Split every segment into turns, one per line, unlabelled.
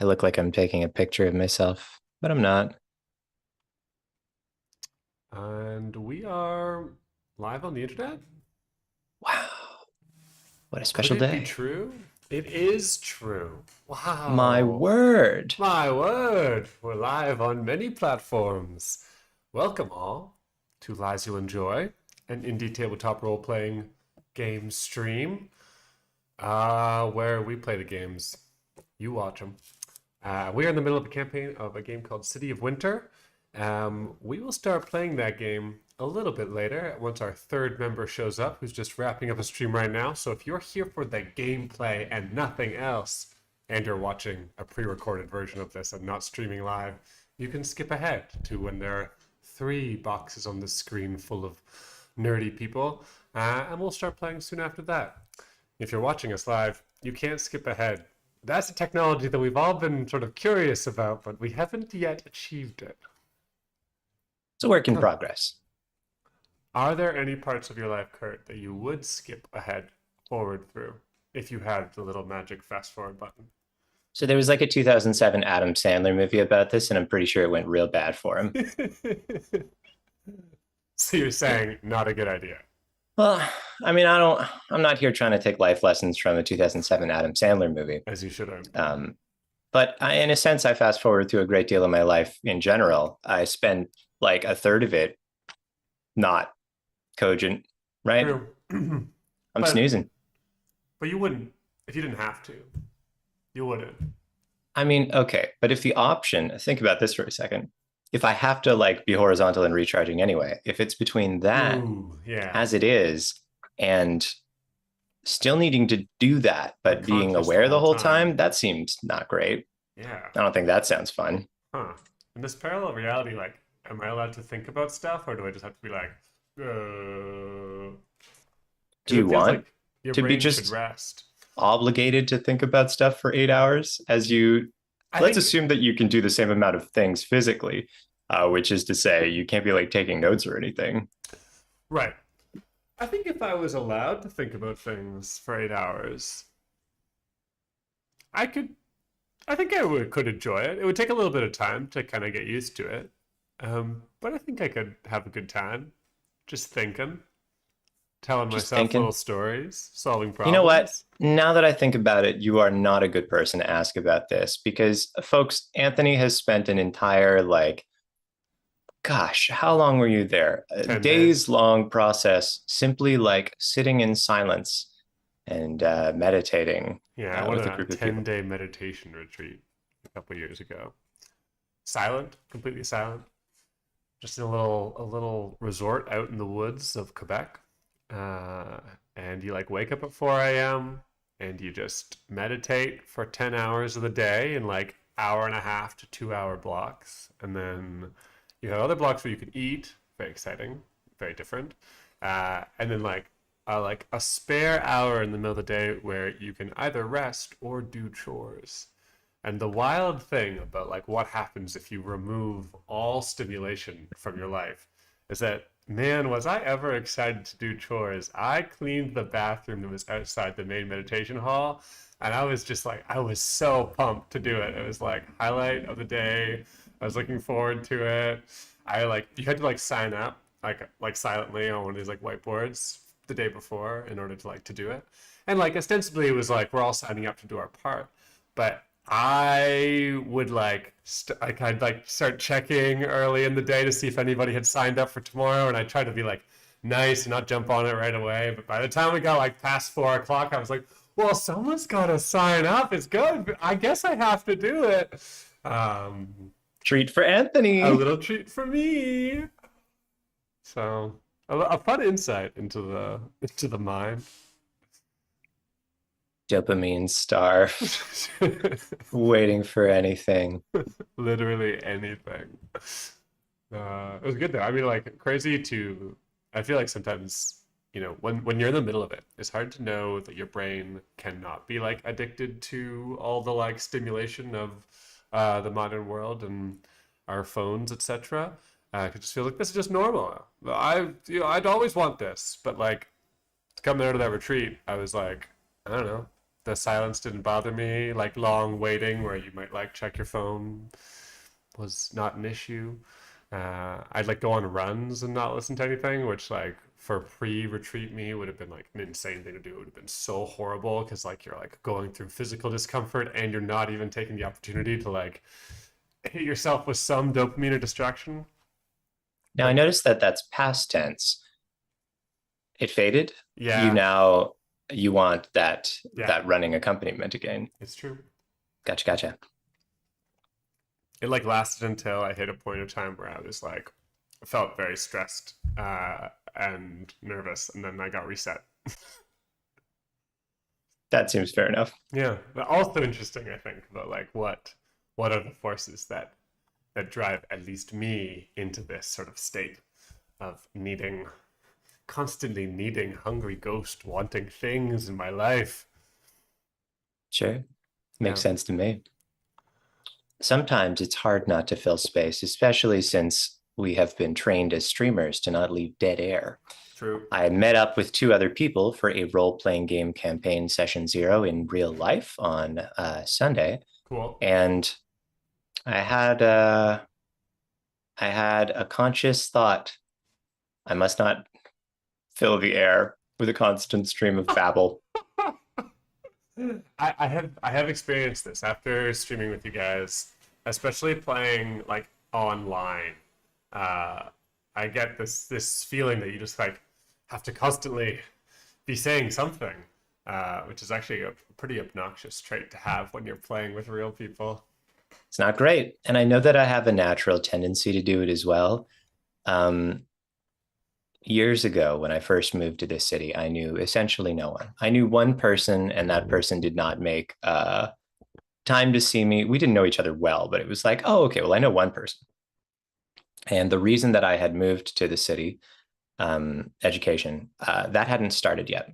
I look like I'm taking a picture of myself, but I'm not.
And we are live on the internet?
Wow, what a
Could
special
it be
day.
true? It is true.
My
Wow.
word.
My word. We're live on many platforms. Welcome all to Lies You'll Enjoy, an indie tabletop role-playing game stream where we play the games. You watch them. We are in the middle of a campaign of a game called City of Winter. We will start playing that game a little bit later once our third member shows up, who's just wrapping up a stream right now. So if you're here for the gameplay and nothing else, and you're watching a pre-recorded version of this and not streaming live, you can skip ahead to when there are 3 boxes on the screen full of nerdy people, and we'll start playing soon after that. If you're watching us live, you can't skip ahead. That's a technology that we've all been sort of curious about, but we haven't yet achieved it.
It's a work in progress.
Are there any parts of your life, Kurt, that you would skip ahead, forward through, if you had the little magic fast forward button?
So there was like a 2007 Adam Sandler movie about this, and I'm pretty sure it went real bad for him.
So you're
Yeah.
saying not a good idea.
Well, I'm not here trying to take life lessons from a 2007 Adam Sandler movie.
As you shouldn't.
But in a sense, I fast forward through a great deal of my life in general. I spend like a third of it not cogent, right?
True.
I'm
but
snoozing.
but you wouldn't if you didn't have to. You wouldn't.
I mean, okay, but if the option, think about this for a second. If I have to like be horizontal and recharging anyway, if it's between that
Ooh, yeah.
as it is and still needing to do that, but being
Unconscious the
aware the
whole
whole
time.
time, that seems not great.
Yeah.
I don't think that sounds fun.
Huh. In this parallel reality, like, am I allowed to think about stuff, or do I just have to be like,
Do
because
you
it feels
want
like your
to be
brain should
just
rest.
obligated to think about stuff for 8 hours as you
I
let's
think,
assume that you can do the same amount of things physically, which is to say you can't be like taking notes or anything.
right. I think if I was allowed to think about things for 8 hours, I could, I think could enjoy it. It would take a little bit of time to kind of get used to it. But I think I could have a good time just thinking, telling
Just
myself little
thinking.
stories, solving
You know what?
problems.
Now that I think about it, you are not a good person to ask about this because, folks, Anthony has spent an entire, like, gosh, how long were you there? A
10
days
days.
long process, simply like sitting in silence and meditating
Yeah, I went
with
on
a
a
group of people.
10-day meditation retreat a couple years ago. Silent, completely silent. Just in a little resort out in the woods of Quebec. Uh, and you like wake up at 4 a.m. and you just meditate for 10 hours of the day in like hour and a half to 2 hour blocks. And then you have other blocks where you can eat, very exciting, very different. And then like a spare hour in the middle of the day where you can either rest or do chores. And the wild thing about like what happens if you remove all stimulation from your life is that, man, was I ever excited to do chores. I cleaned the bathroom that was outside the main meditation hall, and I was just like, I was so pumped to do it. It was like highlight of the day. I was looking forward to it. I like you had to like sign up like silently on one of these like whiteboards the day before in order to like to do it. And like ostensibly it was like we're all signing up to do our part. But I would I'd like start checking early in the day to see if anybody had signed up for tomorrow, and I tried to be like nice and not jump on it right away. But by the time we got like past 4 o'clock, I was like, "Well, someone's got to sign up. It's good. I guess I have to do it."
Treat for
A
Anthony.
little treat for me. So a fun insight into the mind.
Dopamine starved, waiting for anything.
Literally anything. It was good though. I mean, like crazy to. I feel like sometimes, when you're in the middle of it, it's hard to know that your brain cannot be like addicted to all the like stimulation of the modern world and our phones, etc. I could just feel like this is just normal. I'd always want this, but like coming out of that retreat, I was like, I don't know. The silence didn't bother me. Like long waiting where you might like check your phone was not an issue. I'd like go on runs and not listen to anything, which like for pre-retreat me would have been like an insane thing to do. It would have been so horrible because like you're like going through physical discomfort and you're not even taking the opportunity to like hit yourself with some dopamine or distraction.
Now I
But
noticed that that's past tense. It faded. You
yeah,
now you want
yeah,
that running accompaniment again.
it's true.
Gotcha, gotcha.
It like lasted until I hit a point of time where I was like felt very stressed and nervous, and then I got reset.
That seems fair enough.
Yeah, but also interesting, I think, about like what are the forces that drive at least me into this sort of state of needing, constantly needing, hungry ghost, wanting things in my life.
Sure.
Yeah,
Makes sense to me. Sometimes it's hard not to fill space, especially since we have been trained as streamers to not leave dead air.
true.
I met up with two other people for a role playing game campaign session zero in real life on Sunday,
Cool.
and I had I had a conscious thought: I must not fill the air with a constant stream of babble.
I have experienced this after streaming with you guys, especially playing like online. Uh, I get this feeling that you just like have to constantly be saying something, which is actually a pretty obnoxious trait to have when you're playing with real people.
It's not great, and I know that I have a natural tendency to do it as well. Um, Years ago, when I first moved to this city, I knew essentially no one. I knew one person, and that person did not make time to see me. We didn't know each other well, but it was like, oh, okay, well, I know one person. And the reason that I had moved to the city, education, that hadn't started yet.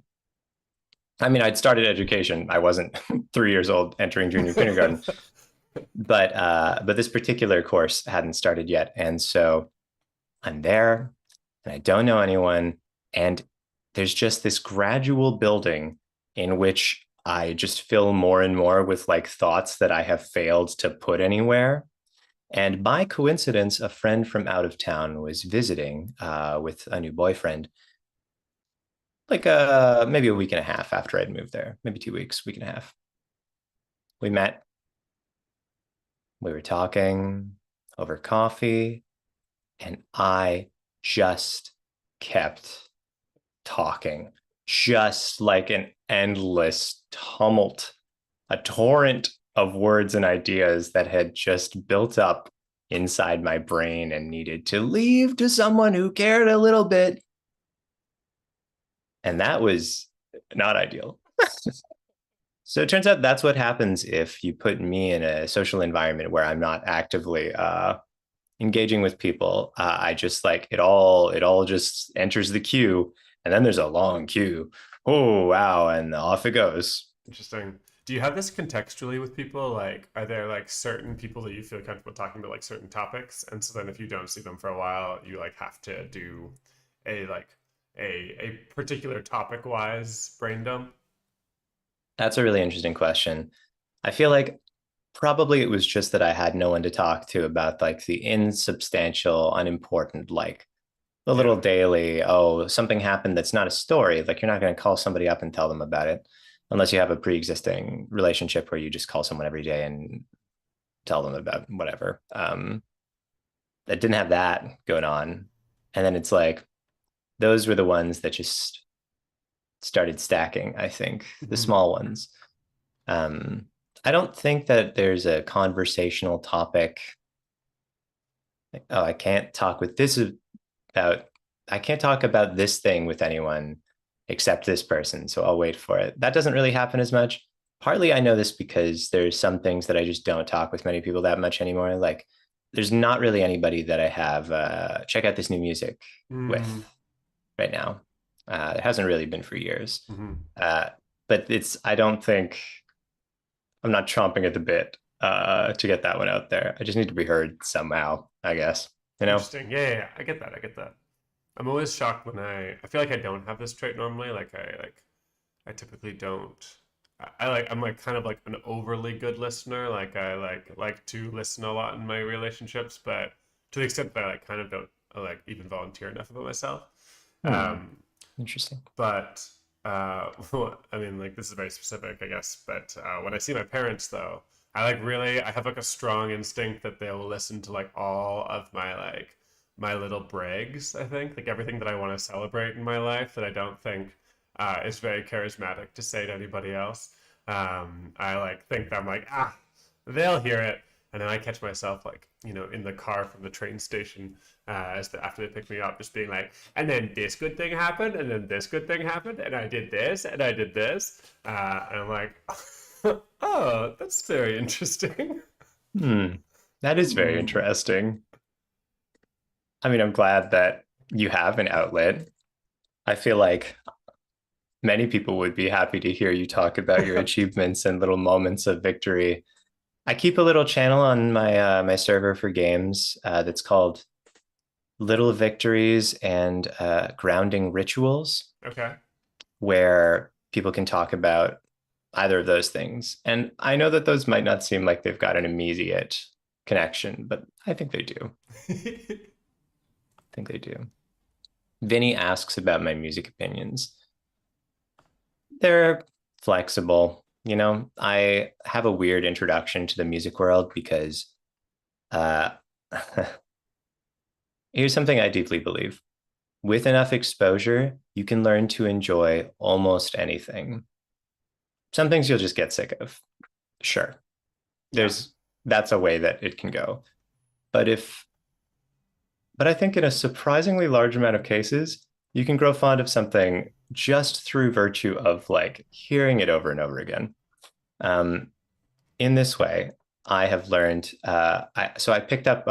I mean, I'd started education. I wasn't 3 years old entering junior kindergarten, but this particular course hadn't started yet, and so I'm there, and I don't know anyone, and there's just this gradual building in which I just fill more and more with like thoughts that I have failed to put anywhere. And by coincidence, a friend from out of town was visiting with a new boyfriend, like maybe a week and a half after I'd moved there, maybe 2 weeks, week and a half. We met, we were talking over coffee, and I just kept talking, just like an endless tumult, a torrent of words and ideas that had just built up inside my brain and needed to leave to someone who cared a little bit. And that was not ideal. So it turns out that's what happens if you put me in a social environment where I'm not actively engaging with people. I just like it all just enters the queue, and then there's a long queue. Oh wow, and off it goes.
Interesting. Do you have this contextually with people? Like, are there like certain people that you feel comfortable talking about like certain topics, and so then if you don't see them for a while, you like have to do a like a particular topic wise brain dump?
That's a really interesting question. I feel like probably it was just that I had no one to talk to about like the insubstantial, unimportant, like the little
Yeah.
daily, oh, something happened that's not a story. Like you're not going to call somebody up and tell them about it unless you have a pre-existing relationship where you just call someone every day and tell them about whatever. That didn't have that going on. And then it's like those were the ones that just started stacking, I think, the
Mhm.
small ones. Um, I don't think that there's a conversational topic. Oh, I can't talk with this about, I can't talk about this thing with anyone except this person. So I'll wait for it. That doesn't really happen as much. Partly I know this because there's some things that I just don't talk with many people that much anymore. Like there's not really anybody that I have check out this new music with
Mm.
right now. It hasn't really been for years.
Mhm.
Uh, but I don't think I'm not chomping at the bit to get that one out there. I just need to be heard somehow, I guess. You know?
Interesting. Yeah, yeah, yeah. I get that. I get that. I'm always shocked when I feel like I don't have this trait normally. Like I typically don't. I'm like kind of like an overly good listener. Like I like to listen a lot in my relationships, but to the extent that I like kind of don't like even volunteer enough about myself.
Hmm.
Um,
Interesting.
but I mean, like this is very specific, I guess. But when I see my parents, though, I have like a strong instinct that they will listen to like all of my little brags. I think like everything that I want to celebrate in my life that I don't think is very charismatic to say to anybody else. I like think I'm like they'll hear it, and then I catch myself like in the car from the train station after they pick me up, just being like, and then this good thing happened, and then this good thing happened, and I did this, and I did this, and I'm like, oh, that's very interesting.
Hmm. That is very
Hmm.
interesting. I mean, I'm glad that you have an outlet. I feel like many people would be happy to hear you talk about your achievements and little moments of victory. I keep a little channel on my server for games that's called Little Victories and Grounding Rituals,
Okay.
where people can talk about either of those things. And I know that those might not seem like they've got an immediate connection, but I think they do. I think they do. Vinny asks about my music opinions. They're flexible. I have a weird introduction to the music world because uh, here's something I deeply believe. With enough exposure, you can learn to enjoy almost anything. Some things you'll just get sick of. Sure.
Yeah.
That's a way that it can go. But if but I think in a surprisingly large amount of cases, you can grow fond of something just through virtue of like hearing it over and over again. Um, in this way, I have learned. So I picked up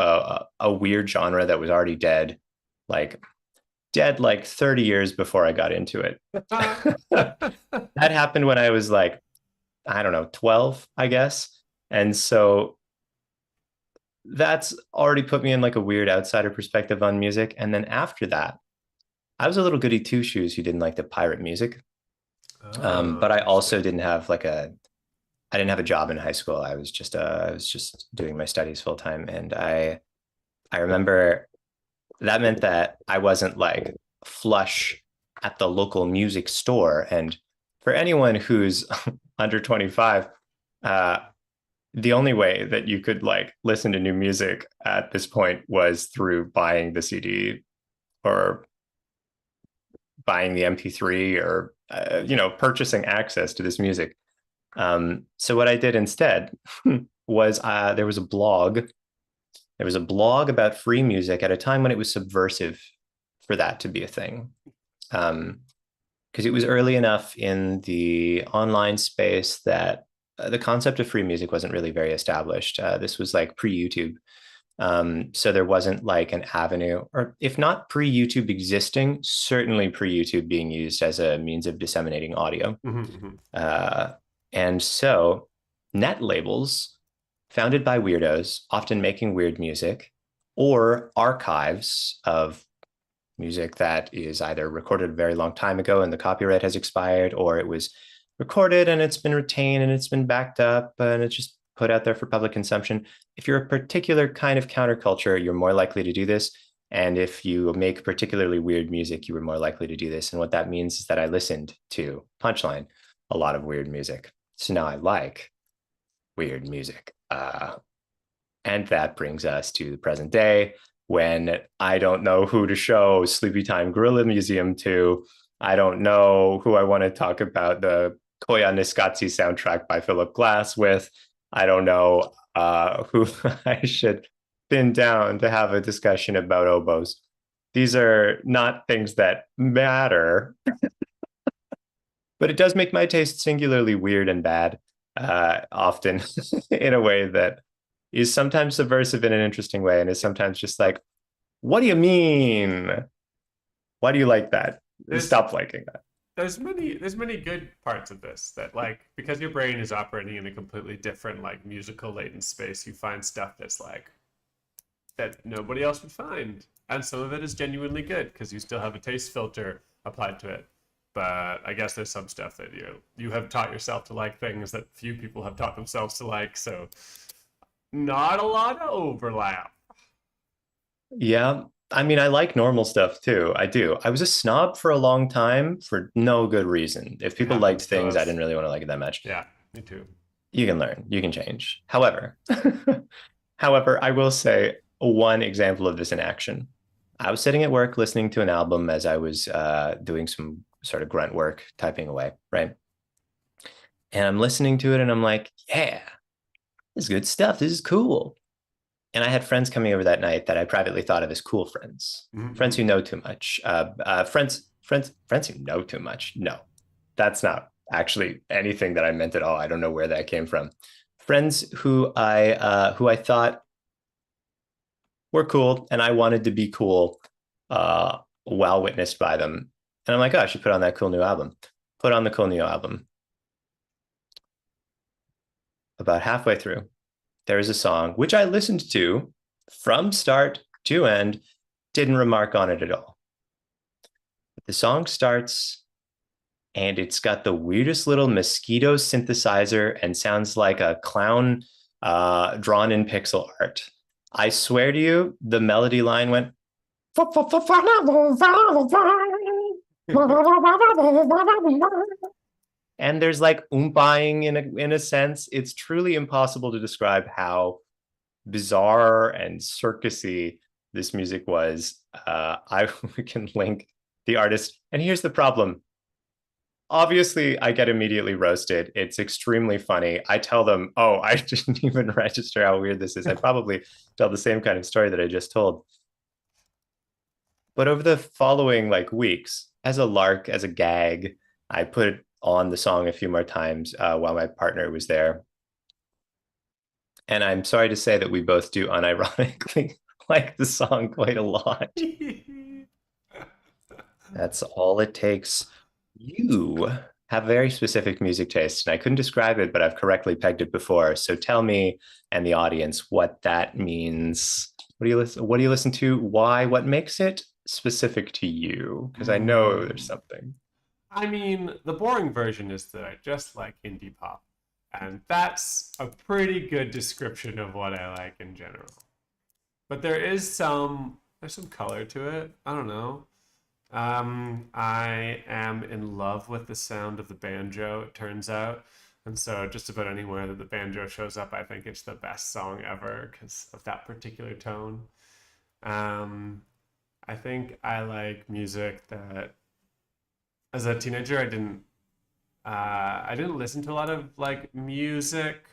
a weird genre that was already like dead like 30 years before I got into it. That happened when I was like, I don't know, 12, I guess. And so that's already put me in like a weird outsider perspective on music. And then after that, I was a little goody two shoes who didn't like the pirate music.
Oh,
But I also
interesting.
didn't have I didn't have a job in high school. I was just doing my studies full time. And I remember that meant that I wasn't like flush at the local music store. And for anyone who's under 25, uh, the only way that you could like listen to new music at this point was through buying the CD or buying the MP3 or purchasing access to this music. So what I did instead was there was a blog. There was a blog about free music at a time when it was subversive for that to be a thing. Because it was early enough in the online space that the concept of free music wasn't really very established. This was like pre-YouTube. So there wasn't like an avenue, or if not pre-YouTube existing, certainly pre-YouTube being used as a means of disseminating audio.
Mm-hmm.
Uh, and so net labels founded by weirdos, often making weird music, or archives of music that is either recorded a very long time ago and the copyright has expired, or it was recorded and it's been retained and it's been backed up and it's just put out there for public consumption. If you're a particular kind of counterculture, you're more likely to do this. And if you make particularly weird music, you were more likely to do this. And what that means is that I listened to Punchline a lot of weird music. So now I like weird music. And that brings us to the present day when I don't know who to show Sleepytime Gorilla Museum to. I don't know who I want to talk about the Koya Niskatsi soundtrack by Philip Glass with. I don't know who I should pin down to have a discussion about oboes. These are not things that matter, but it does make my taste singularly weird and bad, often in a way that is sometimes subversive in an interesting way and is sometimes just like, what do you mean? Why do you like that?
There's
Stop liking that.
there's many good parts of this that like because your brain is operating in a completely different like musical latent space, you find stuff that's like that nobody else would find. And some of it is genuinely good because you still have a taste filter applied to it. but I guess there's some stuff that you have taught yourself to like things that few people have taught themselves to like. So not a lot of overlap.
Yeah. I mean, I like normal stuff too. I do. I was a snob for a long time for no good reason. If
It
people liked
happens to
things, I
us.
didn't really want to like it that much.
Yeah, me too.
You can learn, you can change. However, however, I will say one example of this in action. I was sitting at work listening to an album as I was doing some sort of grunt work, typing away, right? And I'm listening to it and I'm like, yeah, this is good stuff. This is cool. And I had friends coming over that night that I privately thought of as cool friends, friends
Mm-hmm.
who know too much, friends who know too much. No, that's not actually anything that I meant at all. I don't know where that came from. Friends who I thought were cool, and I wanted to be cool, while witnessed by them. And I'm like, oh, I should put on that cool new album. Put on the cool new album. About halfway through, there is a song which I listened to from start to end, didn't remark on it at all. The song starts and it's got the weirdest little mosquito synthesizer and sounds like a clown drawn in pixel art. I swear to you, the melody line went. And there's like oomping in a sense. It's truly impossible to describe how bizarre and circusy this music was. I can link the artist. And here's the problem. Obviously, I get immediately roasted. It's extremely funny. I tell them, oh, I didn't even register how weird this is. I probably tell the same kind of story that I just told. But over the following like weeks, as a lark, as a gag, I put on the song a few more times while my partner was there. And I'm sorry to say that we both do unironically like the song quite a lot. That's all it takes. You have very specific music tastes, and I couldn't describe it, but I've correctly pegged it before. So tell me and the audience what that means. What do you listen to? Why? What makes it specific to you? Because I know there's
Mm.
something.
I mean, the boring version is that I just like indie pop. And that's a pretty good description of what I like in general. But there's some color to it. I don't know. I am in love with the sound of the banjo, it turns out. And so just about anywhere that the banjo shows up, I think it's the best song ever because of that particular tone. Um, I think I like music that as a teenager I didn't listen to a lot of like music,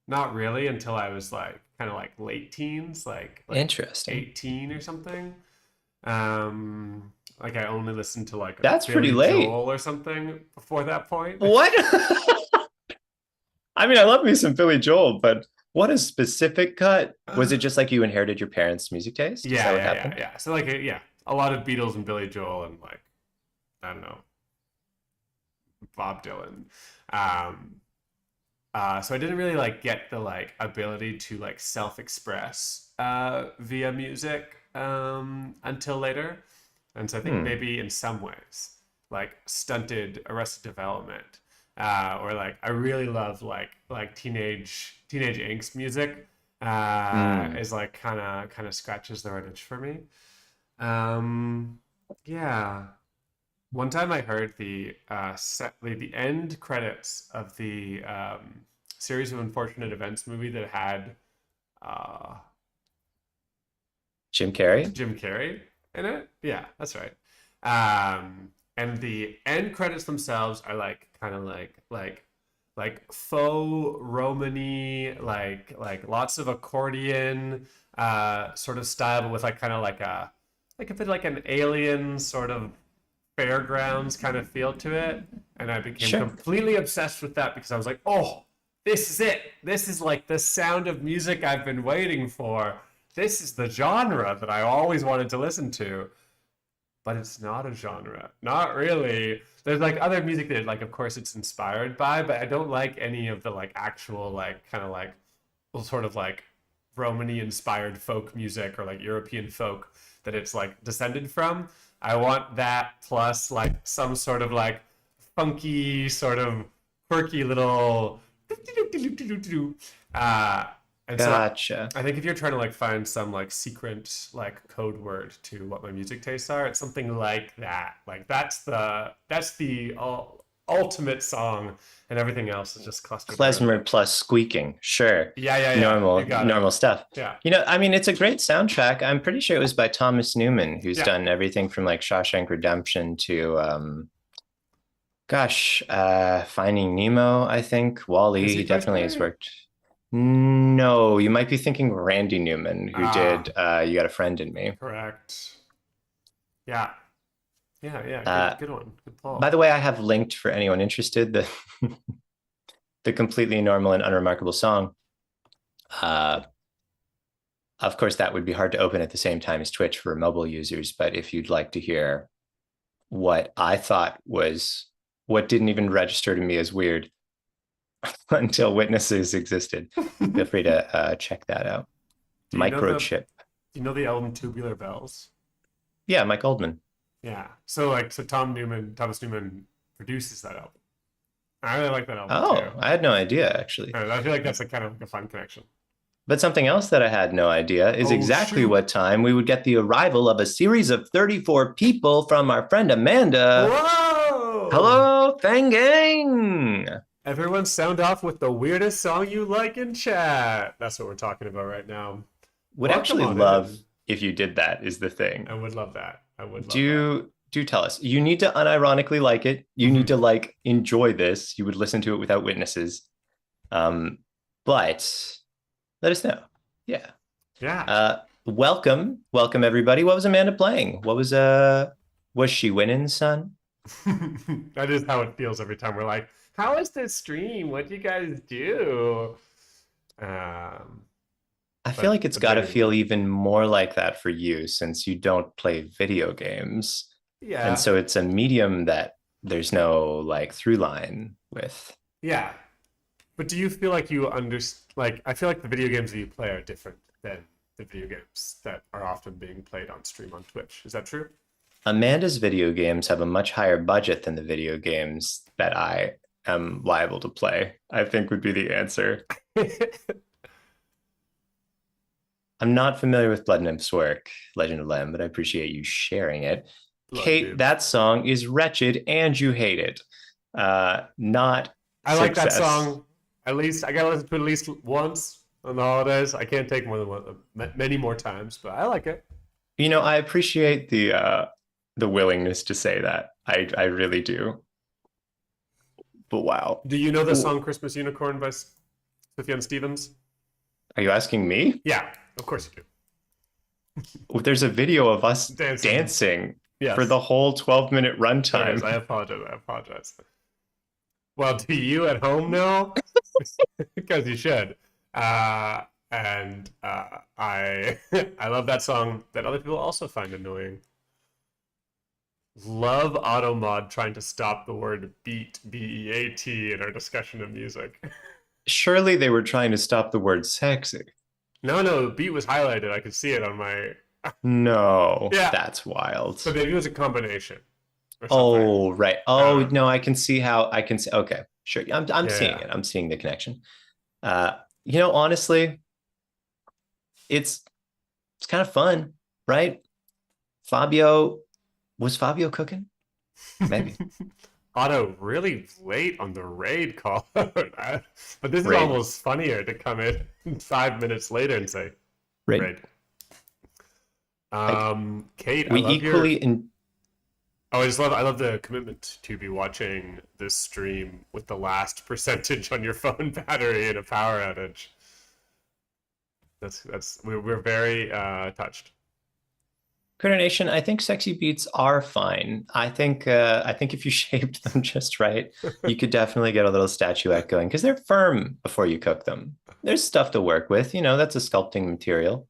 not really until I was like kind of like late teens, like
Interesting.
18 or something. Like I only listened to like
That's pretty
Billy
late.
Joel or something before that point.
What? I mean, I love me some Billy Joel, but what a specific cut. Was it just like you inherited your parents' music taste? Is that
Yeah,
what
yeah, yeah,
happened?
yeah. So like yeah, a lot of Beatles and Billy Joel and like I don't know, Bob Dylan. Um so I didn't really like get the like ability to like self-express via music until later. And so I think
Hmm.
maybe in some ways, like stunted Arrested Development, or like I really love like teenage angst music.
Hmm.
Is like kind of scratches the right itch for me. Um, yeah. One time I heard the end credits of the series of unfortunate events movie that had uh,
Jim Carrey?
Jim Carrey in it. Yeah, that's right. And the end credits themselves are like kind of like faux Romany, like lots of accordion sort of style, but with like kind of like a bit like an alien sort of fairgrounds kind of feel to it. And I became
Sure.
completely obsessed with that because I was like, oh, this is it. This is like the sound of music I've been waiting for. This is the genre that I always wanted to listen to. But it's not a genre. Not really. There's like other music that like of course it's inspired by, but I don't like any of the like actual like kind of like well, sort of like Romany inspired folk music or like European folk that it's like descended from. I want that plus like some sort of like funky, sort of quirky little. Uh, and so
Gotcha.
I think if you're trying to like find some like secret like code word to what my music tastes are, it's something like that. Like that's the ultimate song, and everything else is just clustered around
Klezmer
it.
plus squeaking. Sure.
Yeah, yeah, yeah. You
Normal,
got it.
normal stuff.
Yeah.
I mean, it's a great soundtrack. I'm pretty sure it was by Thomas Newman, who's
Yeah.
done everything from like Shawshank Redemption to Finding Nemo, I think.
Is
Wall-E,
he
he
close
definitely has
by?
worked. No, you might be thinking Randy Newman, who did
Ah,
You Got a Friend in Me.
correct. Yeah. Yeah, yeah.
Uh,
Good one. Good
by
Paul.
the way, I have linked for anyone interested the completely normal and unremarkable song. Uh, of course, that would be hard to open at the same time as Twitch for mobile users. But if you'd like to hear what I thought was what didn't even register to me as weird until witnesses existed, feel free to check that out.
Do you know the
Microchip.
album Tubular Bells?
Yeah, Mike Oldman.
Yeah. So Thomas Newman produces that album. I really like that album too.
Oh, I had no idea actually.
I feel like that's a kind of like a fun connection.
But something else that I had no idea is
Oh
exactly
shoot!
what time we would get the arrival of a series of 34 people from our friend Amanda.
Whoa!
Hello, Fang Gang!
Everyone sound off with the weirdest song you like in chat. That's what we're talking about right now.
Would
Welcome
actually
on
love
in.
if you did that, is the thing.
I would love that. I would love that.
Do tell us. You need to unironically like it. You need to like enjoy this. You would listen to it without witnesses. But let us know. Yeah.
Yeah.
Welcome everybody. What was Amanda playing? Was she winning, son?
That is how it feels every time we're like, how is this stream? What do you guys do? Um,
I feel like it's got to
very
feel
good.
even more like that for you since you don't play video games. And
Yeah.
so it's a medium that there's no like through line with.
Yeah. But do you feel like you understand? Like, I feel like the video games that you play are different than the video games that are often being played on stream on Twitch. Is that true?
Amanda's video games have a much higher budget than the video games that I am liable to play, I think would be the answer. I'm not familiar with Blood Nymph's work, Legend of Lem, but I appreciate you sharing it.
Blood
Kate,
Nymph.
that song is wretched and you hate it. Not
I like that
success.
song. At least I gotta listen to it at least once on the holidays. I can't take more than many more times, but I like it.
I appreciate the willingness to say that. I really do. But wow.
Do you know the song "Christmas Unicorn" by Sufjan Stevens?
Are you asking me?
Yeah, of course you
There's a video of us
do.
dancing for
Yes.
the whole 12-minute runtime.
Yes, I apologize. I apologize. Well, do you at home know? Because you should. And I I love that song that other people also find annoying. Love Automod trying to stop the word beat, B-E-A-T, in our discussion of music.
Surely they were trying to stop the word sexy.
No, the beat was highlighted. I could see it on my.
No,
Yeah.
that's wild.
So maybe it was a combination or something.
Oh, right. Oh, no, I can see how I can see. Okay, sure. I'm
Yeah,
seeing
yeah.
it. I'm seeing the connection. Honestly, it's kind of fun, right? Was Fabio cooking? Maybe.
Otto really late on the raid call. But this is
Raid.
almost funnier to come in 5 minutes later and say
Raid.
raid.
Like,
Kate, I
we
love your.
equally in.
Oh, I love the commitment to be watching this stream with the last percentage on your phone battery in a power outage. We're very touched.
Critter Nation, I think sexy beats are fine. I think if you shaped them just right, you could definitely get a little statuette going because they're firm before you cook them. There's stuff to work with, that's a sculpting material.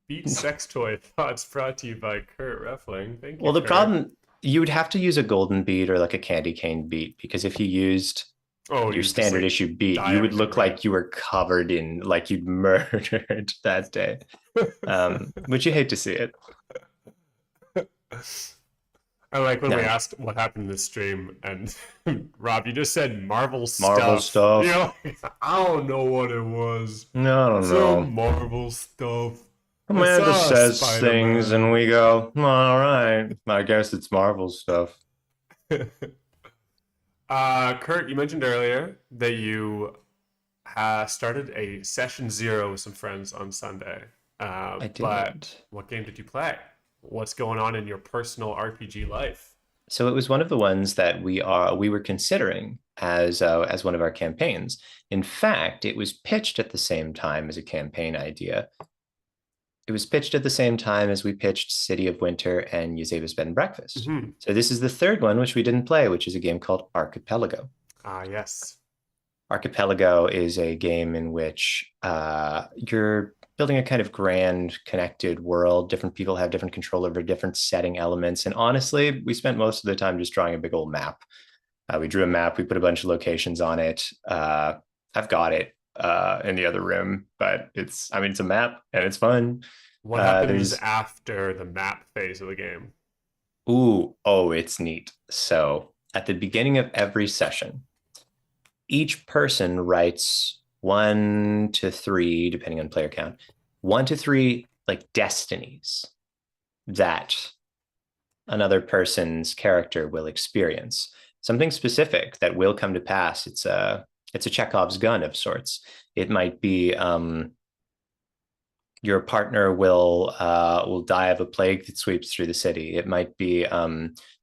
Beat sex toy thoughts brought to you by Kurt Ruffling. Thank you.
Well, the
Kurt.
problem, you would have to use a golden beat or like a candy cane beat because if you used your standard issue beat, you would look like you were covered in, like you'd murdered that day. But you hate to see it.
I like when we
No,
asked what happened in the stream, and Rob, you just said Marvel
Marvel
stuff. You
stuff.
know, I don't know what it was.
No, I don't
Some
know.
Marvel stuff. I
Commander
saw
says
Spider
things and
Man.
we go, all right. I guess it's Marvel stuff.
Kurt, you mentioned earlier that you started a session zero with some friends on Sunday.
I
But
did.
what game did you play? What's going on in your personal RPG life?
So it was one of the ones that we were considering as one of our campaigns. In fact, it was pitched at the same time as a campaign idea. It was pitched at the same time as we pitched City of Winter and Yuzeva's Bed and Breakfast.
Mm-hmm.
So this is the third one, which we didn't play, which is a game called Archipelago.
Ah, yes.
Archipelago is a game in which you're building a kind of grand connected world. Different people have different control over different setting elements. And honestly, we spent most of the time just drawing a big old map. We drew a map, we put a bunch of locations on it. I've got it in the other room, but it's a map and it's fun.
What happens
There's,
after the map phase of the game?
it's neat. So at the beginning of every session, each person writes 1 to 3, depending on player count, 1 to 3 like destinies that another person's character will experience. Something specific that will come to pass. It's a Chekhov's gun of sorts. It might be your partner will die of a plague that sweeps through the city. It might be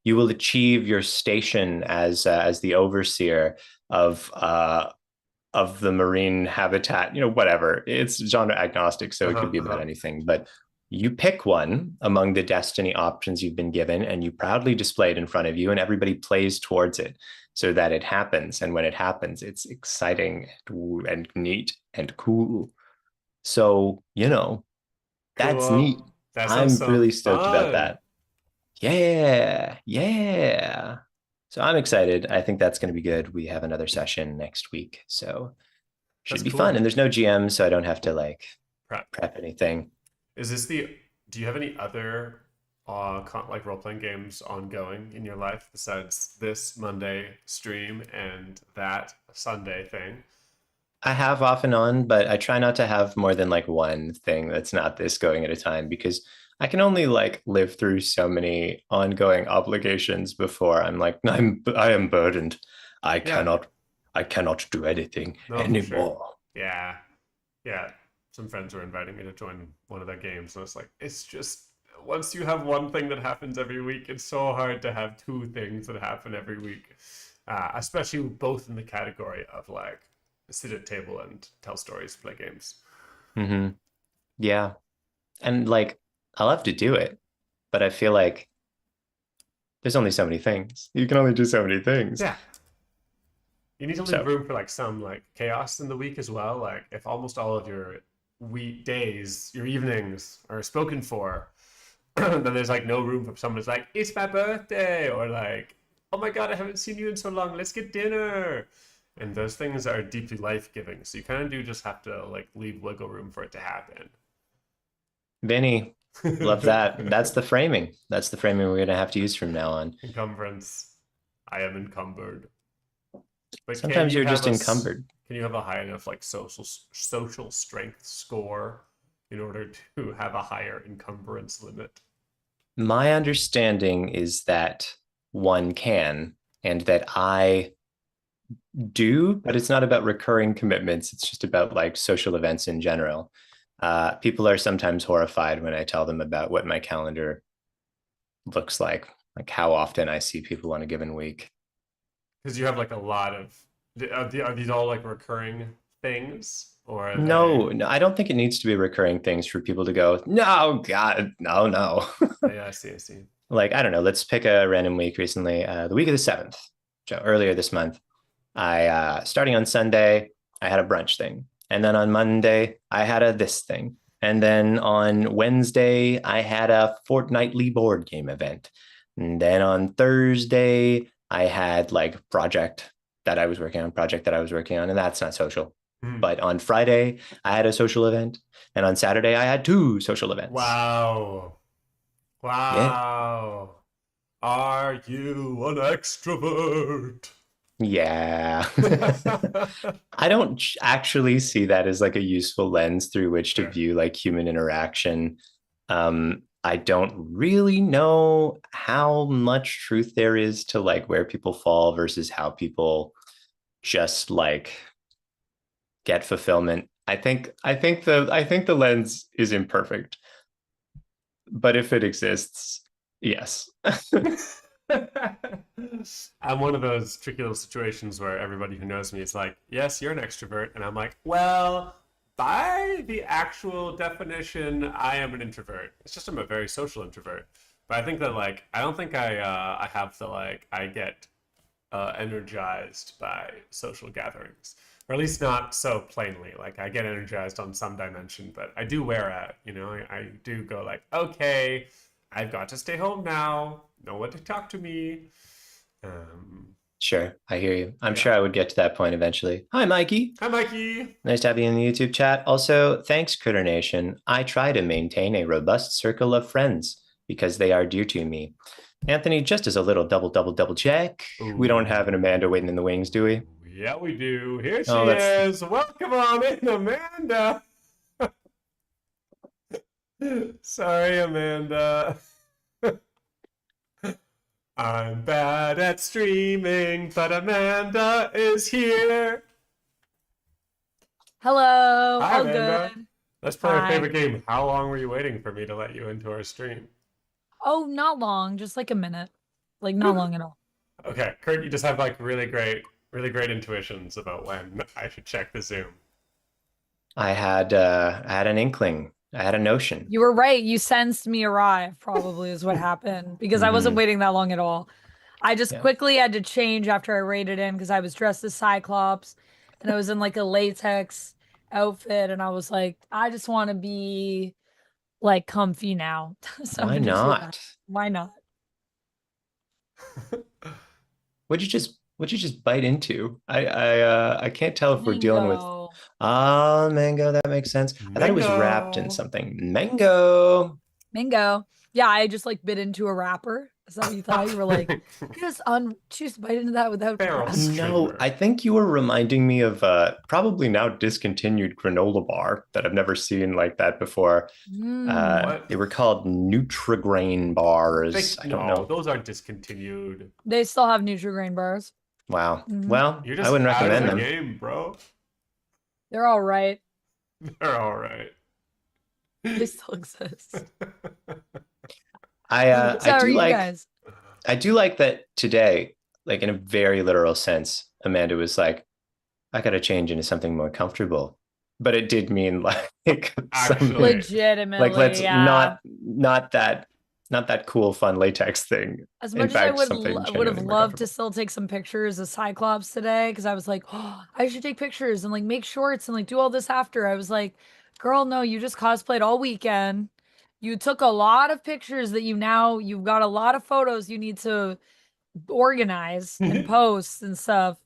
you will achieve your station as the overseer of the marine habitat, whatever. It's genre agnostic, so it
Uh-huh,
could be about
uh-huh.
anything. But you pick one among the destiny options you've been given, and you proudly display it in front of you, and everybody plays towards it so that it happens. And when it happens, it's exciting and neat and cool. So, that's neat.
Cool. That sounds
I'm
so
really stoked about
fun.
that. Yeah, yeah. So I'm excited. I think that's going to be good. We have another session next week, so
That's
should be fun.
cool.
And there's no GM, so I don't have to like
Prep.
prep anything.
Is this the do you have any other like role playing games ongoing in your life besides this Monday stream and that Sunday thing?
I have off and on, but I try not to have more than like one thing that's not this going at a time because I can only like live through so many ongoing obligations before I'm like I am burdened. I
Yeah,
cannot I cannot do anything
no, for sure.
anymore.
Yeah, yeah. Some friends were inviting me to join one of their games, and it's like it's just once you have one thing that happens every week, it's so hard to have two things that happen every week, especially both in the category of like sit at table and tell stories, play games.
Hmm. Yeah. And like I love to do it, but I feel like there's only so many things. You can only do so many things.
Yeah, you need to leave
So
room for like some like chaos in the week as well. Like if almost all of your weekdays, your evenings are spoken for, then there's like no room for someone who's like, it's my birthday, or like, oh my god, I haven't seen you in so long, let's get dinner. And those things are deeply life giving. So you kind of do just have to like leave wiggle room for it to happen.
Vinny, love that. That's the framing. That's the framing we're gonna have to use from now on.
Encumbrance. I am encumbered. But
Sometimes you're just encumbered.
can you have a high enough like social strength score in order to have a higher encumbrance limit?
My understanding is that one can, and that I do, but it's not about recurring commitments. It's just about like social events in general. People are sometimes horrified when I tell them about what my calendar looks like how often I see people on a given week.
Because you have like a lot of are these all like recurring things or are they?
No, no, I don't think it needs to be recurring things for people to go, no, God, no, no.
Yeah, I see, I see.
Like, I don't know, let's pick a random week recently, the week of the 7th, so earlier this month. Starting on Sunday, I had a brunch thing. And then on Monday, I had a this thing. And then on Wednesday, I had a fortnightly board game event. And then on Thursday, I had like project that I was working on, and that's not social.
Hmm.
But on Friday, I had a social event. And on Saturday, I had 2 social events.
Wow.
Yeah.
Wow. Are you an extrovert?
Yeah. I don't actually see that as like a useful lens through which to
Fair.
view like human interaction. I don't really know how much truth there is to like where people fall versus how people just like get fulfillment. I think the lens is imperfect, but if it exists, yes.
I'm one of those tricky little situations where everybody who knows me is like, yes, you're an extrovert. And I'm like, well, by the actual definition, I am an introvert. It's just I'm a very social introvert. But I think that like I don't think I have the like I get energized by social gatherings, or at least not so plainly. Like I get energized on some dimension, but I do wear out. You know, I do go like, okay, I've got to stay home now. No one to talk to me. Um,
Sure, I hear you. I'm
yeah.
sure I would get to that point eventually. Hi, Mikey.
Hi, Mikey.
Nice to have you in the YouTube chat. Also, thanks, Critter Nation. I try to maintain a robust circle of friends because they are dear to me. Anthony, just as a little double check, we don't have an Amanda waiting in the wings, do we?
Yeah, we do. Here
Oh,
she is. Welcome on in, Amanda. Sorry, Amanda. I'm bad at streaming, but Amanda is here.
Hello,
Hi,
all
Amanda.
good.
Let's play our
Hi.
favorite game. How long were you waiting for me to let you into our stream?
Oh, not long, just like a minute. Like not long at all.
Okay, Kurt, you just have like really great intuitions about when I should check the Zoom.
I had an inkling. I had a notion.
You were right. You sensed me arrive, probably is what happened because I wasn't
Mm-hmm.
waiting that long at all. I just
Yeah.
quickly had to change after I raided in because I was dressed as Cyclops and I was in like a latex outfit and I was like, I just want to be like comfy now. So I'm
Why
gonna do that.
not?
Why not?
What'd you just bite into? I can't tell if we're dealing with
Mango.
mango. That makes sense. I thought it was wrapped in
Mango.
something. Mango.
Mango. Yeah, I just like bit into a wrapper. Is that what you thought? You were like, just bite into that without
Feral
grabbing.
No,
streamer.
I think you were reminding me of probably now discontinued granola bar that I've never seen like that before.
Mm.
What?
They were called Nutrigrain bars. I don't
No,
know.
those aren't discontinued.
They still have Nutri-Grain bars.
Wow.
Hmm.
Well,
You're
I
just
wouldn't
out of
recommend
the
them.
game, bro.
They're all right.
They're all right.
They still exist.
I uh,
So
I
how are
do
you
like
guys?
I do like that today, like in a very literal sense, Amanda was like, I gotta change into something more comfortable. But it did mean like something
Actually,
like
Legitimately,
let's
yeah.
not that cool fun latex thing.
As
In
much as I
fact,
would
something
would have
genuinely more
loved to
comfortable.
still take some pictures of Cyclops today, because I was like, oh, I should take pictures and like make shorts and like do all this after. I was like, girl, no, you just cosplayed all weekend. You took a lot of pictures that you've got a lot of photos you need to organize and post and stuff.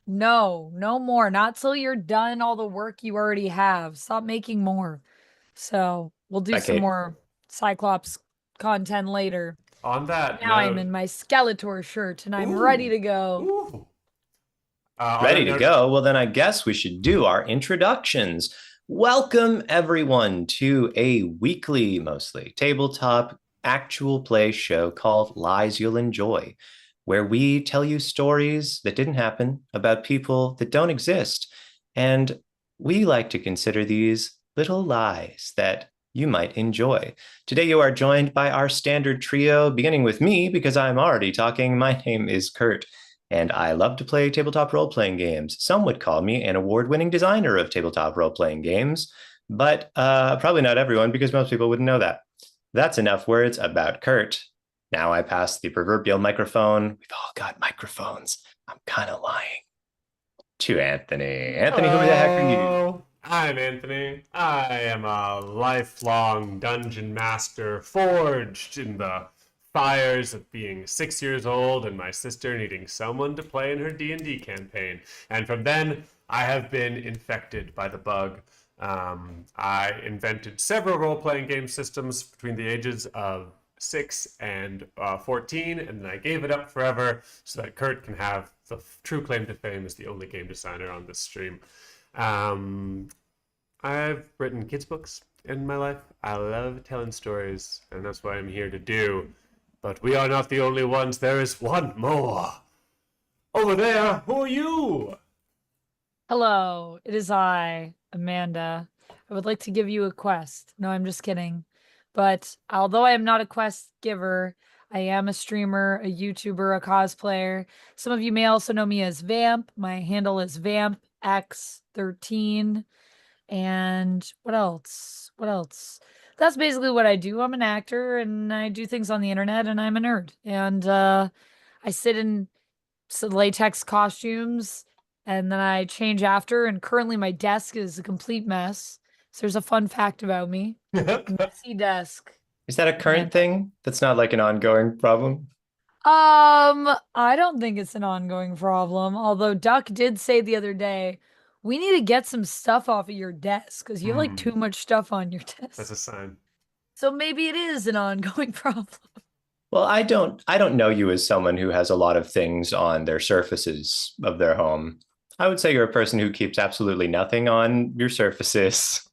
No, no more. Not till you're done all the work you already have. Stop making more. So we'll do some
Okay,
more Cyclops content later.
on that
Now I'm
note,
in my Skeletor shirt and I'm ready
ooh,
to go.
ooh. On
ready
that
to
note,
go? Well, then I guess we should do our introductions. Welcome, everyone, to a weekly, mostly tabletop actual play show called Lies You'll Enjoy, where we tell you stories that didn't happen about people that don't exist. And we like to consider these little lies that you might enjoy. Today, you are joined by our standard trio, beginning with me because I'm already talking. My name is Kurt and I love to play tabletop role playing games. Some would call me an award winning designer of tabletop role playing games, but probably not everyone because most people wouldn't know that. That's enough words about Kurt. Now I pass the proverbial microphone. We've all got microphones. I'm kind of lying. To Anthony. Anthony, who the heck are you?
hello. I'm Anthony. I am a lifelong dungeon master forged in the fires of being 6 years old and my sister needing someone to play in her D&D campaign. And from then, I have been infected by the bug. I invented several role-playing game systems between the ages of 6 and 14, and then I gave it up forever so that Kurt can have the true claim to fame as the only game designer on this stream. I've written kids' books in my life. I love telling stories, and that's what I'm here to do. But we are not the only ones. There is one more. Over there, who are you?
Hello, it is I, Amanda. I would like to give you a quest. No, I'm just kidding. But although I am not a quest giver, I am a streamer, a YouTuber, a cosplayer. Some of you may also know me as Vamp. My handle is VampX13. And what else? What else? That's basically what I do. I'm an actor and I do things on the internet and I'm a nerd. And I sit in latex costumes and then I change after. And currently my desk is a complete mess. So there's a fun fact about me. Messy desk.
Is that a current thing? That's not like an ongoing problem?
I don't think it's an ongoing problem. Although Duck did say the other day, we need to get some stuff off of your desk because you have like too much stuff on your desk.
That's a sign.
So maybe it is an ongoing problem.
Well, I don't know you as someone who has a lot of things on their surfaces of their home. I would say you're a person who keeps absolutely nothing on your surfaces,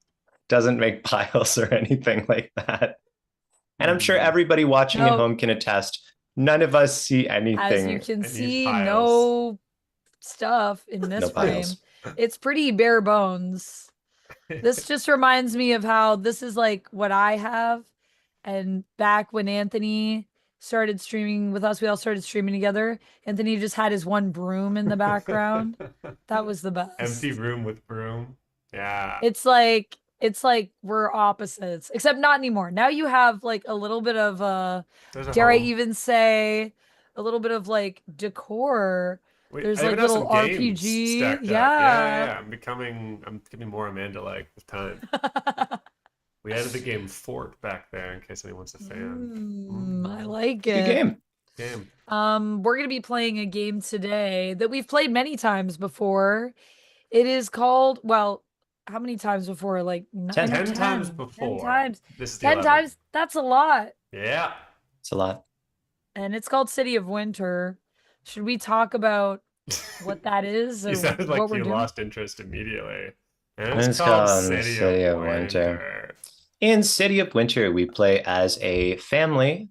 doesn't make piles or anything like that. And I'm sure everybody watching at home can attest, none of us see anything.
As you can see, no stuff in this frame. It's pretty bare bones. This just reminds me of how this is like what I have. And back when Anthony started streaming with us, we all started streaming together. Anthony just had his one broom in the background. That was the best.
Empty room with broom. Yeah.
It's like we're opposites, except not anymore. Now you have like a little bit of dare I even say a little bit of like decor.
Wait,
there's
I
like
even have
little
some games
RPG.
stacked up. Yeah. I'm getting more Amanda-like with time. We added the game Fort back there in case anyone's a fan.
I like it.
Good
game.
We're gonna be playing a game today that we've played many times before. It is called, well, how many times before? Like
10 times before.
10 times.
This is
10 times. That's a lot.
Yeah.
It's a lot.
And it's called City of Winter. Should we talk about what that is?
You sounded like you lost interest immediately. And it's called City of Winter.
In City of Winter, we play as a family.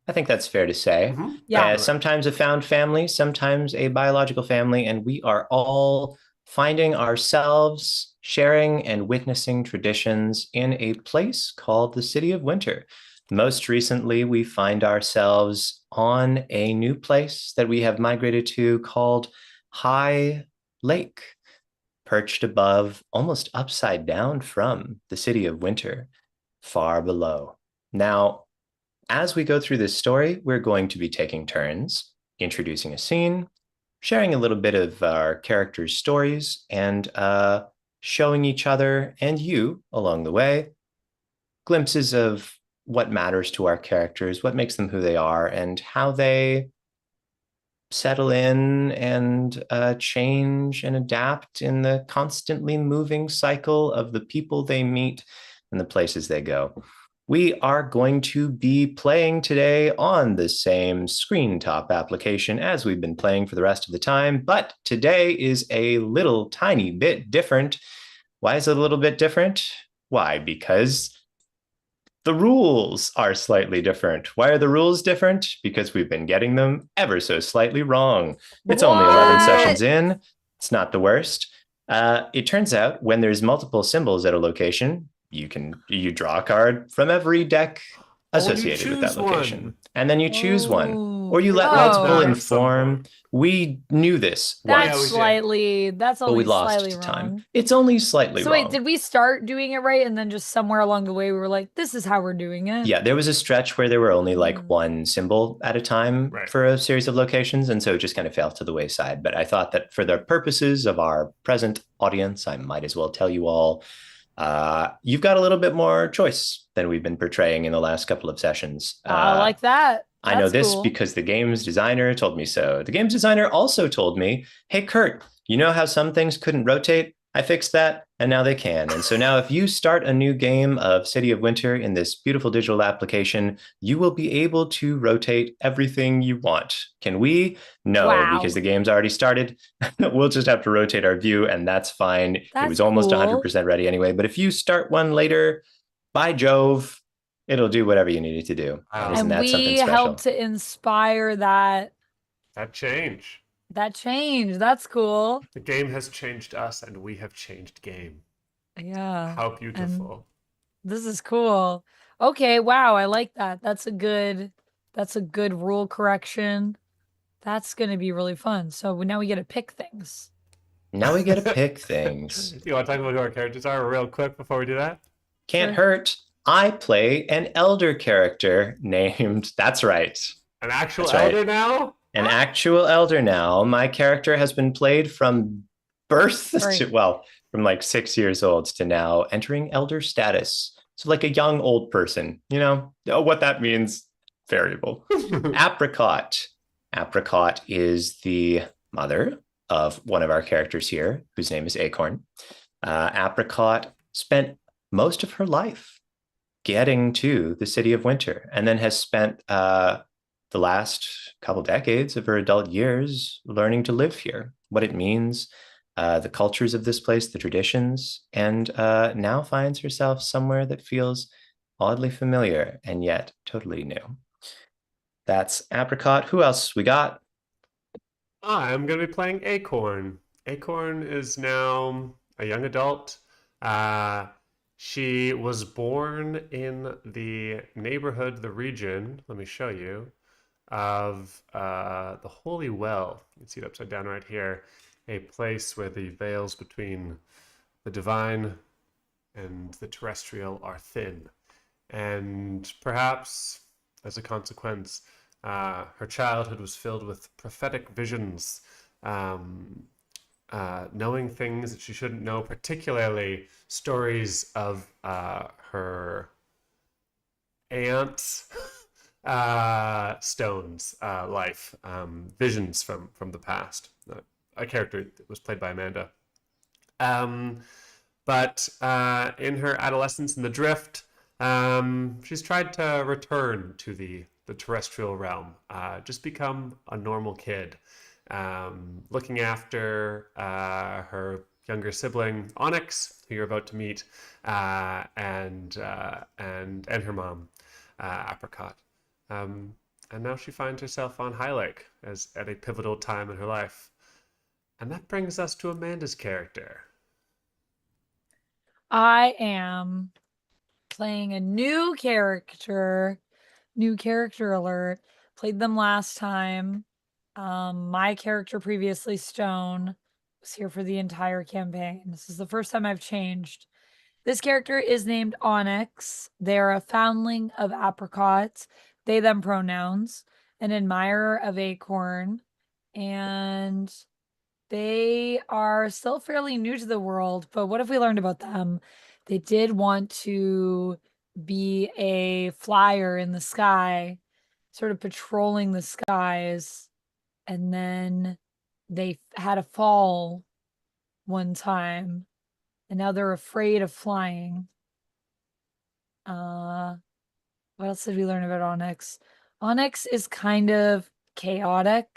I think that's fair to say.
Yeah.
Sometimes a found family, sometimes a biological family, and we are all finding ourselves sharing and witnessing traditions in a place called the City of Winter. Most recently, we find ourselves on a new place that we have migrated to called High Lake, perched above, almost upside down from the City of Winter, far below. Now, as we go through this story, we're going to be taking turns, introducing a scene, sharing a little bit of our characters' stories, and showing each other and you along the way glimpses of what matters to our characters, what makes them who they are, and how they settle in and change and adapt in the constantly moving cycle of the people they meet and the places they go. We are going to be playing today on the same screen top application as we've been playing for the rest of the time, but today is a little tiny bit different. Why is it a little bit different? Why? Because the rules are slightly different. Why are the rules different? Because we've been getting them ever so slightly wrong. It's only 11 sessions in. It's not the worst. It turns out when there's multiple symbols at a location, you draw a card from every deck associated with that location. And then you choose one. Or you let multiple inform. We knew this.
That's only slightly wrong.
Time. It's only slightly wrong.
So wait, did we start doing it right? And then just somewhere along the way, we were like, this is how we're doing it?
Yeah, there was a stretch where there were only like one symbol at a time for a series of locations. And so it just kind of fell to the wayside. But I thought that for the purposes of our present audience, I might as well tell you all, you've got a little bit more choice than we've been portraying in the last couple of sessions.
I like that.
I know this because the game's designer told me so. The game's designer also told me, hey, Kurt, you know how some things couldn't rotate? I fixed that, and now they can. And so now, if you start a new game of City of Winter in this beautiful digital application, you will be able to rotate everything you want. Can we? No,
Wow.
because the game's already started. We'll just have to rotate our view, and that's fine. It
That's
was almost
cool.
100% ready anyway. But if you start one later, by Jove, it'll do whatever you need it to do. And isn't
And
that something
we helped
special?
to inspire that
That change.
change. That's cool.
The game has changed us, and we have changed game.
Yeah.
How
And
beautiful.
this is cool. Okay, wow, I like that. That's a good rule correction. That's gonna be really fun. So now we get to pick things.
Now we get to pick things.
You want to talk about who our characters are real quick before we do that?
Can't
Sure.
hurt. I play an elder character named, that's right,
An actual
That's right.
elder now?
an actual elder now. My character has been played from birth
Right.
to, well, from like 6 years old to now entering elder status. So like a young old person, what that means, variable. Apricot. Apricot is the mother of one of our characters here, whose name is Acorn. Apricot spent most of her life getting to the City of Winter, and then has spent the last couple decades of her adult years learning to live here, what it means, the cultures of this place, the traditions, and now finds herself somewhere that feels oddly familiar and yet totally new. That's Apricot. Who else we got?
I'm going to be playing Acorn. Acorn is now a young adult. She was born in the neighborhood, the region, let me show you, of the Holy Well. You can see it upside down right here. A place where the veils between the divine and the terrestrial are thin. And perhaps, as a consequence, her childhood was filled with prophetic visions, knowing things that she shouldn't know, particularly stories of her aunt's Stone's life, visions from the past. A character that was played by Amanda. But in her adolescence in the Drift, she's tried to return to the terrestrial realm, just become a normal kid, looking after her younger sibling Onyx, who you're about to meet, and her mom, Apricot. And now she finds herself on High Lake as at a pivotal time in her life. And that brings us to Amanda's character.
I am playing a new character. New character alert. Played them last time. My character previously, Stone, was here for the entire campaign. This is the first time I've changed. This character is named Onyx. They're a foundling of Apricot, they, them pronouns, an admirer of Acorn, and they are still fairly new to the world. But what have we learned about them? They did want to be a flyer in the sky, sort of patrolling the skies, and then they had a fall one time, and now they're afraid of flying. What else did we learn about Onyx? Onyx is kind of chaotic,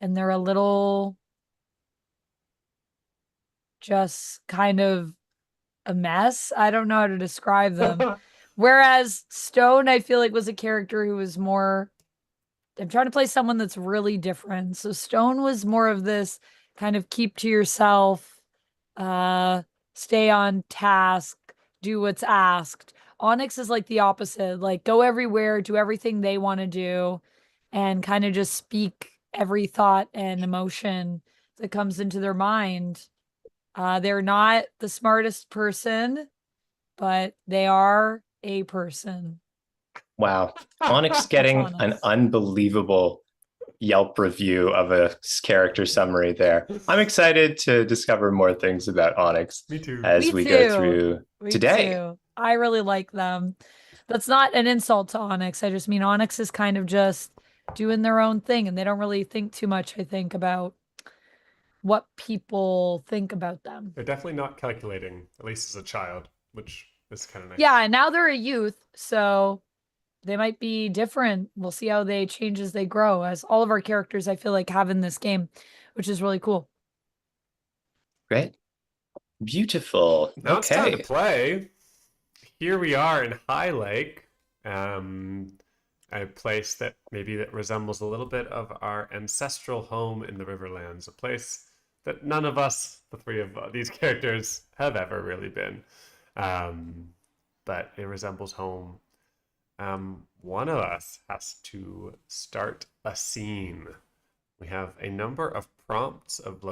and they're a little just kind of a mess. I don't know how to describe them. Whereas Stone, I feel like, was a character who was more, I'm trying to play someone that's really different. So Stone was more of this kind of keep to yourself, stay on task, do what's asked. Onyx is like the opposite, like go everywhere, do everything they want to do, and kind of just speak every thought and emotion that comes into their mind. They're not the smartest person, but they are a person.
Wow. Onyx getting an
Onyx.
unbelievable Yelp review of a character summary there. I'm excited to discover more things about Onyx
Me too.
as
Me
we go
too.
through
Me
today.
too. I really like them. That's not an insult to Onyx. I just mean Onyx is kind of just doing their own thing, and they don't really think too much, I think, about what people think about them.
They're definitely not calculating, at least as a child, which is kind of nice.
Yeah, and now they're a youth, so they might be different. We'll see how they change as they grow, as all of our characters I feel like have in this game, which is really cool.
Great. Beautiful.
Now it's time to
Okay.
play. Here we are in High Lake, a place that resembles a little bit of our ancestral home in the Riverlands, a place that none of us, the three of these characters, have ever really been. But it resembles home. One of us has to start a scene. We have a number of prompts of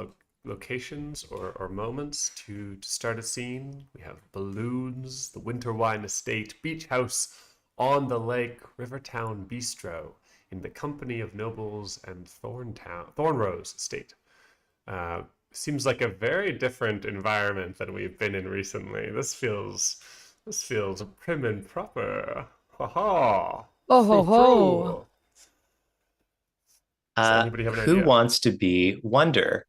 locations or moments to start a scene. We have balloons, the Winterwine Estate, beach house on the lake, Rivertown Bistro, in the company of nobles, and Thornrose Estate. Seems like a very different environment than we've been in recently. This feels prim and proper. Ha ha.
Oh ho ho.
Does anybody have an
Who
idea?
wants to be Wonder,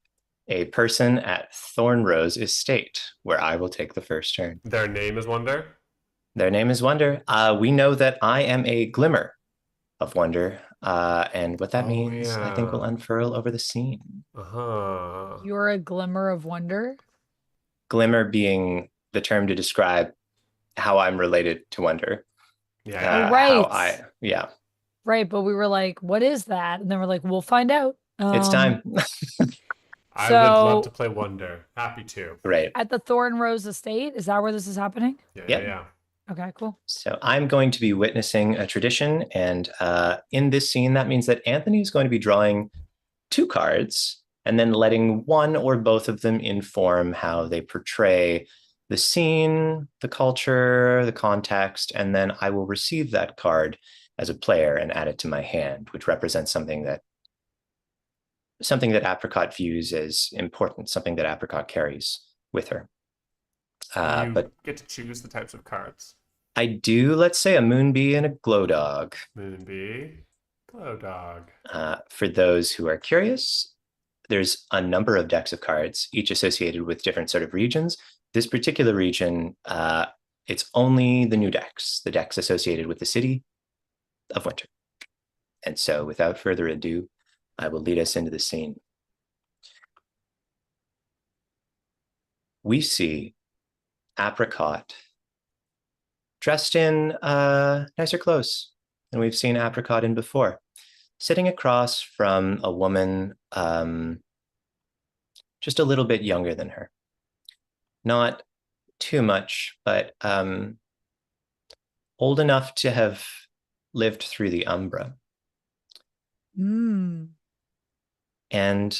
a person at Thornrose Estate, where I will take the first turn?
Their name is Wonder.
Their name is Wonder. We know that I am a glimmer of wonder, and what that means, I think, will unfurl over the scene.
You're a glimmer of wonder.
Glimmer being the term to describe how I'm related to Wonder.
Yeah.
Right.
Yeah.
Right, but we were like, what is that? And then we're like, we'll find out.
It's time.
I would love to play Wonder. Happy to.
Right.
At the Thornrose Estate, is that where this is happening?
Yeah.
Okay, cool.
So I'm going to be witnessing a tradition, and in this scene, that means that Anthony is going to be drawing 2 cards and then letting one or both of them inform how they portray the scene, the culture, the context, and then I will receive that card as a player and add it to my hand, which represents something that Apricot views as important, something that Apricot carries with her.
But get to choose the types of cards.
I do, let's say, a Moonbee and a Glow Dog.
Moonbee, Glow Dog.
For those who are curious, there's a number of decks of cards, each associated with different sort of regions. This particular region, it's only the new decks, the decks associated with the city of Winter. And so without further ado, I will lead us into the scene. We see Apricot dressed in nicer clothes than we've seen Apricot in before, sitting across from a woman just a little bit younger than her. Not too much, but old enough to have lived through the Umbra. And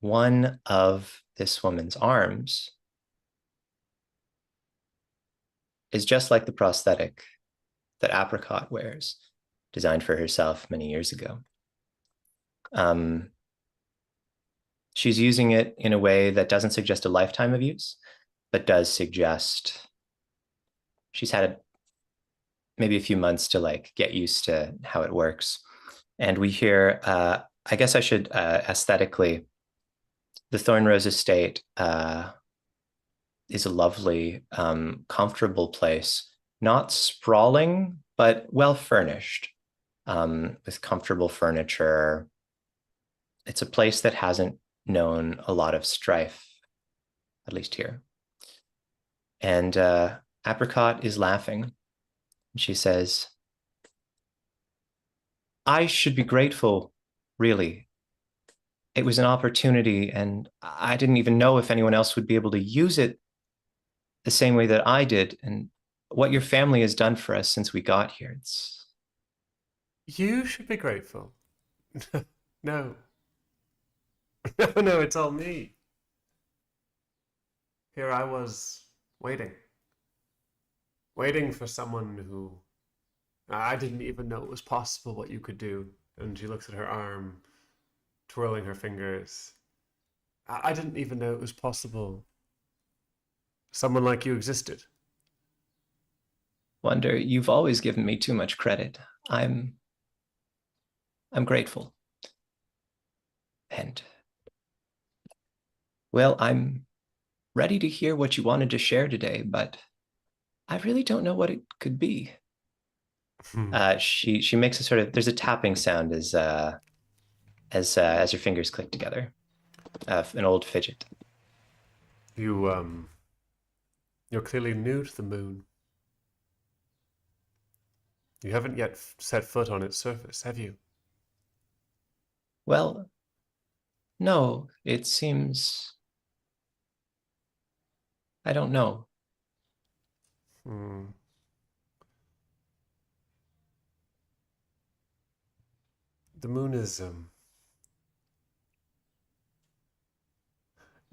one of this woman's arms is just like the prosthetic that Apricot wears, designed for herself many years ago. She's using it in a way that doesn't suggest a lifetime of use, but does suggest she's had maybe a few months to get used to how it works. And we hear, I guess I should aesthetically, the Thornrose Estate is a lovely, comfortable place, not sprawling, but well furnished, with comfortable furniture. It's a place that hasn't known a lot of strife, at least here. And Apricot is laughing. She says, I should be grateful, really. It was an opportunity, and I didn't even know if anyone else would be able to use it the same way that I did, and what your family has done for us since we got here.
You should be grateful. No. No, it's all me. Here I was, waiting for someone who I didn't even know it was possible what you could do. And she looks at her arm, twirling her fingers. I didn't even know it was possible. Someone like you existed.
Wonder, you've always given me too much credit. I'm grateful. And Well, I'm ready to hear what you wanted to share today, but I really don't know what it could be. She makes a sort of there's a tapping sound as her fingers click together, an old fidget.
You you're clearly new to the moon. You haven't yet set foot on its surface, have you?
Well, no, it seems I don't know.
Hmm. The moon is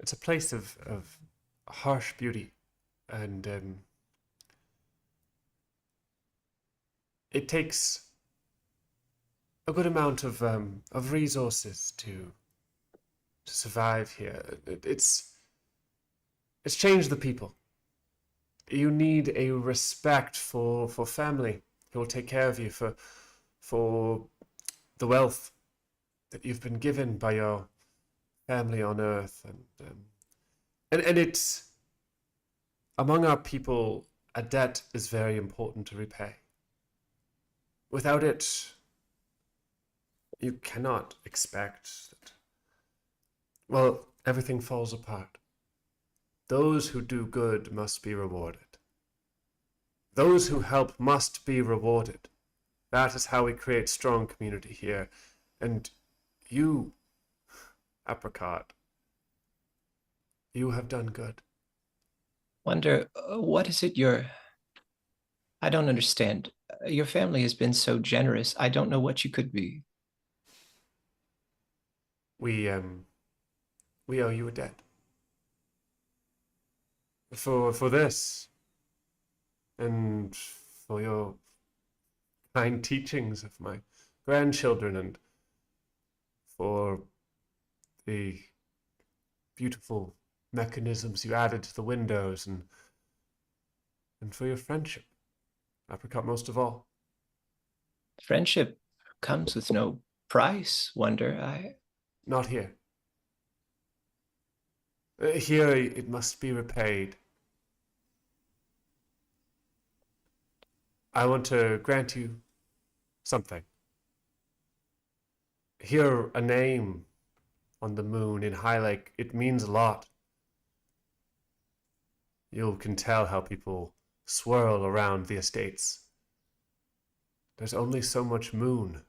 it's a place of harsh beauty, and it takes a good amount of resources to survive here. It's changed the people. You need a respect for family who will take care of you, for the wealth that you've been given by your family on Earth, and it's among our people. A debt is very important to repay. Without it, you cannot expect that. Well, everything falls apart. Those who do good must be rewarded. Those who help must be rewarded. That is how we create strong community here. And you, Apricot, you have done good.
Wonder what is it I don't understand. Your family has been so generous. I don't know what you could be.
We owe you a debt. For this, and for your kind teachings of my grandchildren, and for the beautiful mechanisms you added to the windows, and for your friendship, Apricot, most of all.
Friendship comes with no price, Wonder.
Not here. Here it must be repaid. I want to grant you something. Here, a name on the moon in High Lake, it means a lot. You can tell how people swirl around the estates. There's only so much moon.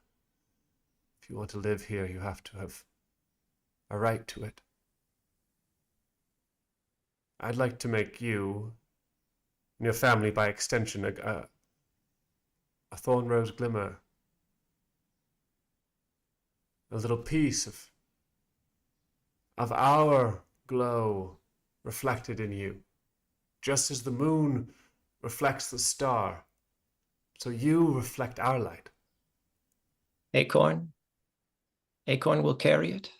If you want to live here, you have to have a right to it. I'd like to make you, and your family by extension, a thorn rose glimmer. A little piece of our glow reflected in you. Just as the moon reflects the star, so you reflect our light.
Acorn? Acorn will carry it?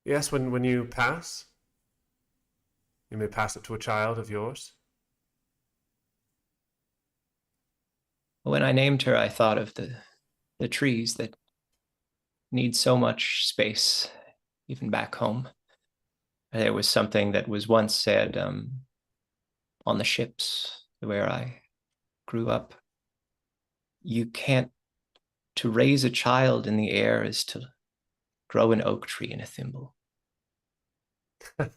Yes, when you pass, you may pass it to a child of yours.
When I named her, I thought of the trees that need so much space, even back home. There was something that was once said on the ships where I grew up. You can't, to raise a child in the air is to grow an oak tree in a thimble.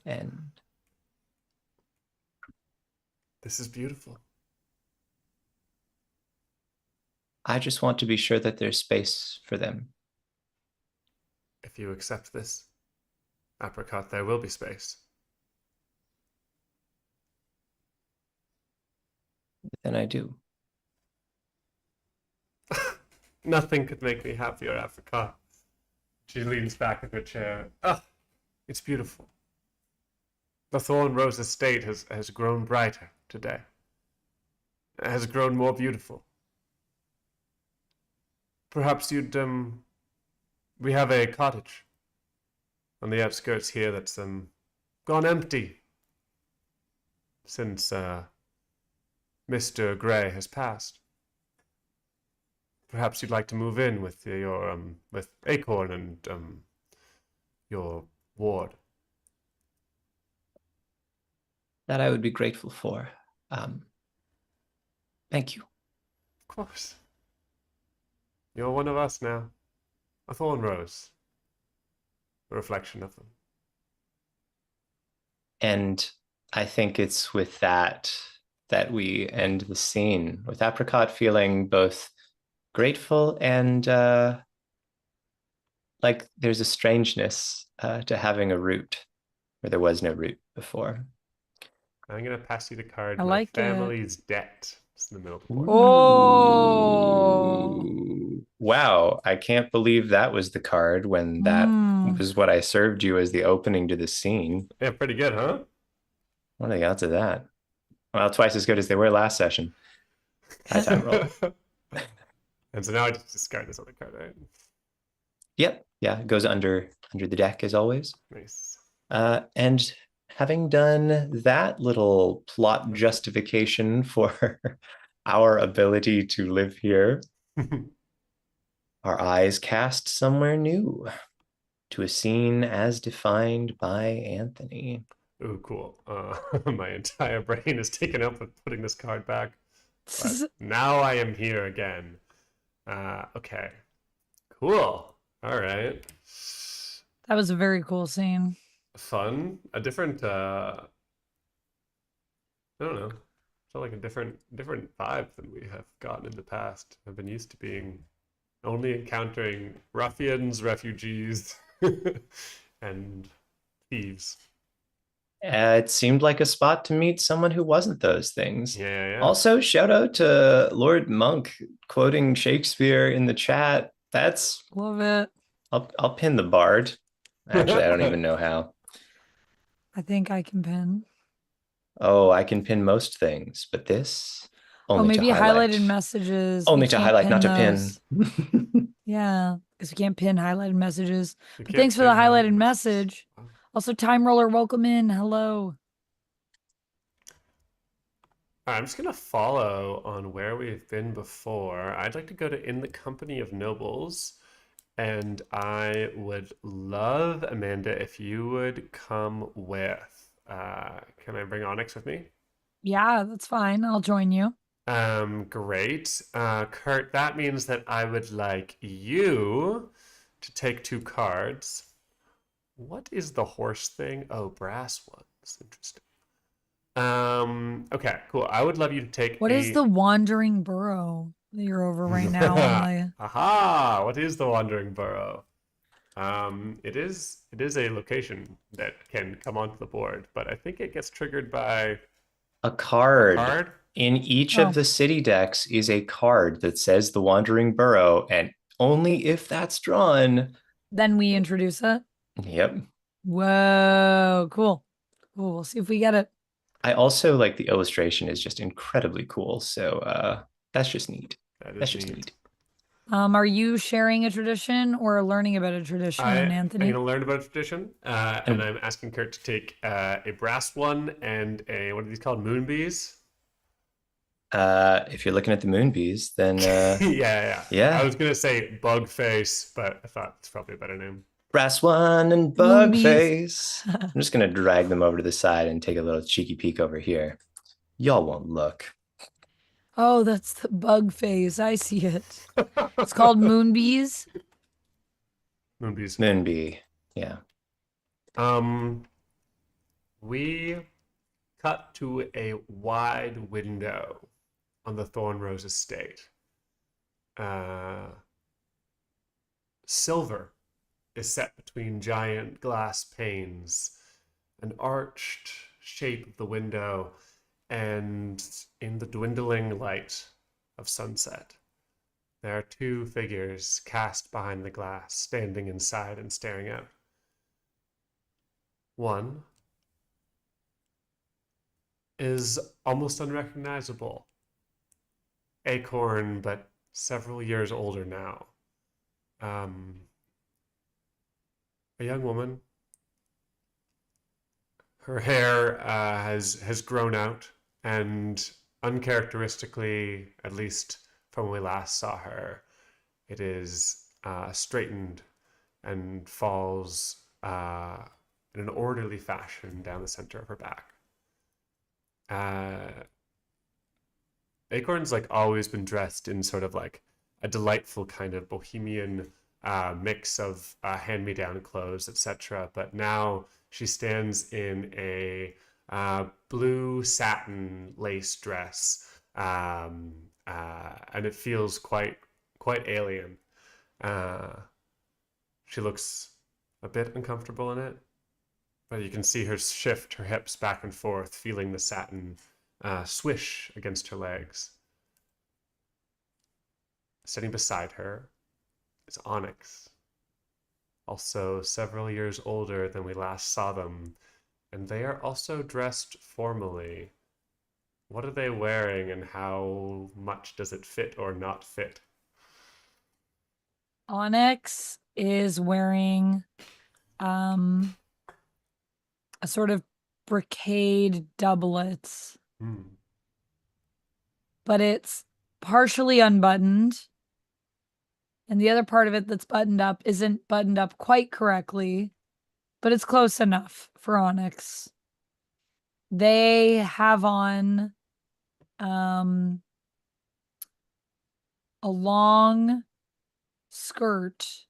And
this is beautiful.
I just want to be sure that there's space for them.
If you accept this, Apricot, there will be space.
Then I do.
Nothing could make me happier, Apricot. She leans back in her chair. Ah, it's beautiful. The Thorn Rose estate has grown brighter today. It has grown more beautiful. Perhaps you'd, we have a cottage on the outskirts here that's, gone empty since, Mr. Gray has passed. Perhaps you'd like to move in with your with Acorn and your ward.
that I would be grateful for. Um, Thank you.
Of course. You're one of us now. A thorn rose. A reflection of them.
And I think it's with that that we end the scene, with Apricot feeling both grateful and like there's a strangeness to having a root where there was no root before.
I'm going to pass you the card,
I
My
like it.
Family's Debt. It's in the middle of the board.
Oh.
Ooh. Wow, I can't believe that was the card when that
Mm.
was what I served you as the opening to the scene.
Yeah, pretty good, huh?
What are the odds of that? Well, twice as good as they were last session. High time roll.
And so now I just discard this other card, right?
Yep. Yeah, it goes under the deck as always.
Nice.
And having done that little plot justification for our ability to live here, our eyes cast somewhere new to a scene as defined by Anthony.
Ooh, cool. My entire brain is taken up with putting this card back. But now I am here again. Okay. Cool. All right.
That was a very cool scene.
Fun. A different I don't know. Felt like a different vibe than we have gotten in the past. I've been used to being only encountering ruffians, refugees, and thieves.
It seemed like a spot to meet someone who wasn't those things.
Yeah.
Also, shout out to Lord Monk quoting Shakespeare in the chat. That's
Love it.
I'll pin the bard. Actually, I don't even know how.
I think I can pin.
Oh, I can pin most things, but this only to
Maybe
highlight.
highlighted messages.
Only
We
to
can't
highlight, not to
those.
pin.
Yeah, because we can't pin highlighted messages.
You
But
can't
thanks for the
pin
highlighted
highlighted
message.
Wow.
Also, Time Roller, welcome in. Hello.
I'm just gonna follow on where we've been before. I'd like to go to In the Company of Nobles, and I would love, Amanda, if you would come with. Can I bring Onyx with me?
Yeah, that's fine. I'll join you.
Great. Kurt, that means that I would like you to take 2 cards. What is the horse thing? Oh, brass ones. Interesting. Okay, cool. I would love you to take
What is the Wandering Burrow that you're over right now on the...
Aha! What is the Wandering Burrow? It is a location that can come onto the board, but I think it gets triggered by
A card.
a card.
In each
Oh.
of the city decks is a card that says the Wandering Burrow, and only if that's drawn.
Then we introduce it.
Yep.
Whoa, cool. Cool. We'll see if we get it.
I also like the illustration is just incredibly cool. So that's just neat.
That
That's
is
just
neat.
neat.
Are you sharing a tradition or learning about a tradition,
I'm
Anthony?
going to learn about a tradition, and I'm asking Kurt to take a brass one and what are these called? Moonbees?
If you're looking at the moonbees, then
Yeah.
yeah.
I was going to say bug face, but I thought it's probably a better name.
Brass one and bug face. I'm just gonna drag them over to the side and take a little cheeky peek over here. Y'all won't look.
Oh, that's the bug face. I see it. It's called Moonbees.
Moonbees.
Moonbee. Yeah.
We cut to a wide window on the Thornrose estate. Silver is set between giant glass panes, an arched shape of the window, and in the dwindling light of sunset, there are 2 figures cast behind the glass, standing inside and staring out. One is almost unrecognizable. Acorn, but several years older now. A young woman. Her hair has grown out, and uncharacteristically, at least from when we last saw her, it is straightened and falls in an orderly fashion down the center of her back. Acorn's like always been dressed in sort of like a delightful kind of bohemian mix of hand-me-down clothes, etc. But now she stands in a blue satin lace dress, and it feels quite alien. Uh, she looks a bit uncomfortable in it, but you can see her shift her hips back and forth, feeling the satin swish against her legs. Sitting beside her is Onyx, also several years older than we last saw them, and they are also dressed formally. What are they wearing, and how much does it fit or not fit?
Onyx is wearing a sort of brocade doublet,
Hmm.
but it's partially unbuttoned. And the other part of it that's buttoned up isn't buttoned up quite correctly, but it's close enough for Onyx. They have on a long skirt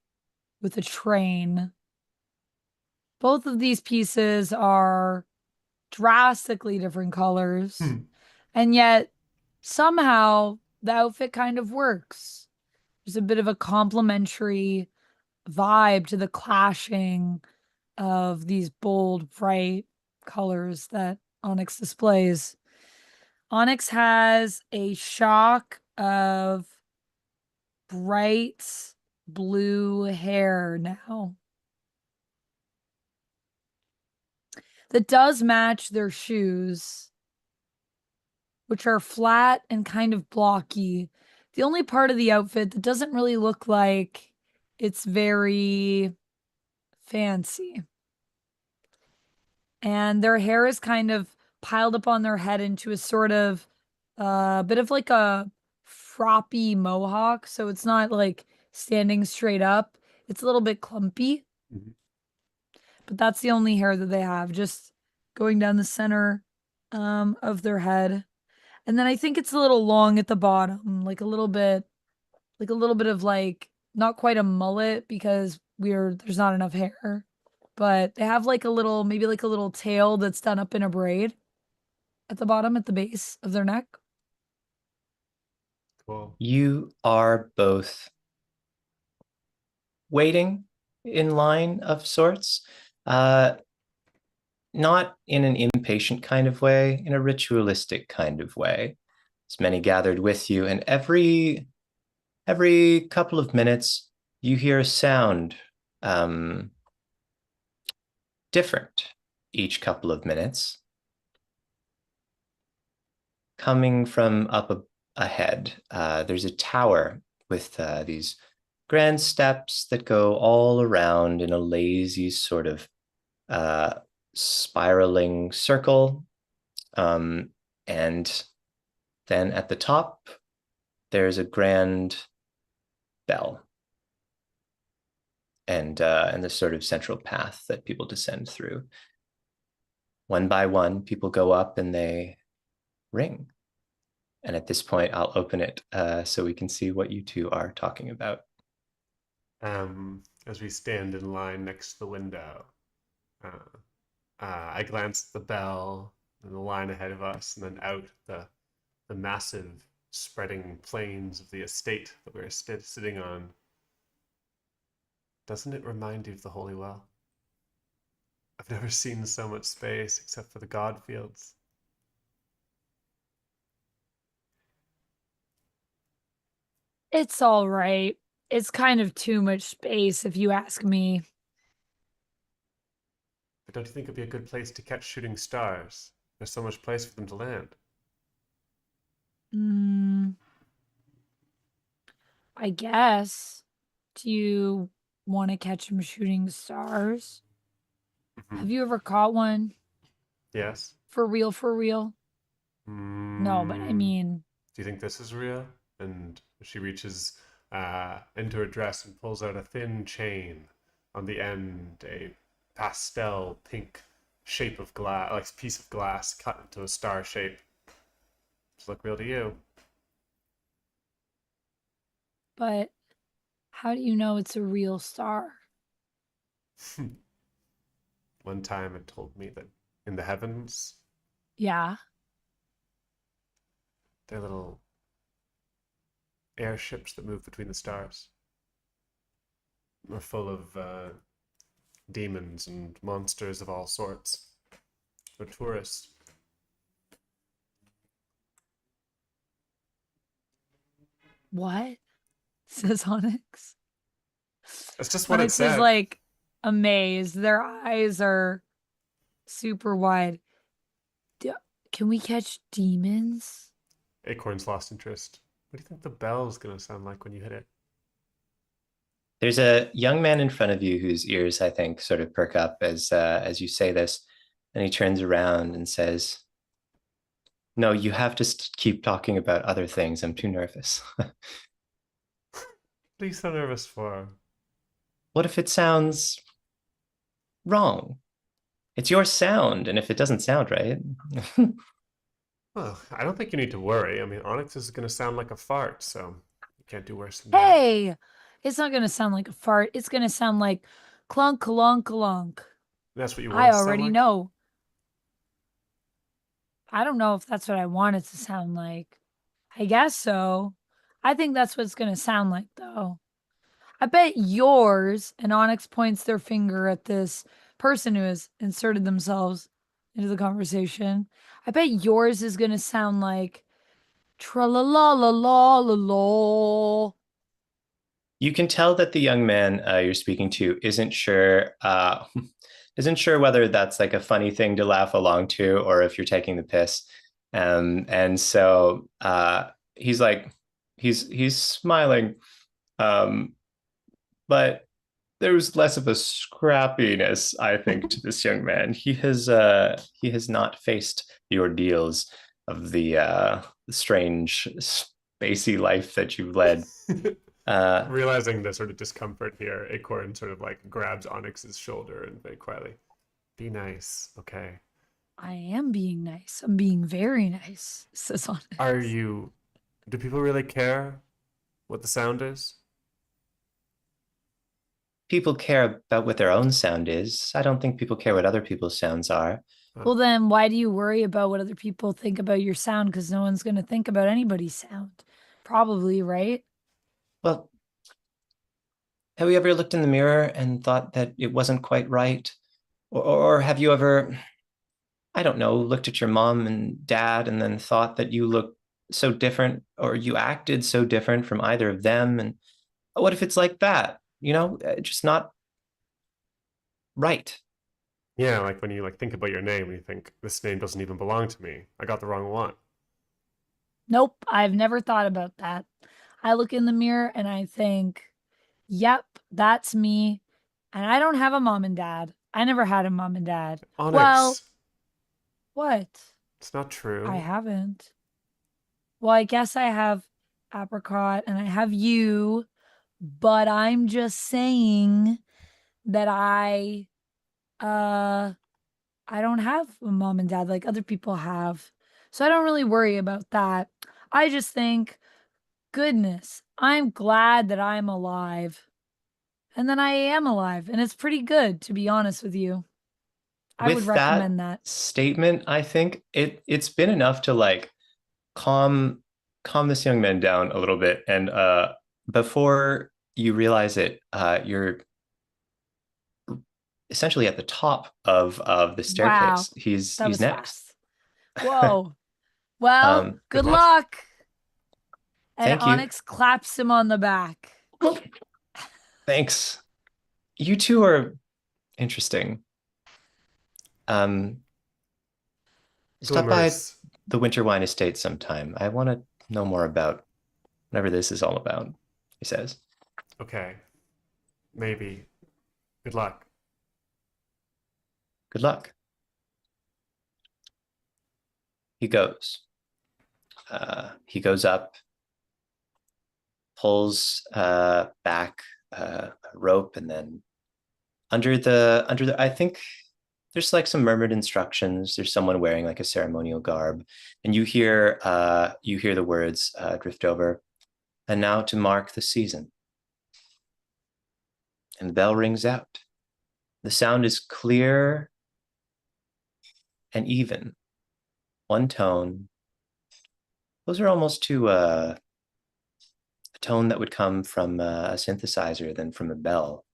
with a train. Both of these pieces are drastically different colors,
Hmm.
and yet somehow the outfit kind of works. There's a bit of a complementary vibe to the clashing of these bold, bright colors that Onyx displays. Onyx has a shock of bright blue hair now that does match their shoes, which are flat and kind of blocky. The only part of the outfit that doesn't really look like it's very fancy. And their hair is kind of piled up on their head into a sort of bit of like a froppy mohawk. So it's not like standing straight up, it's a little bit clumpy,
Mhm.
but that's the only hair that they have, just going down the center of their head. And then I think it's a little long at the bottom, like a little bit of like not quite a mullet because there's not enough hair, but they have like a little, maybe like a little tail that's done up in a braid at the bottom at the base of their neck.
Cool.
You are both waiting in line of sorts, uh, not in an impatient kind of way, in a ritualistic kind of way. As many gathered with you, and every couple of minutes you hear a sound um, different each couple of minutes coming from ahead. There's a tower with these grand steps that go all around in a lazy sort of uh, spiraling circle. And then at the top, there's a grand bell and the sort of central path that people descend through. One by one, people go up and they ring. And at this point, I'll open it so we can see what you two are talking about.
As we stand in line next to the window, uh, I glance at the bell and the line ahead of us, and then out the massive spreading plains of the estate that we're sitting on. Doesn't it remind you of the Holy Well? I've never seen so much space except for the God Fields.
It's all right. It's kind of too much space, if you ask me.
But don't you think it'd be a good place to catch shooting stars? There's so much place for them to land.
Mm, I guess. Do you want to catch them shooting stars?
Mm-hmm.
Have you ever caught one?
Yes.
For real, for real? No, but I
Mm,
mean,
do you think this is real? And she reaches into her dress and pulls out a thin chain on the end, a pastel pink shape of glass, like a piece of glass cut into a star shape. Does it look real to you?
But how do you know it's a real star?
One time it told me that in the heavens,
Yeah.
they're little airships that move between the stars. Are full of demons and monsters of all sorts. They're tourists.
What? Says Onyx.
That's just what it
Onyx is
said.
like amazed. Their eyes are super wide. Can we catch demons?
Acorn's lost interest. What do you think the bell is going to sound like when you hit it?
There's a young man in front of you whose ears, I think, sort of perk up as you say this, and he turns around and says, "No, you have to keep talking about other things. I'm too nervous."
What are you so nervous for?
What if it sounds wrong? It's your sound, and if it doesn't sound right,
Well, I don't think you need to worry. I mean, Onyx is going to sound like a fart, so you can't do worse than that.
Hey, it's not gonna sound like a fart. It's gonna sound like clunk, clunk, clunk.
That's what you want
I
it to sound
already
like?
know. I don't know if that's what I want it to sound like. I guess so. I think that's what it's gonna sound like, though. I bet yours, and Onyx points their finger at this person who has inserted themselves into the conversation. I bet yours is gonna sound like tra la la la la la la.
you can tell that the young man you're speaking to isn't sure whether that's like a funny thing to laugh along to or if you're taking the piss. And so he's like, he's smiling, um, but there's less of a scrappiness, I think, to this young man. He has not faced the ordeals of the strange spacey life that you've led. Uh,
Realizing the sort of discomfort here, Acorn sort of like grabs Onyx's shoulder and very quietly, "Be nice, okay?
I am being nice. I'm being very nice, says
Are
Onyx.
you? Do people really care what the sound is?"
People care about what their own sound is. I don't think people care what other people's sounds are.
Huh.
Well, then why do you worry about what other people think about your sound? Because no one's going to think about anybody's sound. Probably, right?
Well, have you ever looked in the mirror and thought that it wasn't quite right? Or have you ever, I don't know, looked at your mom and dad and then thought that you looked so different or you acted so different from either of them? And what if it's like that? Just not right.
Yeah, like when you like think about your name and you think this name doesn't even belong to me. I got the wrong one.
Nope, I've never thought about that. I look in the mirror and I think, yep, that's me. And I don't have a mom and dad. I never had a mom and dad. Well,
Onyx,
what?
it's not
I
true.
haven't. Well, I guess I have Apricot and I have you, but I'm just saying that uh I don't have a mom and dad like other people have. So I don't really worry about that. I just think, goodness, I'm glad that I'm alive. And then I am alive, and it's pretty good, to be honest with you. I would
With that
recommend that.
statement, I think it's been enough to like calm calm this young man down a little bit. And before you realize it, you're essentially at the top of the
Wow,
staircase. He's
that
he's
was
next.
fast. Whoa. Well,
Good
good
luck.
luck. And
Thank you.
Onyx claps him on the back.
Thanks. You two are interesting. Um, Stop by
Glimmers.
the Winter Wine Estate sometime. I want to know more about whatever this is all about, he says.
Okay, maybe. Good luck.
Good luck. He goes. He goes up, pulls back a rope, and then under the I think there's like some murmured instructions. There's someone wearing like a ceremonial garb, and you hear the words drift over. And now to mark the season. And the bell rings out. The sound is clear and even. One tone. Those are almost to a tone that would come from a synthesizer than from a bell.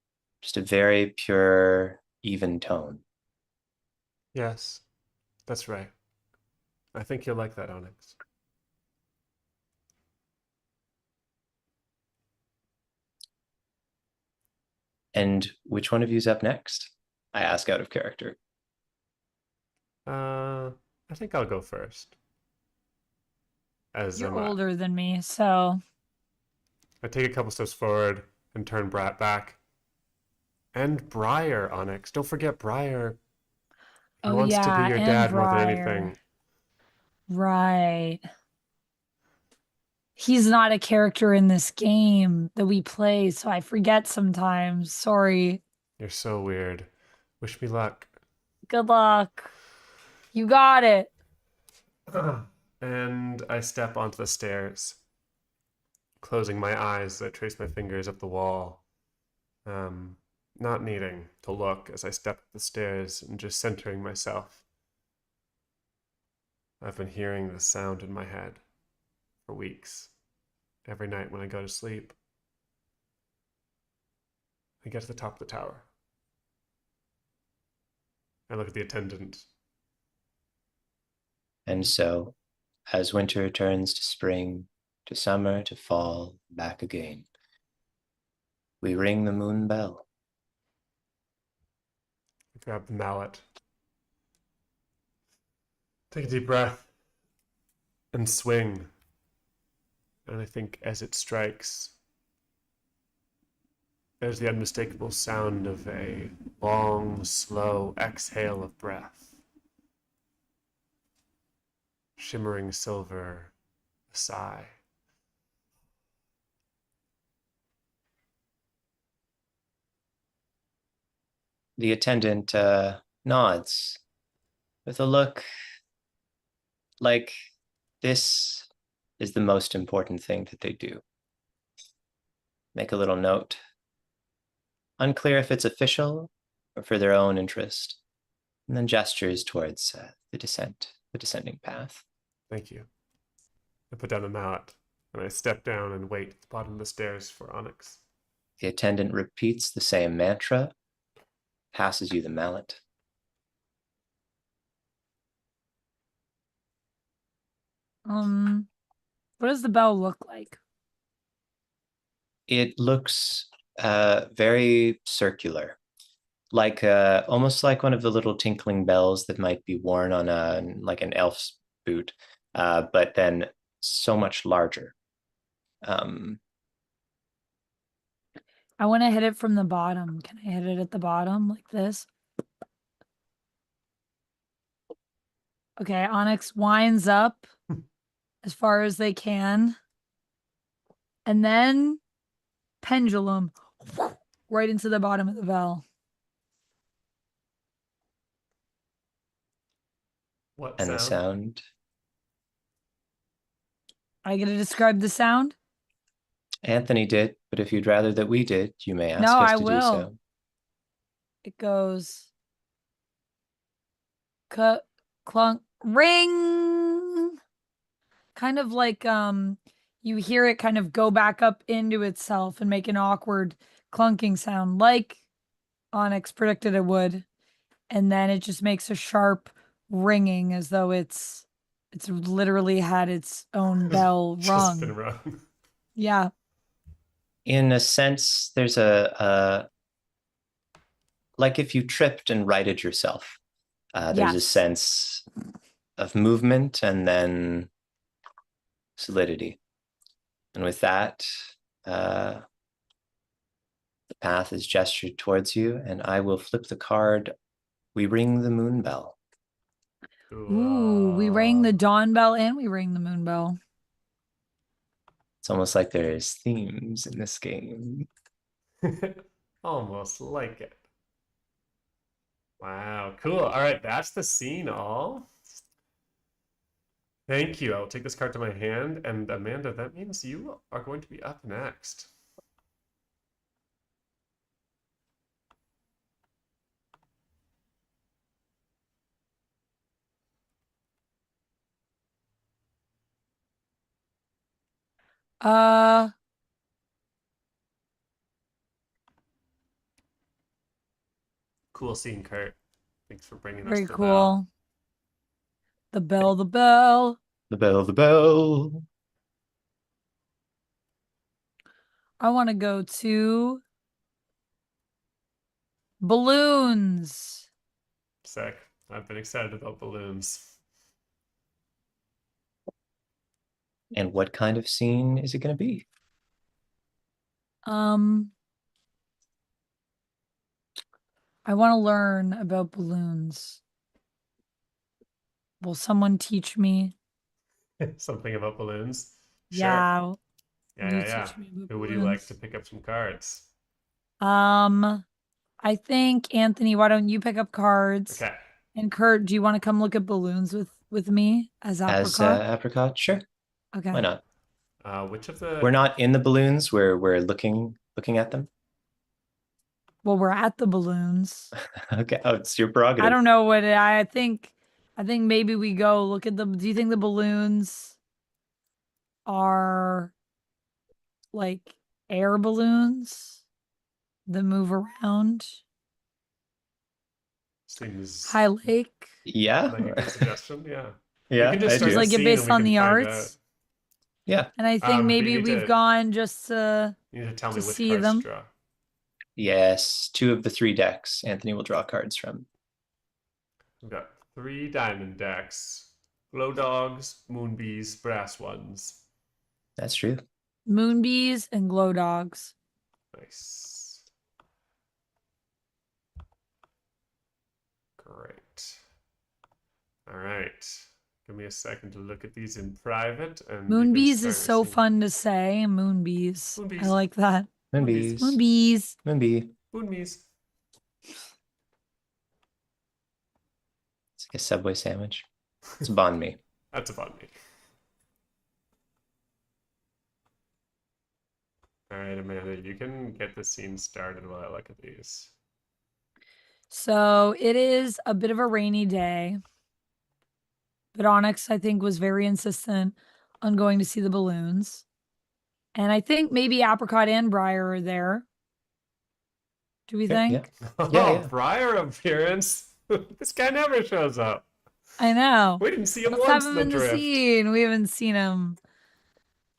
Just a very pure, even tone.
Yes, that's right. I think you'll like that, Onyx.
And which one of you's up next? I ask out of character.
I think I'll go first. As
You're
I'm,
older than me, so
I take a couple steps forward and turn Brat back. And Briar, Onyx. Don't forget Briar. He
oh
wants to be
yeah,
your
and
dad more than
Briar.
anything.
Right. He's not a character in this game that we play, so I forget sometimes. Sorry.
You're so weird. Wish me luck.
Good luck. You got it.
And I step onto the stairs, closing my eyes as I trace my fingers up the wall. Not needing to look as I step up the stairs and just centering myself. I've been hearing the sound in my head for weeks. Every night when I go to sleep, I get to the top of the tower. I look at the attendant.
And so, as winter turns to spring, to summer, to fall, back again, we ring the moon bell.
I grab the mallet. Take a deep breath and swing. And I think as it strikes, there's the unmistakable sound of a long, slow exhale of breath. Shimmering silver, a sigh.
The attendant nods with a look like this is the most important thing that they do. Make a little note. Unclear if it's official or for their own interest, and then gestures towards the descending path.
Thank you. I put down the mallet and I step down and wait at the bottom of the stairs for Onyx.
The attendant repeats the same mantra, passes you the mallet.
What does the bell look like?
It looks very circular, like almost like one of the little tinkling bells that might be worn on an elf's boot, but then so much larger.
I want to hit it from the bottom. Can I hit it at the bottom like this? Okay, Onyx winds up as far as they can. And then pendulum right into the bottom of the bell.
What
And the
sound?
sound.
I get to describe the sound?
Anthony did, but if you'd rather that we did, you may ask
No,
us
I
to do
will.
so.
It goes clunk ring. Kind of like you hear it kind of go back up into itself and make an awkward clunking sound like Onyx predicted it would. And then it just makes a sharp ringing as though it's literally had its own bell
Just been
rung.
rung.
Yeah.
In a sense, there's a like if you tripped and righted yourself, there's a
Yes.
sense of movement and then solidity. And with that, the path is gestured towards you, and I will flip the card. We ring the moon bell.
Ooh, we rang the dawn bell and we rang the moon bell.
It's almost like there's themes in this game.
Almost like it. Wow, cool. All right, that's the scene all. Thank you. I'll take this card to my hand. And Amanda, that means you are going to be up next.
Uh,
Cool scene, Kurt. Thanks for bringing us
very
the bell.
cool. The bell, the bell.
The bell, the bell.
I want to go to balloons.
Sick. I've been excited about balloons.
And what kind of scene is it going to be?
I want to learn about balloons. Will someone teach me?
Something about balloons? Sure.
Yeah. Will you
Yeah.
teach me about
Who would you like to
balloons?
pick up some cards?
I think Anthony, why don't you pick up cards?
Okay.
And Kurt, do you want to come look at balloons with me as
As
Apricot?
Apricot? Sure. Why
Okay.
not?
Which of the
We're not in the balloons. We're looking at them.
Well, we're at the balloons.
Okay. Oh, it's your
I
prerogative.
don't know what I think. I think maybe we go look at them. Do you think the balloons are like air balloons that move around?
seems
High Lake?
Yeah.
like a good suggestion? Yeah. We
Yeah,
can just
I
start
Just
do.
the
like it
scene and
based
we
on
can
the
find out.
arts.
Yeah.
And I think
But
maybe we've gone just
you need to tell me
to
which
see
cards to
them.
draw.
Yes. 2 of the 3 decks Anthony will draw cards from.
We've got 3 diamond decks. Glow dogs, moonbees, brass ones.
That's true.
Moonbees and glow dogs.
Nice. Great. All right. Give me a second to look at these in private and you can
Moonbees is
start
so
seeing.
fun to say. Moonbees. I
Moonbees.
like that.
Moonbees.
Moonbees.
Moonbees.
Moonbee.
Moonbees.
It's like a Subway sandwich. It's banh mi.
That's a fun me. All right, Amanda, you can get the scene started while I look at these.
So it is a bit of a rainy day. But Onyx, I think, was very insistent on going to see the balloons. And I think maybe Apricot and Briar are there. Do we
Yeah, yeah.
think?
Oh, Briar appearance. This guy never shows up.
I know.
We didn't see him
Let's have
once
him
in the
in the
drift.
scene. We haven't seen him.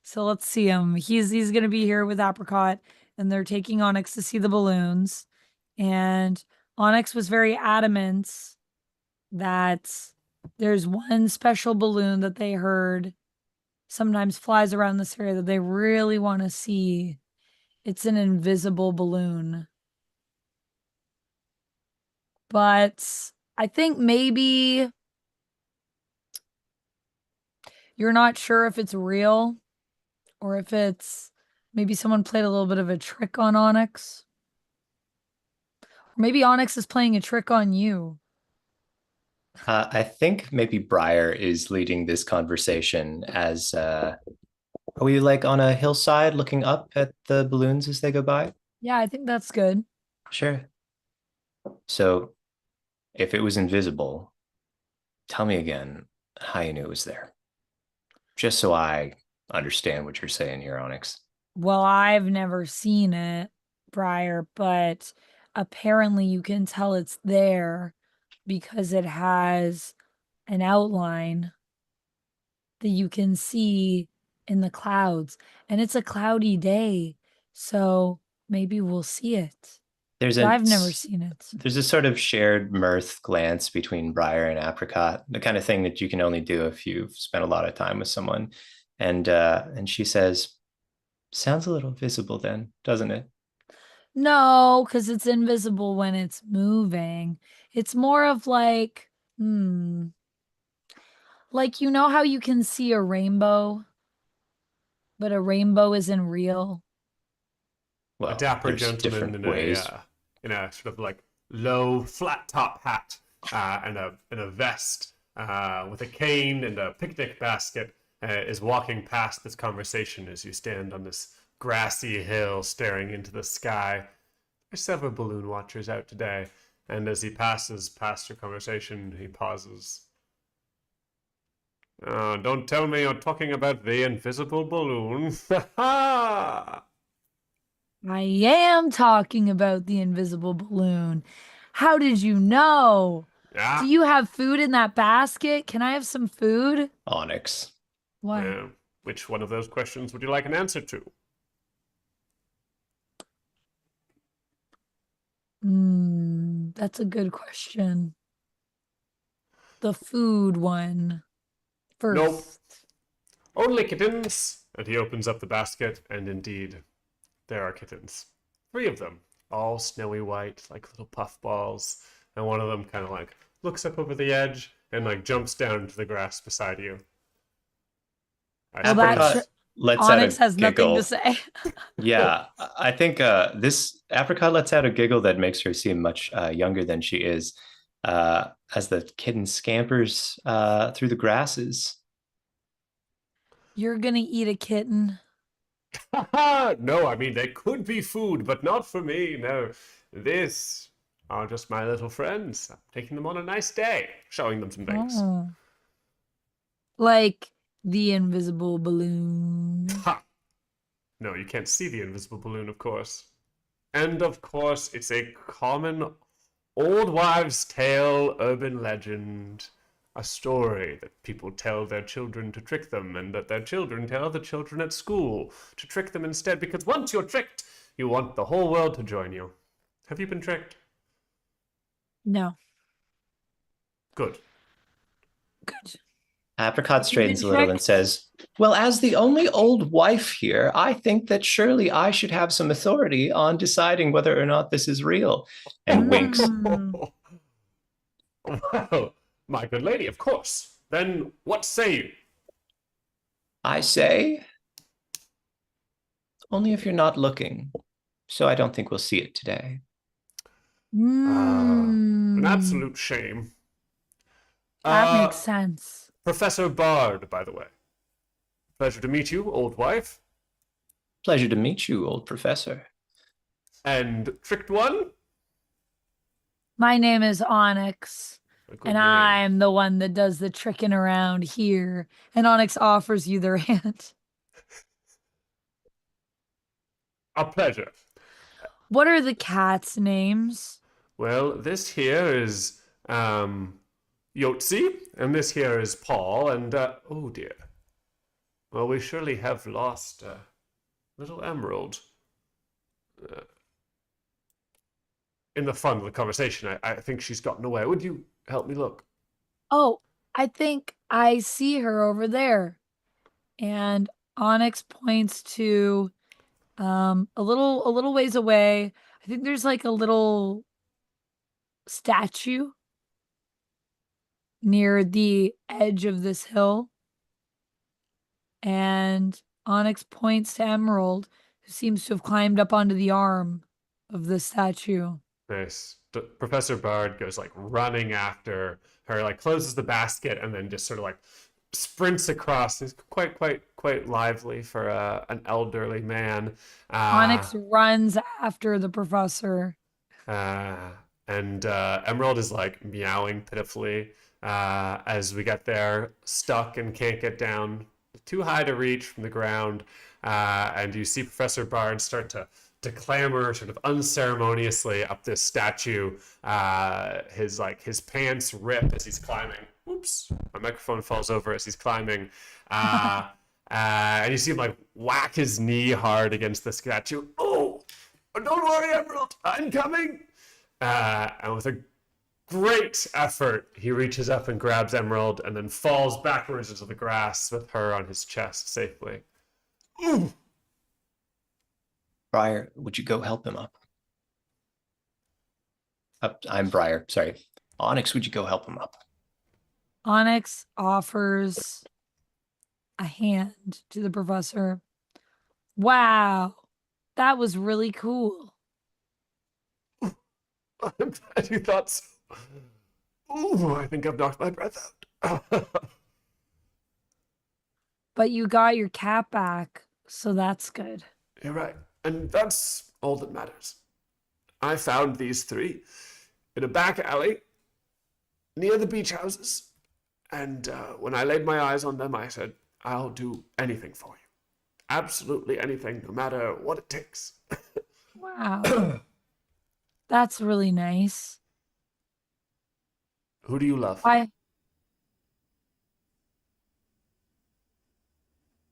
So let's see him. He's gonna be here with Apricot, and they're taking Onyx to see the balloons. And Onyx was very adamant that there's one special balloon that they heard sometimes flies around this area that they really want to see. It's an invisible balloon. But I think maybe you're not sure if it's real or if it's maybe someone played a little bit of a trick on Onyx. Or maybe Onyx is playing a trick on you.
I think maybe Briar is leading this conversation as are we like on a hillside looking up at the balloons as they go by?
Yeah, I think that's good.
Sure. So if it was invisible, tell me again how you knew it was there. Just so I understand what you're saying here, Onyx.
Well, I've never seen it, Briar, but apparently you can tell it's there because it has an outline that you can see in the clouds. And it's a cloudy day, so maybe we'll see it.
There's
But
a
I've never seen it.
there's a sort of shared mirth glance between Briar and Apricot, the kind of thing that you can only do if you've spent a lot of time with someone. And she says, "Sounds a little visible then, doesn't it?"
No, because it's invisible when it's moving. It's more of like, like you know how you can see a rainbow, but a rainbow isn't real.
A
Well,
dapper
there's
gentleman
different ways.
in a sort of like low, flat top hat and a vest with a cane and a picnic basket is walking past this conversation as you stand on this grassy hill staring into the sky. There's several balloon watchers out today, and as he passes past your conversation, he pauses. Don't tell me you're talking about the invisible balloon. Ha!
I am talking about the invisible balloon. How did you know? Do
Yeah.
you have food in that basket? Can I have some food?
Onyx.
What?
Which one of those questions would you like an answer to?
That's a good question. The food one
Nope.
first.
Only kittens. And he opens up the basket, and indeed, there are kittens. 3 of them, all snowy white, like little puffballs. And one of them kind of like looks up over the edge and like jumps down into the grass beside you.
Well, that
Apricot lets out
Onyx
a
has nothing to
giggle.
say.
Yeah, I think this Apricot lets out a giggle that makes her seem much younger than she is as the kitten scampers through the grasses.
You're gonna eat a kitten.
No, I mean, they could be food, but not for me. No, this are just my little friends. I'm taking them on a nice day, showing them some things.
Oh. Like the invisible balloon.
Ha! No, you can't see the invisible balloon, of course. And of course, it's a common old wives' tale, urban legend, a story that people tell their children to trick them, and that their children tell other children at school to trick them instead, because once you're tricked, you want the whole world to join you. Have you been tricked?
No.
Good.
Good.
Apricot
Have you been
straightens a little and
tricked?
says, "Well, as the only old wife here, I think that surely I should have some authority on deciding whether or not this is real." And winks.
Well, my good lady, of course. Then what say you?
I say, only if you're not looking. So I don't think we'll see it today.
An absolute shame.
That makes sense.
Professor Bard, by the way. Pleasure to meet you, old wife.
Pleasure to meet you, old professor.
And tricked one?
My name is Onyx,
A good
and
name.
I'm the one that does the tricking around here. And Onyx offers you their hand.
A pleasure.
What are the cats' names?
Well, this here is Yotzi, and this here is Paul, and oh dear. Well, we surely have lost little Emerald. In the fun of the conversation, I think she's gotten away. Would you help me look?
Oh, I think I see her over there. And Onyx points to a little ways away. I think there's like a little statue near the edge of this hill. And Onyx points to Emerald, who seems to have climbed up onto the arm of the statue.
Nice. Professor Bard goes like running after her, like closes the basket, and then just sort of like sprints across. It's quite lively for an elderly man.
Onyx runs after the professor.
And Emerald is like meowing pitifully as we get there, stuck and can't get down, too high to reach from the ground. And you see Professor Bard start to clamber sort of unceremoniously up this statue. His pants rip as he's climbing. Oops, my microphone falls over as he's climbing. And you see him like whack his knee hard against the statue. Oh, don't worry, Emerald, I'm coming. And with a great effort, he reaches up and grabs Emerald and then falls backwards into the grass with her on his chest safely. Ooh.
Briar, would you go help him up? I'm Briar, sorry. Onyx, would you go help him up?
Onyx offers a hand to the professor. Wow, that was really cool.
I'm glad you thought so. Ooh, I think I've knocked my breath out.
But you got your cat back, so that's good.
You're right. And that's all that matters. I found these three in a back alley near the beach houses. And when I laid my eyes on them, I said, I'll do anything for you. Absolutely anything, no matter what it takes.
Wow. That's really nice.
Who do you love?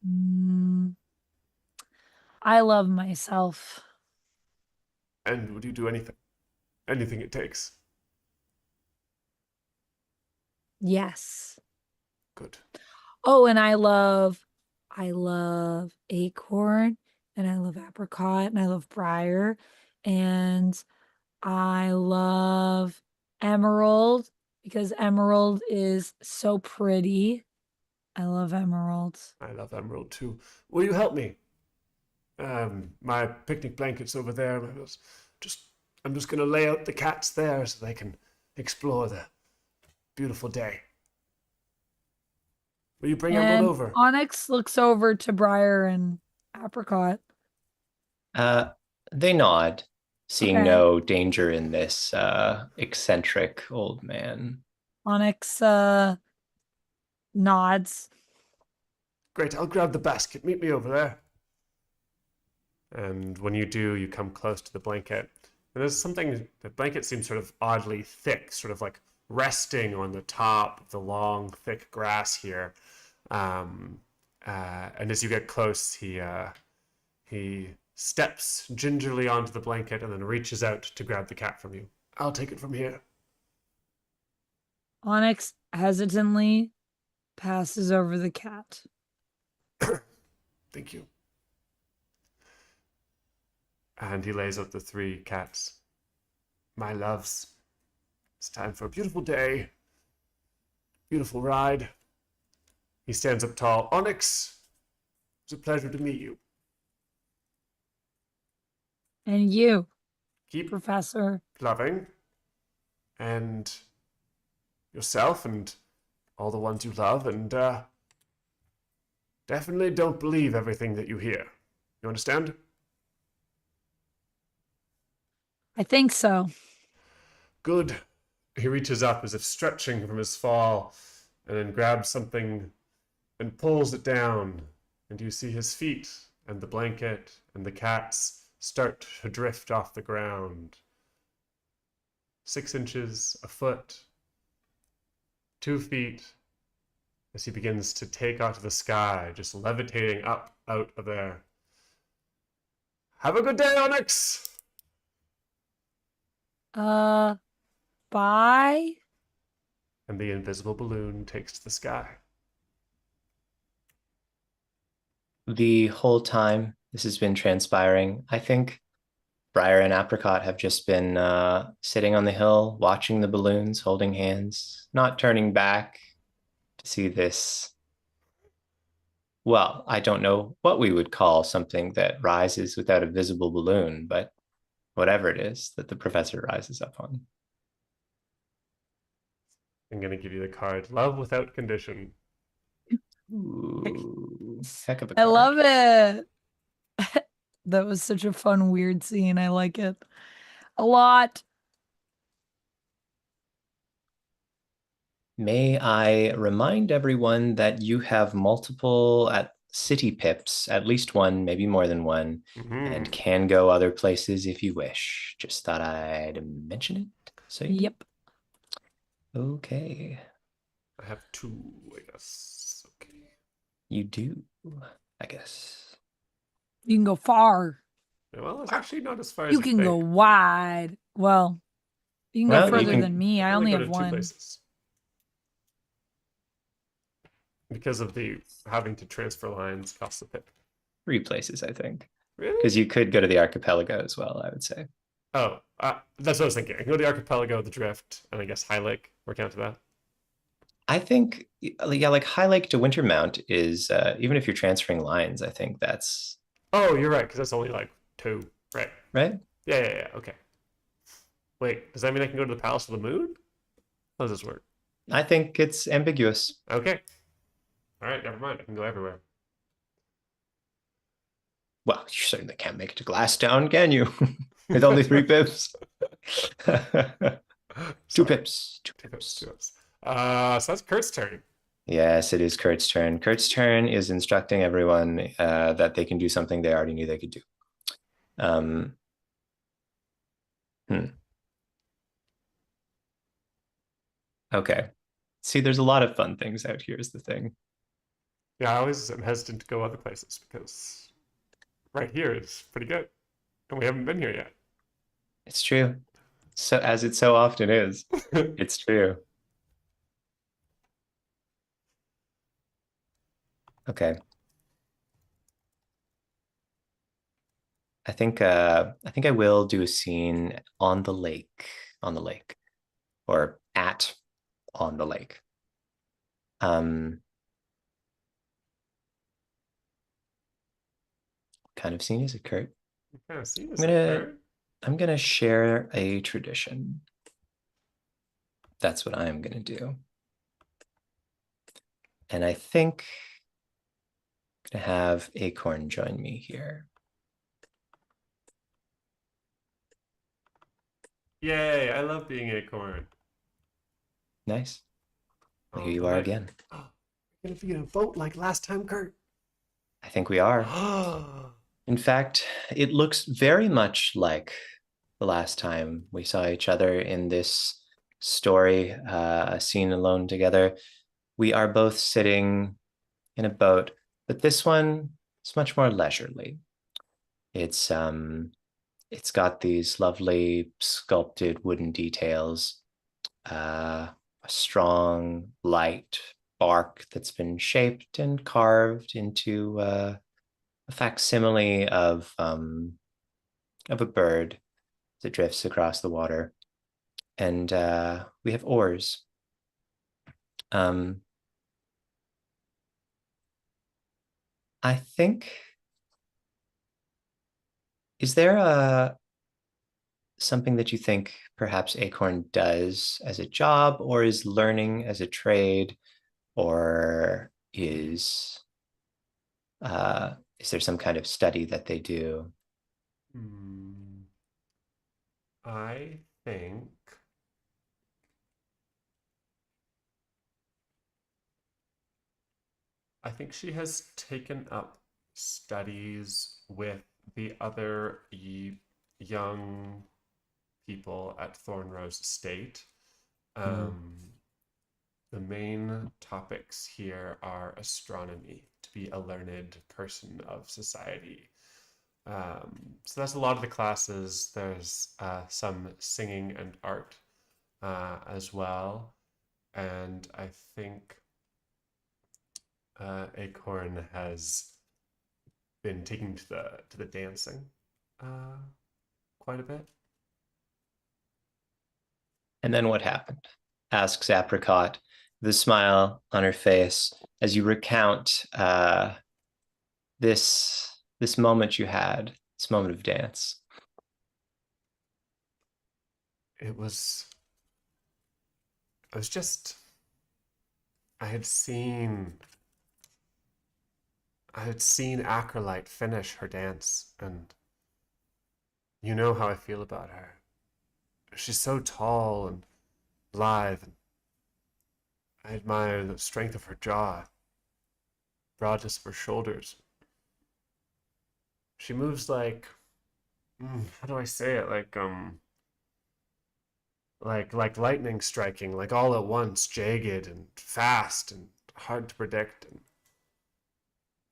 Mm, I love myself.
And would you do anything? Anything it takes?
Yes.
Good.
Oh, and I love Acorn, and I love Apricot, and I love Briar, and I love Emerald because Emerald is so pretty. I love emeralds.
I love Emerald too. Will you help me? My picnic blanket's over there. I'm just gonna lay out the cats there so they can explore the beautiful day. Will you bring Emerald
And
over?
Onyx looks over to Briar and Apricot.
They nod, seeing
Okay.
no danger in this eccentric old man.
Onyx nods.
Great, I'll grab the basket. Meet me over there. And when you do, you come close to the blanket. And there's something, the blanket seems sort of oddly thick, sort of like resting on the top of the long, thick grass here. And as you get close, he steps gingerly onto the blanket and then reaches out to grab the cat from you. I'll take it from here.
Onyx hesitantly passes over the cat.
Thank you. And he lays out the three cats. My loves, it's time for a beautiful day, beautiful ride. He stands up tall. Onyx, it's a pleasure to meet you.
And you,
Keep
Professor.
loving, and yourself and all the ones you love, and definitely don't believe everything that you hear. You understand?
I think so.
Good. He reaches up as if stretching from his fall, and then grabs something and pulls it down. And you see his feet and the blanket and the cats start to drift off the ground. 6 inches, a foot, 2 feet, as he begins to take out of the sky, just levitating up out of there. Have a good day, Onyx!
Bye.
And the invisible balloon takes to the sky.
The whole time this has been transpiring, I think Briar and Apricot have just been sitting on the hill, watching the balloons, holding hands, not turning back to see this. Well, I don't know what we would call something that rises without a visible balloon, but whatever it is that the professor rises up on.
I'm going to give you the card. Love without condition.
Ooh, heck of a
I
card.
love it. That was such a fun, weird scene. I like it a lot.
May I remind everyone that you have multiple at city pips, at least one, maybe more than one, and can go other places if you wish. Just thought I'd mention it. So
Yep.
Okay.
I have 2, I guess. Okay.
You do, I guess.
You can go far.
Well, it's actually not as far as
You can go wide. Well, you can go further than me. I only have
2
one.
places. Because of the having to transfer lines across the pit.
3 places, I think.
Really?
Because you could go to the archipelago as well, I would say.
Oh, that's what I was thinking. I can go to the archipelago, the drift, and I guess High Lake. We're counting that.
I think, yeah, like High Lake to Wintermount is, even if you're transferring lines, I think that's...
Oh, you're right, because that's only like 2, right?
Right?
Yeah, okay. Wait, does that mean I can go to the Palace of the Moon? How does this work?
I think it's ambiguous.
Okay. All right, never mind. I can go everywhere.
Well, you certainly can't make it to Glasstown, can you? With only 3 pips. 2
Sorry.
pips. 2
Two pips,
pips.
2 pips. So that's Kurt's turn.
Yes, it is Kurt's turn. Kurt's turn is instructing everyone that they can do something they already knew they could do. Um, Okay. See, there's a lot of fun things out here is the thing.
Yeah, I always am hesitant to go other places because right here is pretty good. And we haven't been here yet.
It's true. So as it so often is, it's true. Okay. I think I will do a scene on the lake, or at on the lake. Kind of scene is it, Kurt?
Yeah, see,
I'm
is it
gonna
Kurt?
I'm gonna share a tradition. That's what I'm gonna do. And I think I'm gonna have Acorn join me here.
Yay, I love being Acorn.
Nice. Well, here
Oh,
you
we
are
might.
again.
We're gonna be in a boat like last time, Kurt.
I think we are. In fact, it looks very much like the last time we saw each other in this story, a scene alone together. We are both sitting in a boat, but this one is much more leisurely. It's it's got these lovely sculpted wooden details, a strong, light bark that's been shaped and carved into a facsimile of a bird that drifts across the water, and we have oars. Um, I think, is there a something that you think perhaps Acorn does as a job, or is learning as a trade, or is there some kind of study that they do?
Hmm. I think I think she has taken up studies with the other young people at Thornrose Estate.
Mm.
The main topics here are astronomy, to be a learned person of society. So that's a lot of the classes. There's some singing and art as well. And I think Acorn has been taking to the dancing uh, quite a bit.
And then what happened? Asks Apricot, the smile on her face, as you recount this moment you had, this moment of dance.
It was I was just I had seen Acrolite finish her dance, and you know how I feel about her. She's so tall and lithe, and I admire the strength of her jaw, broadness of her shoulders. She moves like, how do I say it? Like lightning striking, like all at once, jagged and fast and hard to predict. And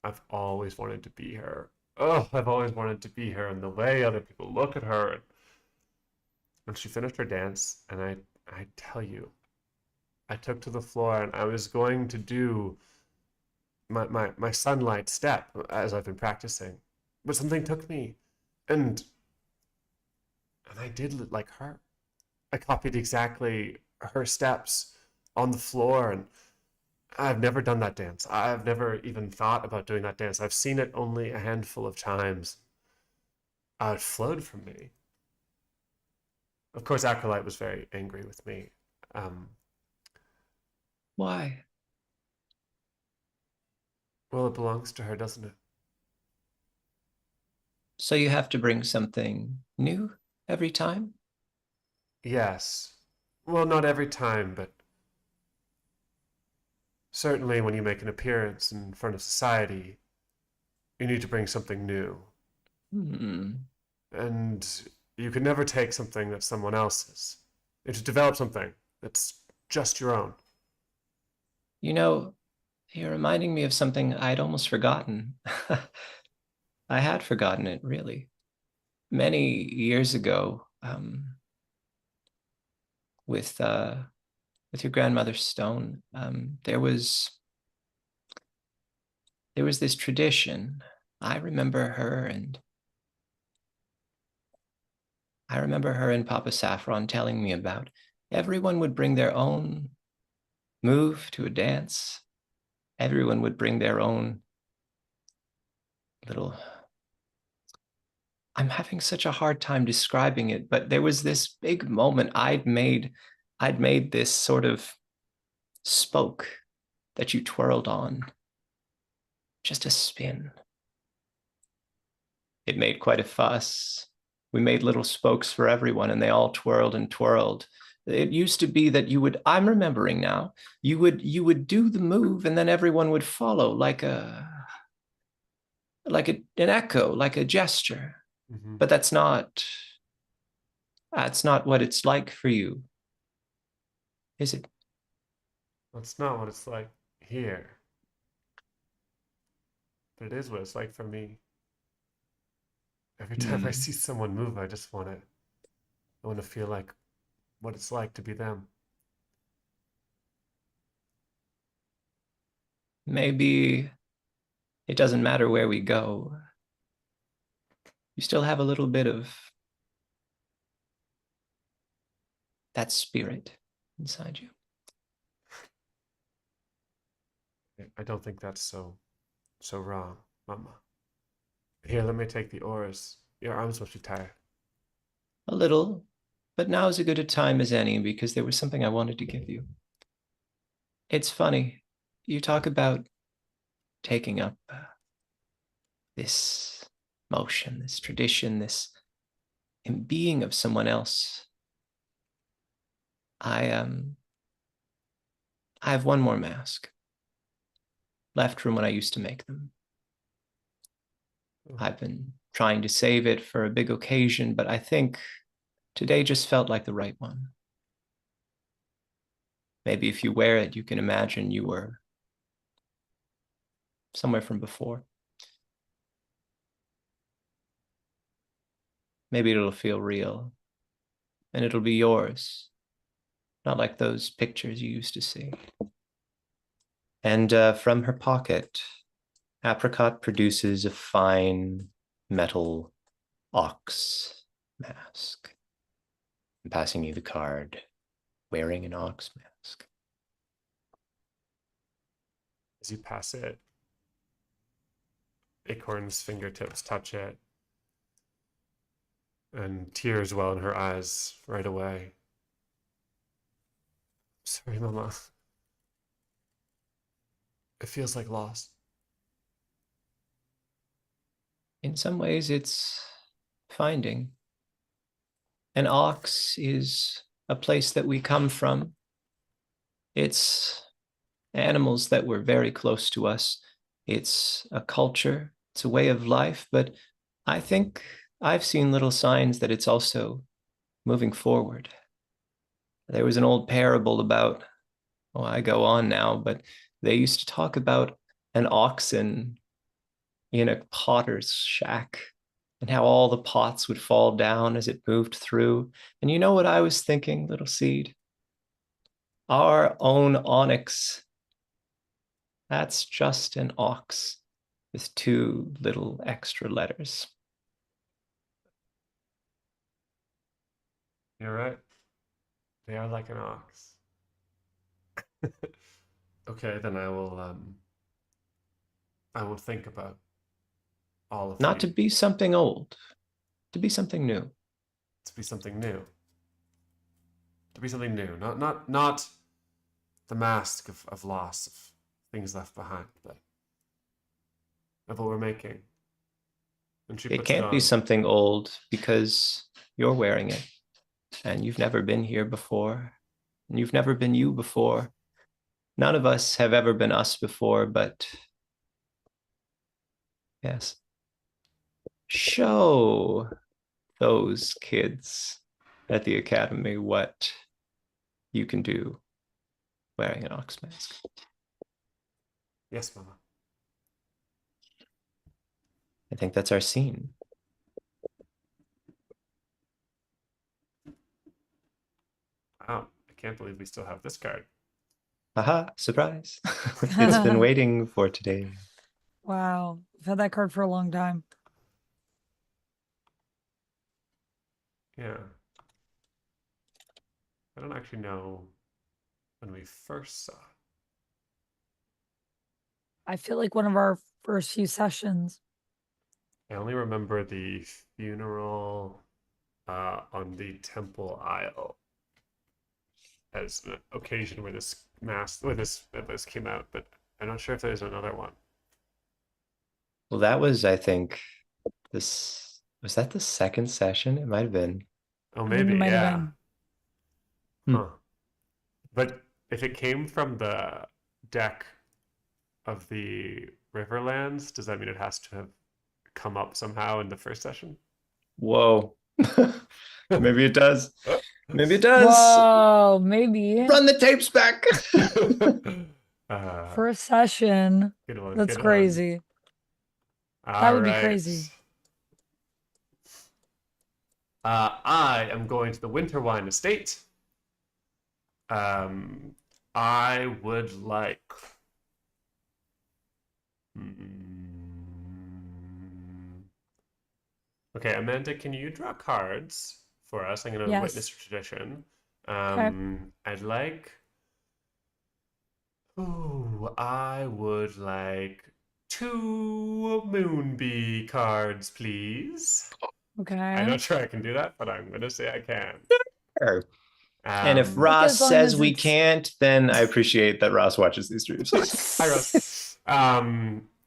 I've always wanted to be her. Oh, I've always wanted to be her, and the way other people look at her. And when she finished her dance, and I tell you, I took to the floor and I was going to do my sunlight step as I've been practicing, but something took me, and I did it like her. I copied exactly her steps on the floor, and I've never done that dance. I've never even thought about doing that dance. I've seen it only a handful of times. It flowed from me. Of course, Acolyte was very angry with me.
Why?
Well, it belongs to her, doesn't it?
So you have to bring something new every time?
Yes. Well, not every time, but certainly when you make an appearance in front of society, you need to bring something new.
Hmm.
And you can never take something that's someone else's. You have to develop something that's just your own.
You know, you're reminding me of something I'd almost forgotten. I had forgotten it, really. Many years ago, with your grandmother's stone, there was this tradition. I remember her and I remember her and Papa Saffron telling me about. Everyone would bring their own move to a dance. Everyone would bring their own little. I'm having such a hard time describing it, but there was this big moment I'd made this sort of spoke that you twirled on, just a spin. It made quite a fuss. We made little spokes for everyone and they all twirled and twirled. It used to be that I'm remembering now, you would do the move and then everyone would follow an echo, like a gesture.
Mm-hmm.
But that's not what it's like for you, is it?
That's not what it's like here, but it is what it's like for me. Every time I
Hmm.
see someone move, I want to feel like what it's like to be them.
Maybe it doesn't matter where we go. You still have a little bit of that spirit inside you.
I don't think that's so wrong, Mama. Here, let me take the oars. Your arms must be tired.
A little, but now is as good a time as any because there was something I wanted to give you. It's funny. You talk about taking up this motion, this tradition, this being of someone else. I I have one more mask left from when I used to make them.
Oh,
I've been trying to save it for a big occasion, but I think today just felt like the right one. Maybe if you wear it, you can imagine you were somewhere from before. Maybe it'll feel real and it'll be yours, not like those pictures you used to see. And from her pocket, Apricot produces a fine metal ox mask. I'm passing you the card, wearing an ox mask.
as you pass it, Acorn's fingertips touch it, and tears well in her eyes right away. Sorry, Mama. It feels like loss.
In some ways, it's finding. An ox is a place that we come from. It's animals that were very close to us. It's a culture, it's a way of life, but I think I've seen little signs that it's also moving forward. There was an old parable about, oh, I go on now, but they used to talk about an oxen in a potter's shack and how all the pots would fall down as it moved through. And you know what I was thinking, little seed? Our own Onyx, that's just an ox with two little extra letters.
You're right. They are like an ox. Okay, then I will think about all of
Not to
the
be something old, to be something new.
to be something new. to be something new. Not the mask of loss, of things left behind, but of what we're making. And she
It
puts it
can't be
on.
something old because you're wearing it and you've never been here before and you've never been you before. None of us have ever been us before, but yes, show those kids at the academy what you can do wearing an ox mask.
Yes, Mama.
I think that's our scene.
Wow, I can't believe we still have this card.
Haha, surprise. It's been waiting for today.
Wow. I've had that card for a long time.
Yeah. I don't actually know when we first saw it.
I feel like one of our first few sessions.
I only remember the funeral on the temple aisle as an occasion where this came out, but I'm not sure if there's another one.
Well, that was, I think, was that the second session? It might have been.
Oh,
I think it
maybe,
might have
yeah.
been.
Huh. But if it came from the deck of the Riverlands, does that mean it has to have come up somehow in the first session?
Whoa. Maybe it does. Maybe it does.
Whoa, maybe.
Run the tapes back.
First session.
Good one.
That's
Good
crazy.
One.
That would be crazy.
I am going to the Winterwine Estate. I would like. Okay, Amanda, can you draw cards for us? I'm going to witness tradition.
Okay.
I'd like. Ooh, I would like 2 Moonbee cards, please.
Okay.
I'm not sure I can do that, but I'm going to say I can.
Sure. And if Ross says we can't, then I appreciate that Ross watches these streams.
Hi, Ross.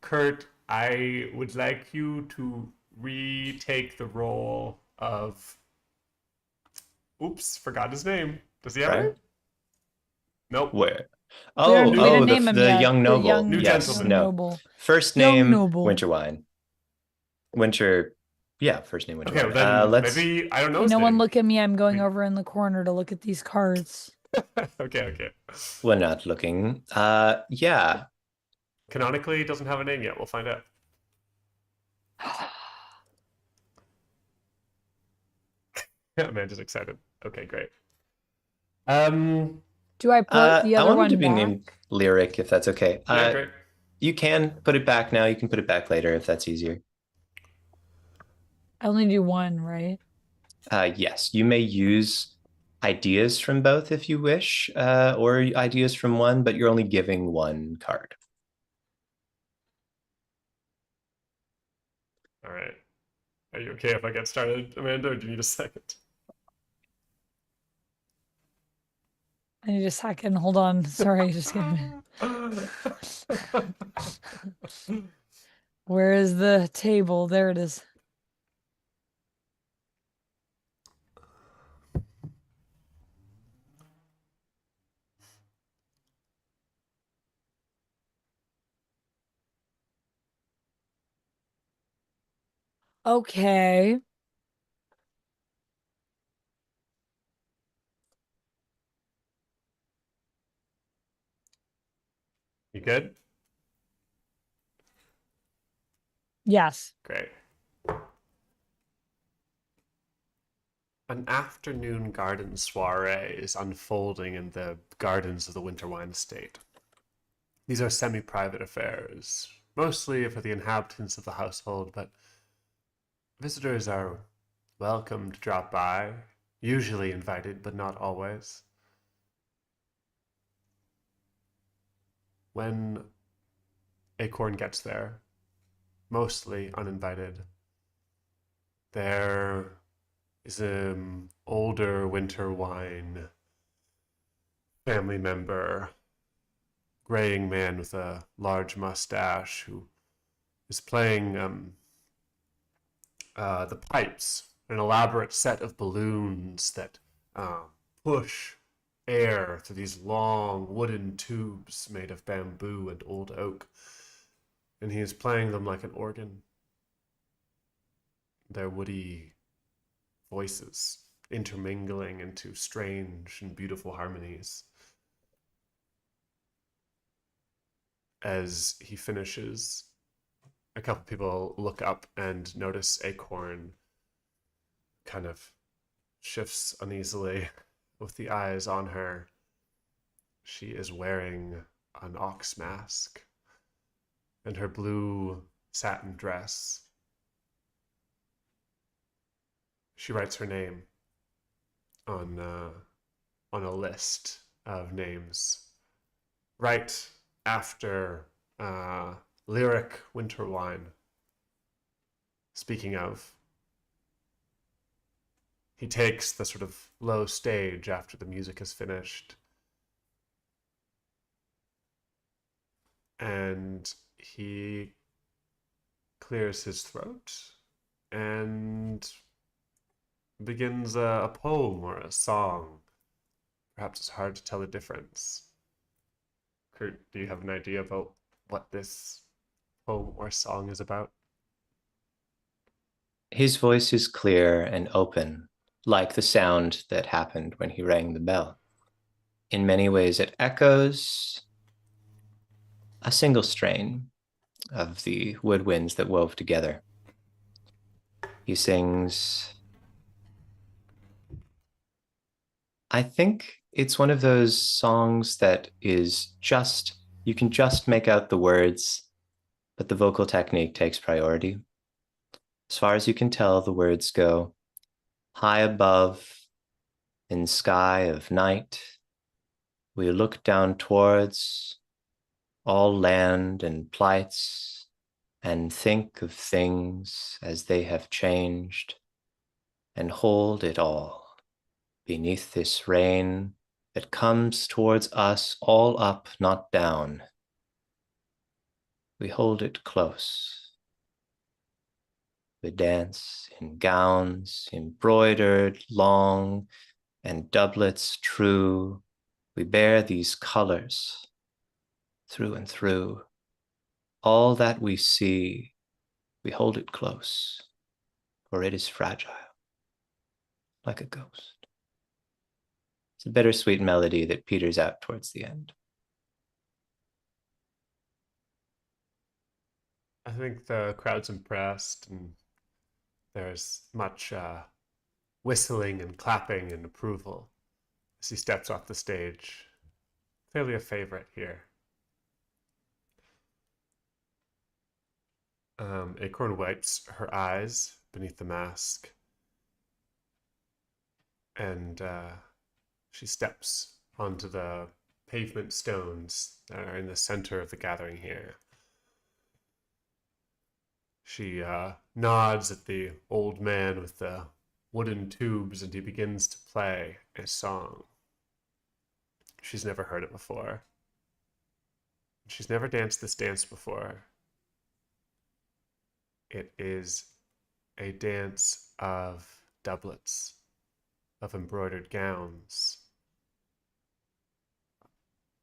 Kurt, I would like you to retake the role of. Oops, forgot his name. Does he have a name? Nope.
Where?
We didn't name him
the
yet.
young noble.
New
Yes,
gentleman.
no.
Noble.
First name Winterwine. Yeah, first name Winterwine.
Okay, then
let's.
maybe I don't know.
Okay, no one look at me. I'm going over in the corner to look at these cards.
Okay.
We're not looking. Yeah.
Canonically, he doesn't have a name yet. We'll find out. Amanda's excited. Okay, great.
Do I put the other one back?
I want it to be named Lyric, if that's okay.
Yeah, great.
You can put it back now. You can put it back later if that's easier.
I only do one, right?
Yes, you may use ideas from both if you wish, or ideas from one, but you're only giving one card.
All right. Are you okay if I get started, Amanda, or do you need a second?
I need a second. Hold on. Sorry, just kidding. Where is the table? There it is. Okay.
You good?
Yes.
Great. An afternoon garden soiree is unfolding in the gardens of the Winterwine Estate. These are semi-private affairs, mostly for the inhabitants of the household, but visitors are welcome to drop by, usually invited, but not always. When Acorn gets there, mostly uninvited, there is an older winter wine family member, graying man with a large mustache who is playing the pipes, an elaborate set of balloons that uh, push air through these long wooden tubes made of bamboo and old oak. And he is playing them like an organ, their woody voices intermingling into strange and beautiful harmonies. As he finishes, a couple people look up and notice Acorn kind of shifts uneasily with the eyes on her. She is wearing an ox mask, and her blue satin dress. She writes her name on a list of names right after Lyric Winterwine. Speaking of, he takes the sort of low stage after the music is finished, and he clears his throat and begins a poem or a song. Perhaps it's hard to tell the difference. Kurt, do you have an idea about what this poem or song is about?
His voice is clear and open, like the sound that happened when he rang the bell. In many ways, it echoes a single strain of the woodwinds that wove together. He sings, I think it's one of those songs that is just, you can just make out the words, but the vocal technique takes priority. As far as you can tell, the words go, high above in sky of night, we look down towards all land and plights and think of things as they have changed and hold it all beneath this rain that comes towards us all up, not down. We hold it close. We dance in gowns embroidered long and doublets true. We bear these colors through and through. All that we see, we hold it close, for it is fragile, like a ghost. It's a bittersweet melody that peters out towards the end.
I think the crowd's impressed, and there's much whistling and clapping and approval as he steps off the stage. Clearly a favorite here. Acorn wipes her eyes beneath the mask, and she steps onto the pavement stones that are in the center of the gathering here. She nods at the old man with the wooden tubes, and he begins to play a song. She's never heard it before. She's never danced this dance before. It is a dance of doublets, of embroidered gowns,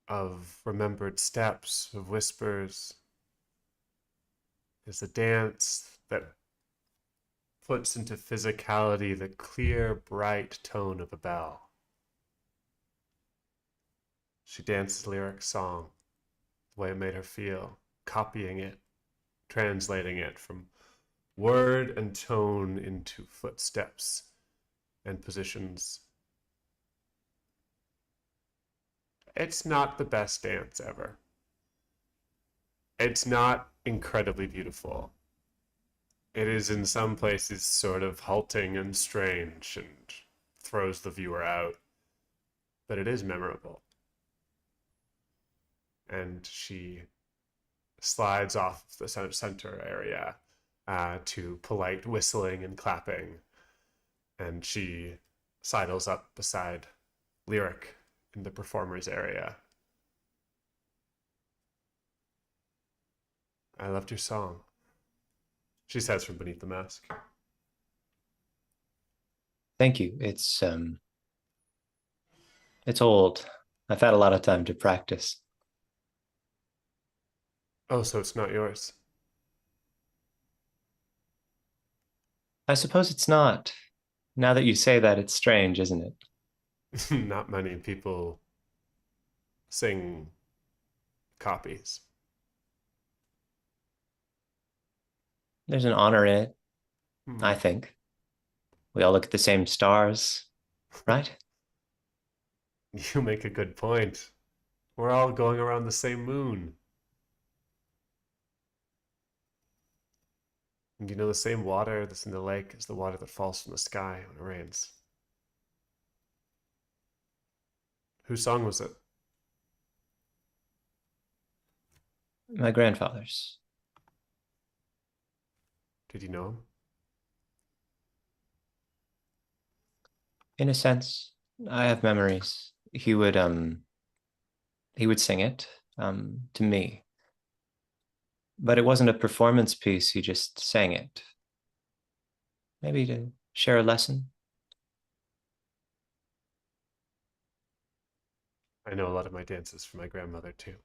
of remembered steps, of whispers. It's a dance that puts into physicality the clear, bright tone of a bell. She dances lyric song, the way it made her feel, copying it, translating it from word and tone into footsteps and positions. It's not the best dance ever. It's not incredibly beautiful. It is in some places sort of halting and strange and throws the viewer out, but it is memorable. And she slides off the center area to polite whistling and clapping, and she sidles up beside Lyric in the performers area. I loved your song, she says from beneath the mask.
Thank you. It's old. I've had a lot of time to practice.
Oh, so it's not yours.
I suppose it's not. Now that you say that, it's strange, isn't it?
Not many people sing copies.
There's an honor in it, I
Hmm.
think. We all look at the same stars, right?
You make a good point. We're all going around the same moon. And you know, the same water that's in the lake is the water that falls from the sky when it rains. Whose song was it?
My grandfather's.
Did you know him?
In a sense, I have memories. He would sing it to me. But it wasn't a performance piece, he just sang it. Maybe to share a lesson.
I know a lot of my dances from my grandmother too.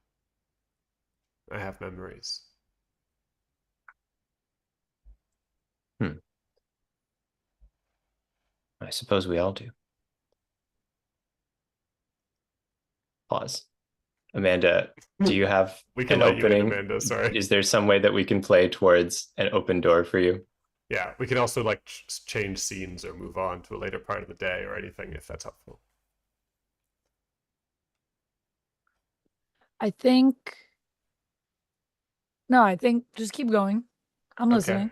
I have memories.
Hmm. I suppose we all do. Pause. Amanda, do you have
We can
an
let you in,
opening?
Amanda. Sorry.
Is there some way that we can play towards an open door for you?
Yeah, we can also like change scenes or move on to a later part of the day or anything if that's helpful.
I think no, I think just keep going. I'm
Okay.
listening.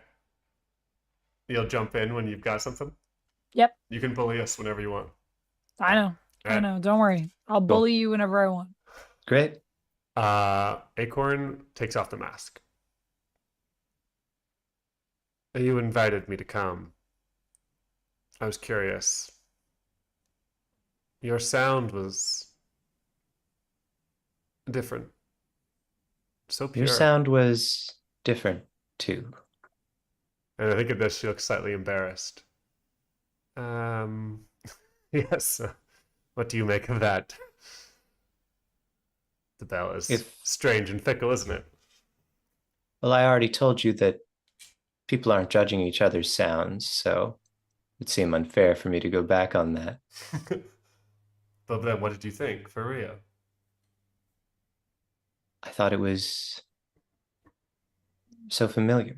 You'll jump in when you've got something.
Yep,
You can bully us whenever you want.
I know.
All
I
right.
know. Don't worry. I'll
Cool.
bully you whenever I want.
Great.
Acorn takes off the mask. You invited me to come. I was curious. Your sound was different. So
Your
pure.
sound was different too.
And I think at this she looks slightly embarrassed. Um, yes. What do you make of that? The bell is
If,
strange and fickle, isn't it?
well, I already told you that people aren't judging each other's sounds, so it'd seem unfair for me to go back on that.
But then what did you think for Rio?
I thought it was so familiar.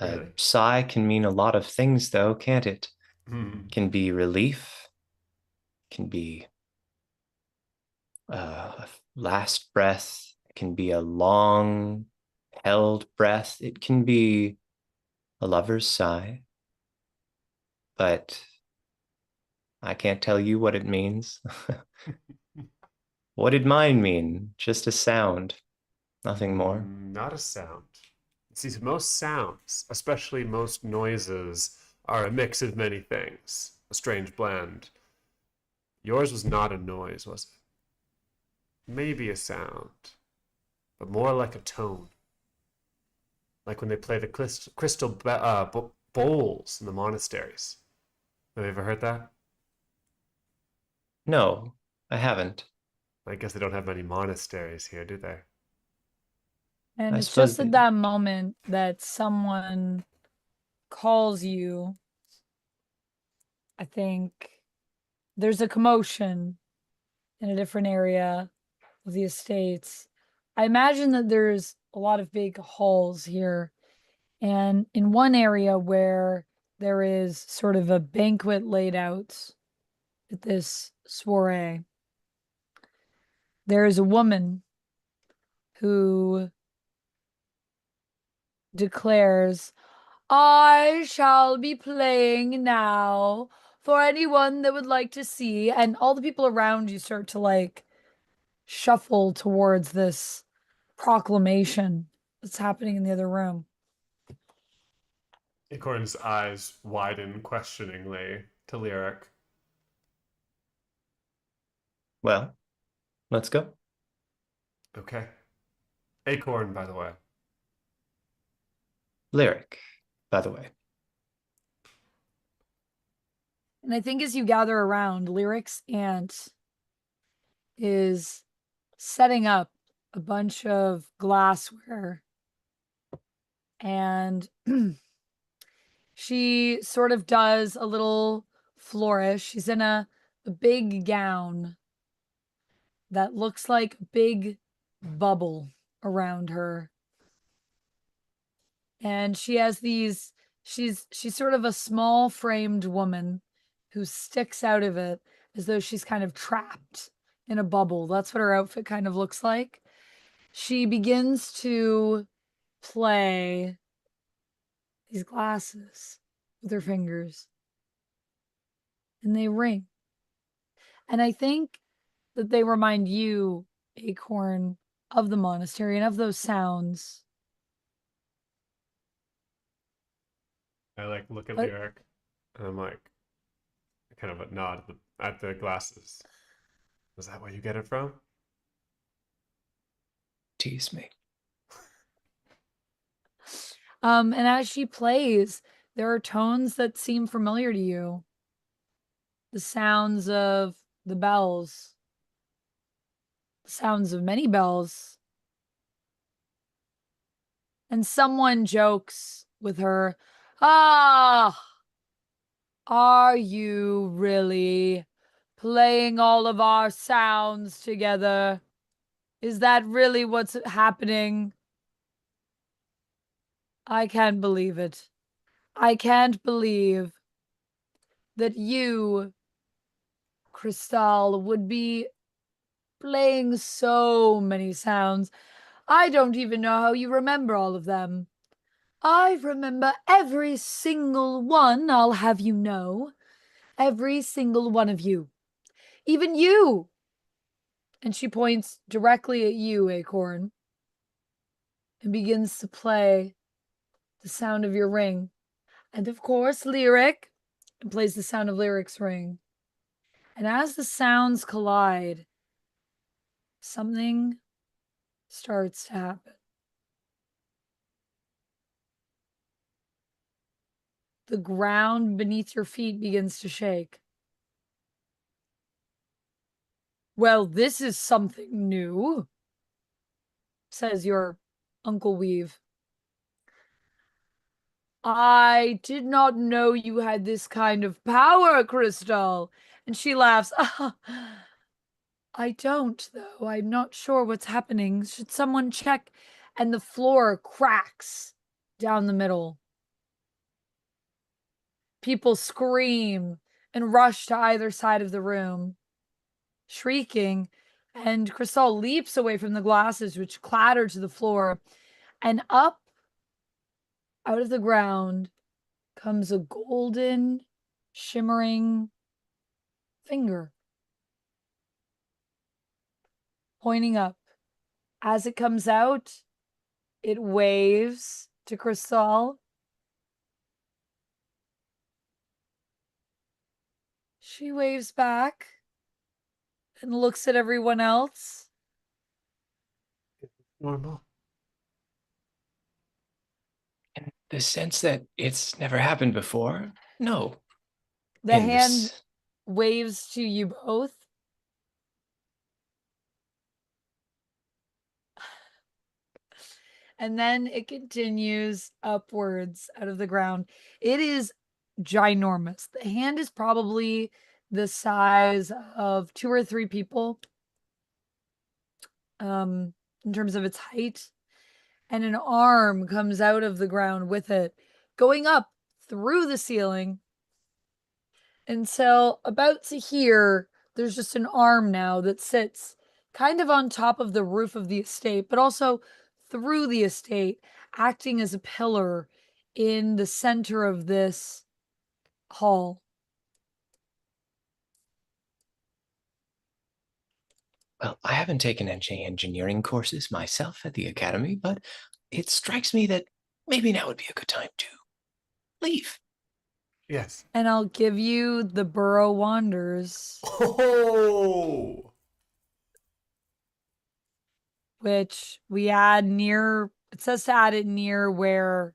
A
Really?
sigh can mean a lot of things, though, can't it?
Hmm.
Can be relief, can be a last breath, it can be a long held breath, it can be a lover's sigh, but I can't tell you what it means. What did mine mean? Just a sound, nothing more.
Not a sound. See, most sounds, especially most noises, are a mix of many things, a strange blend. Yours was not a noise, was it? Maybe a sound, but more like a tone. Like when they play the crystal bowls in the monasteries. Have you ever heard that?
No, I haven't.
I guess they don't have many monasteries here, do they?
And
I
it's
suppose
just
that
at that moment that someone calls you. I think there's a commotion in a different area of the estates. I imagine that there's a lot of big halls here. And in one area where there is sort of a banquet laid out at this soiree, there is a woman who declares, I shall be playing now for anyone that would like to see. And all the people around you start to like shuffle towards this proclamation that's happening in the other room.
Acorn's eyes widen questioningly to Lyric.
Well, let's go.
Okay. Acorn, by the way.
Lyric, by the way.
And I think as you gather around, Lyric's aunt is setting up a bunch of glassware, and she sort of does a little flourish. She's in a big gown that looks like a big bubble around her. And she has these, she's sort of a small framed woman who sticks out of it as though she's kind of trapped in a bubble. That's what her outfit kind of looks like. She begins to play these glasses with her fingers, and they ring. And I think that they remind you, Acorn, of the monastery and of those sounds.
I like look at
But
Lyric, and I'm like, kind of a nod at the glasses. Is that where you get it from?
Tease me.
and as she plays, there are tones that seem familiar to you. The sounds of the bells, the sounds of many bells. And someone jokes with her, "Ah, are you really playing all of our sounds together? Is that really what's happening? I can't believe it. I can't believe that you, Crystal, would be playing so many sounds. I don't even know how you remember all of them. I remember every single one, I'll have you know. Every single one of you. Even you!" And she points directly at you, Acorn, and begins to play the sound of your ring. And of course, Lyric, and plays the sound of Lyric's ring. And as the sounds collide, something starts to happen. The ground beneath your feet begins to shake. "Well, this is something new," says your Uncle Weave. "I did not know you had this kind of power, Crystal." And she laughs. "I don't, though. I'm not sure what's happening. Should someone check?" And the floor cracks down the middle. People scream and rush to either side of the room, shrieking. And Crystal leaps away from the glasses, which clatter to the floor. And up out of the ground comes a golden, shimmering finger pointing up. As it comes out, it waves to Crystal. She waves back and looks at everyone else.
Normal.
In the sense that it's never happened before? No.
The
In
hand
this.
waves to you both. And then it continues upwards out of the ground. It is ginormous. The hand is probably the size of 2 or 3 people, in terms of its height. And an arm comes out of the ground with it, going up through the ceiling until about to here. There's just an arm now that sits kind of on top of the roof of the estate, but also through the estate, acting as a pillar in the center of this hall.
Well, I haven't taken any engineering courses myself at the academy, but it strikes me that maybe now would be a good time to leave.
Yes.
And I'll give you the Burrow Wanders.
Oh!
which we add near, it says to add it near where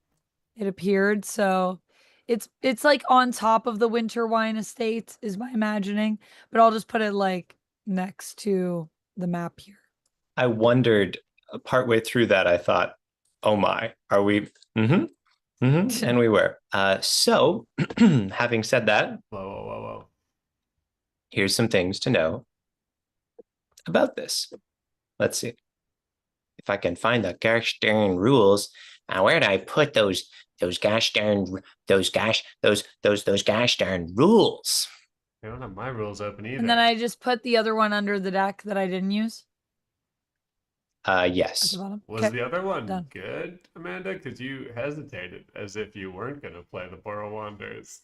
it appeared. So it's like on top of the winter wine estate is my imagining, but I'll just put it like next to the map here.
I wondered partway through that, I thought, oh my, are we? Mm-hmm. Mm-hmm. And we were. So having said that,
Whoa.
here's some things to know about this. Let's see if I can find the gosh darn rules. Where did I put those gosh darn rules?
I don't have my rules open either.
And then I just put the other one under the deck that I didn't use. At the
Yes.
bottom.
Was
Okay,
the other one
done.
good, Amanda? Because you hesitated as if you weren't going to play the Burrow Wanders.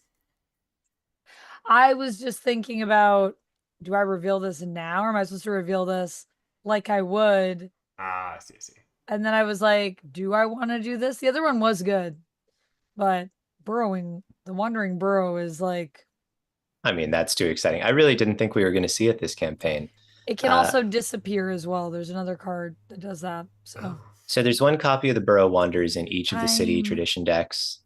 I was just thinking about, do I reveal this now, or am I supposed to reveal this like I would?
Ah, I see.
And then I was like, do I want to do this? The other one was good, but burrowing, the wandering burrow is like,
I mean, that's too exciting. I really didn't think we were going to see it this campaign.
it can also disappear as well. There's another card that does that. So,
Oh.
So there's one copy of the Burrow Wanders in each of the city tradition decks.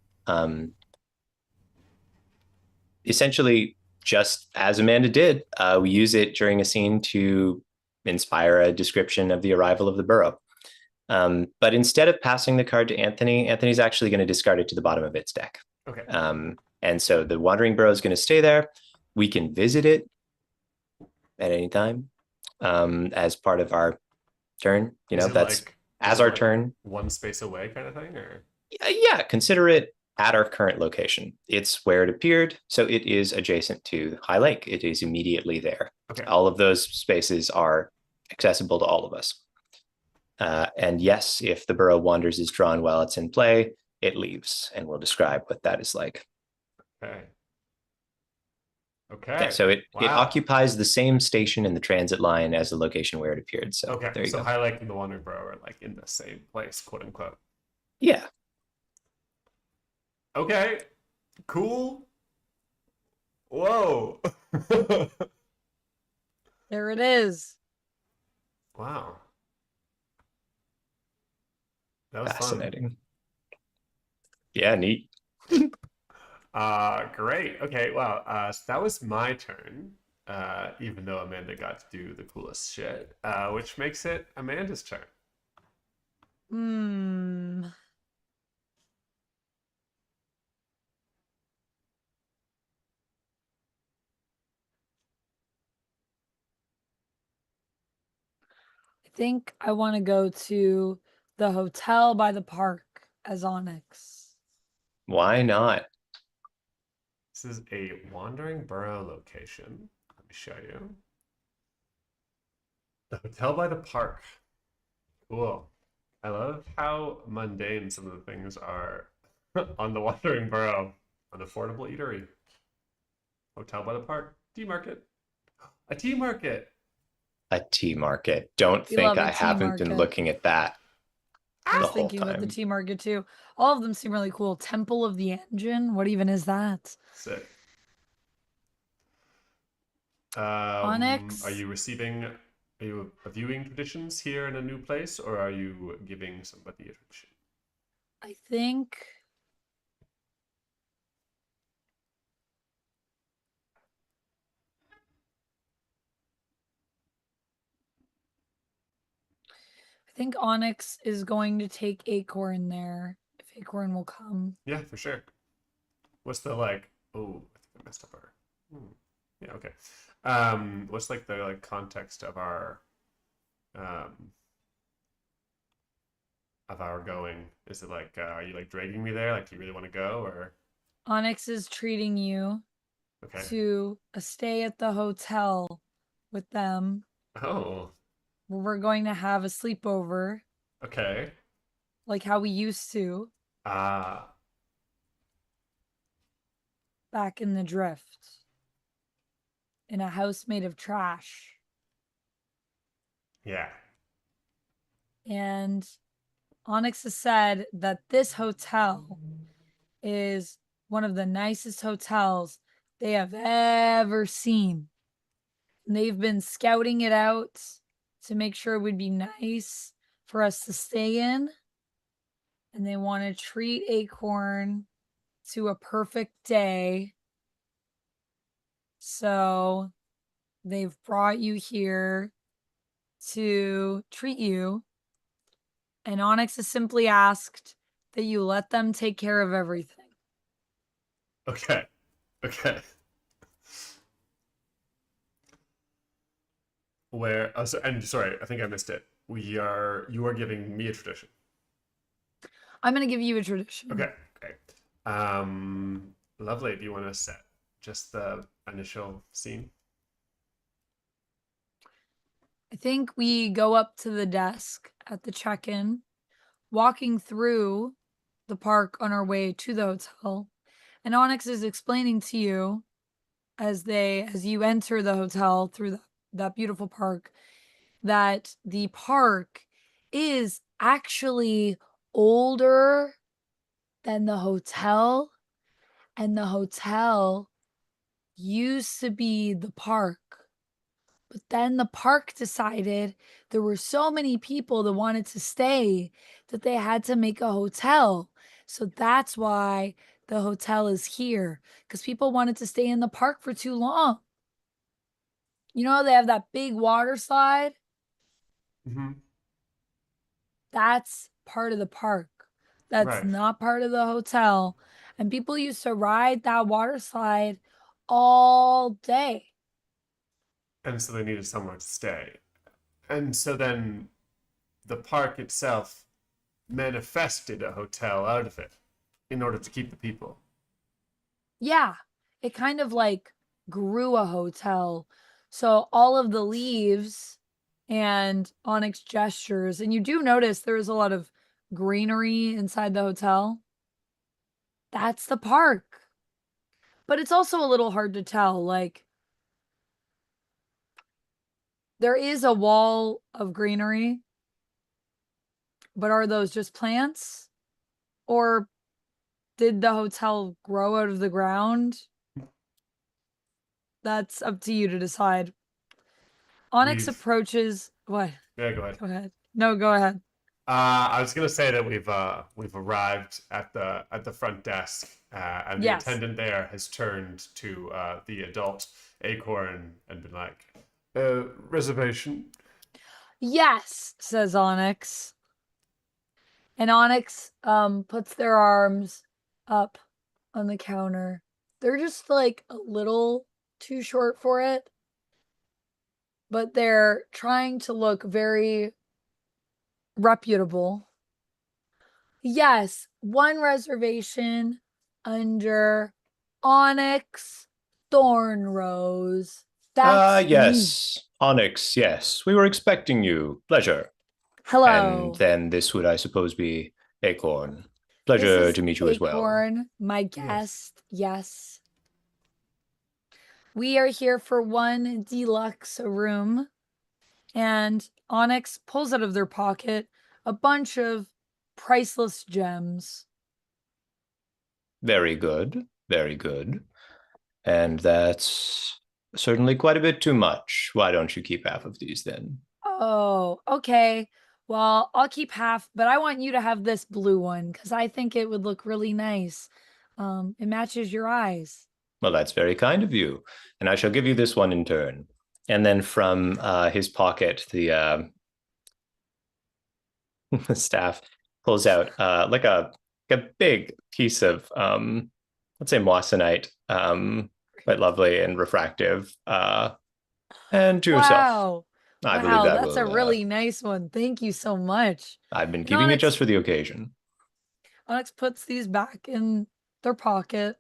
Essentially, just as Amanda did, we use it during a scene to inspire a description of the arrival of the burrow. But instead of passing the card to Anthony, Anthony's actually going to discard it to the bottom of its deck.
Okay.
And so the Wandering Burrow is going to stay there. We can visit it at any time as part of our turn. You know, that's
like,
as our turn.
One space away kind of thing, or?
Yeah, consider it at our current location. It's where it appeared, so it is adjacent to High Lake. It is immediately there.
Okay.
All of those spaces are accessible to all of us. And yes, if the Burrow Wanders is drawn while it's in play, it leaves, and we'll describe what that is like.
Okay.
Yeah, so it occupies the same station in the transit line as the location where it appeared. So there you go.
High Lake and the Wandering Burrow are like in the same place, quote unquote.
Yeah.
Okay. Cool. Whoa.
there it is.
Wow. That was
fascinating.
Fun.
Yeah, neat.
Great. Okay, well, so that was my turn. Even though Amanda got to do the coolest shit, which makes it Amanda's turn.
I think I want to go to the hotel by the park as Onyx.
Why not?
This is a Wandering Burrow location. Let me show you. The hotel by the park. Cool. I love how mundane some of the things are on the Wandering Burrow. An affordable eatery. Hotel by the park. Tea market. A tea market.
A tea market. Don't think I haven't been looking at that.
I was thinking about the tea market too. All of them seem really cool. Temple of the Engine. What even is that?
Sick.
Onyx.
Are you viewing traditions here in a new place, or are you giving somebody a tradition?
I think Onyx is going to take Acorn there, if Acorn will come.
Yeah, for sure. What's the like? Oh, I think I messed up our. Yeah, okay. What's like the context of our going? Is it like are you like dragging me there? Like, do you really want to go, or?
Onyx is treating you to a stay at the hotel with them.
Oh.
We're going to have a sleepover.
Okay.
Like how we used to. Back in the drift. In a house made of trash.
Yeah.
And Onyx has said that this hotel is one of the nicest hotels they have ever seen. And they've been scouting it out to make sure it would be nice for us to stay in, and they want to treat Acorn to a perfect day. So they've brought you here to treat you. And Onyx has simply asked that you let them take care of everything.
Okay. Okay. Sorry, I think I missed it. You are giving me a tradition.
I'm going to give you a tradition.
Okay. Okay. Lovely. Do you want to set just the initial scene?
I think we go up to the desk at the check-in, walking through the park on our way to the hotel, and Onyx is explaining to you as you enter the hotel through that beautiful park that the park is actually older than the hotel, and the hotel used to be the park. But then the park decided there were so many people that wanted to stay that they had to make a hotel. So that's why the hotel is here, because people wanted to stay in the park for too long. You know, they have that big water slide.
Mm-hmm.
That's part of the park. That's
Right.
not part of the hotel. And people used to ride that water slide all day.
And so they needed somewhere to stay. And so then the park itself manifested a hotel out of it in order to keep the people.
Yeah, it kind of like grew a hotel. So all of the leaves and Onyx gestures, and you do notice there's a lot of greenery inside the hotel. That's the park. But it's also a little hard to tell. Like, there is a wall of greenery, but are those just plants? Or did the hotel grow out of the ground? That's up to you to decide. Onyx approaches. What?
Yeah, go ahead.
Go ahead. No, go ahead.
I was gonna say that we've arrived at the front desk, and the
Yes.
attendant there has turned to the adult Acorn and been like, "Reservation."
Yes, says Onyx. And Onyx puts their arms up on the counter. They're just like a little too short for it, but they're trying to look very reputable. Yes, one reservation under Onyx Thornrose. That's me.
Yes. Onyx, yes. We were expecting you. Pleasure.
Hello.
And then this would, I suppose, be Acorn. Pleasure to meet you as well.
Acorn, my guest. Yes. We are here for one deluxe room. And Onyx pulls out of their pocket a bunch of priceless gems.
Very good. Very good. And that's certainly quite a bit too much. Why don't you keep half of these then?
Oh, okay. Well, I'll keep half, but I want you to have this blue one because I think it would look really nice. It matches your eyes.
Well, that's very kind of you. And I shall give you this one in turn. And then from his pocket, the staff pulls out like a big piece of, let's say, moissanite, quite lovely and refractive. And to yourself. I believe that
that's a really nice one. Thank you so much.
I've been keeping it just for the occasion.
Onyx puts these back in their pocket,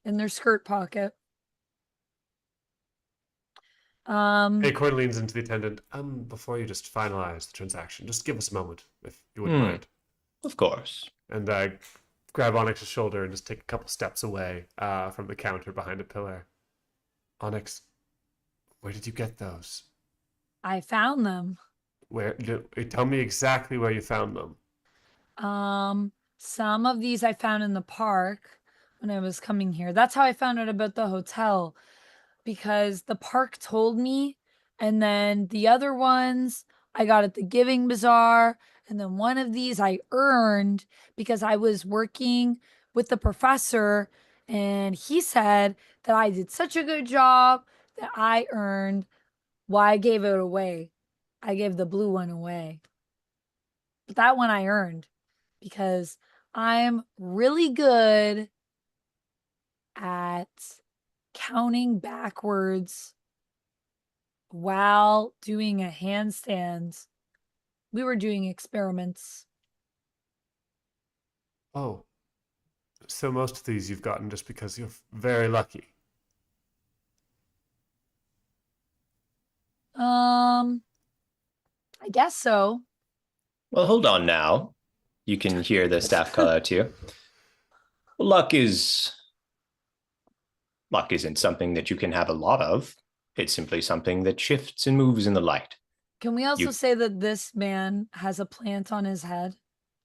in their skirt pocket.
Acorn leans into the attendant. Before you just finalize the transaction, just give us a moment, if you wouldn't mind.
Of course.
And I grab Onyx's shoulder and just take a couple steps away from the counter behind a pillar. Onyx, where did you get those?
I found them.
Where? Tell me exactly where you found them.
Some of these I found in the park when I was coming here. That's how I found out about the hotel, because the park told me, and then the other ones I got at the Giving Bazaar, And then one of these I earned because I was working with the professor, and he said that I did such a good job that I earned. Why I gave it away. I gave the blue one away. But that one I earned because I'm really good at counting backwards while doing a handstand. We were doing experiments.
Oh, so most of these you've gotten just because you're very lucky.
I guess so.
Well, hold on now. You can hear the staff call out to you. Luck isn't something that you can have a lot of. It's simply something that shifts and moves in the light.
Can we also
You-
say that this man has a plant on his head?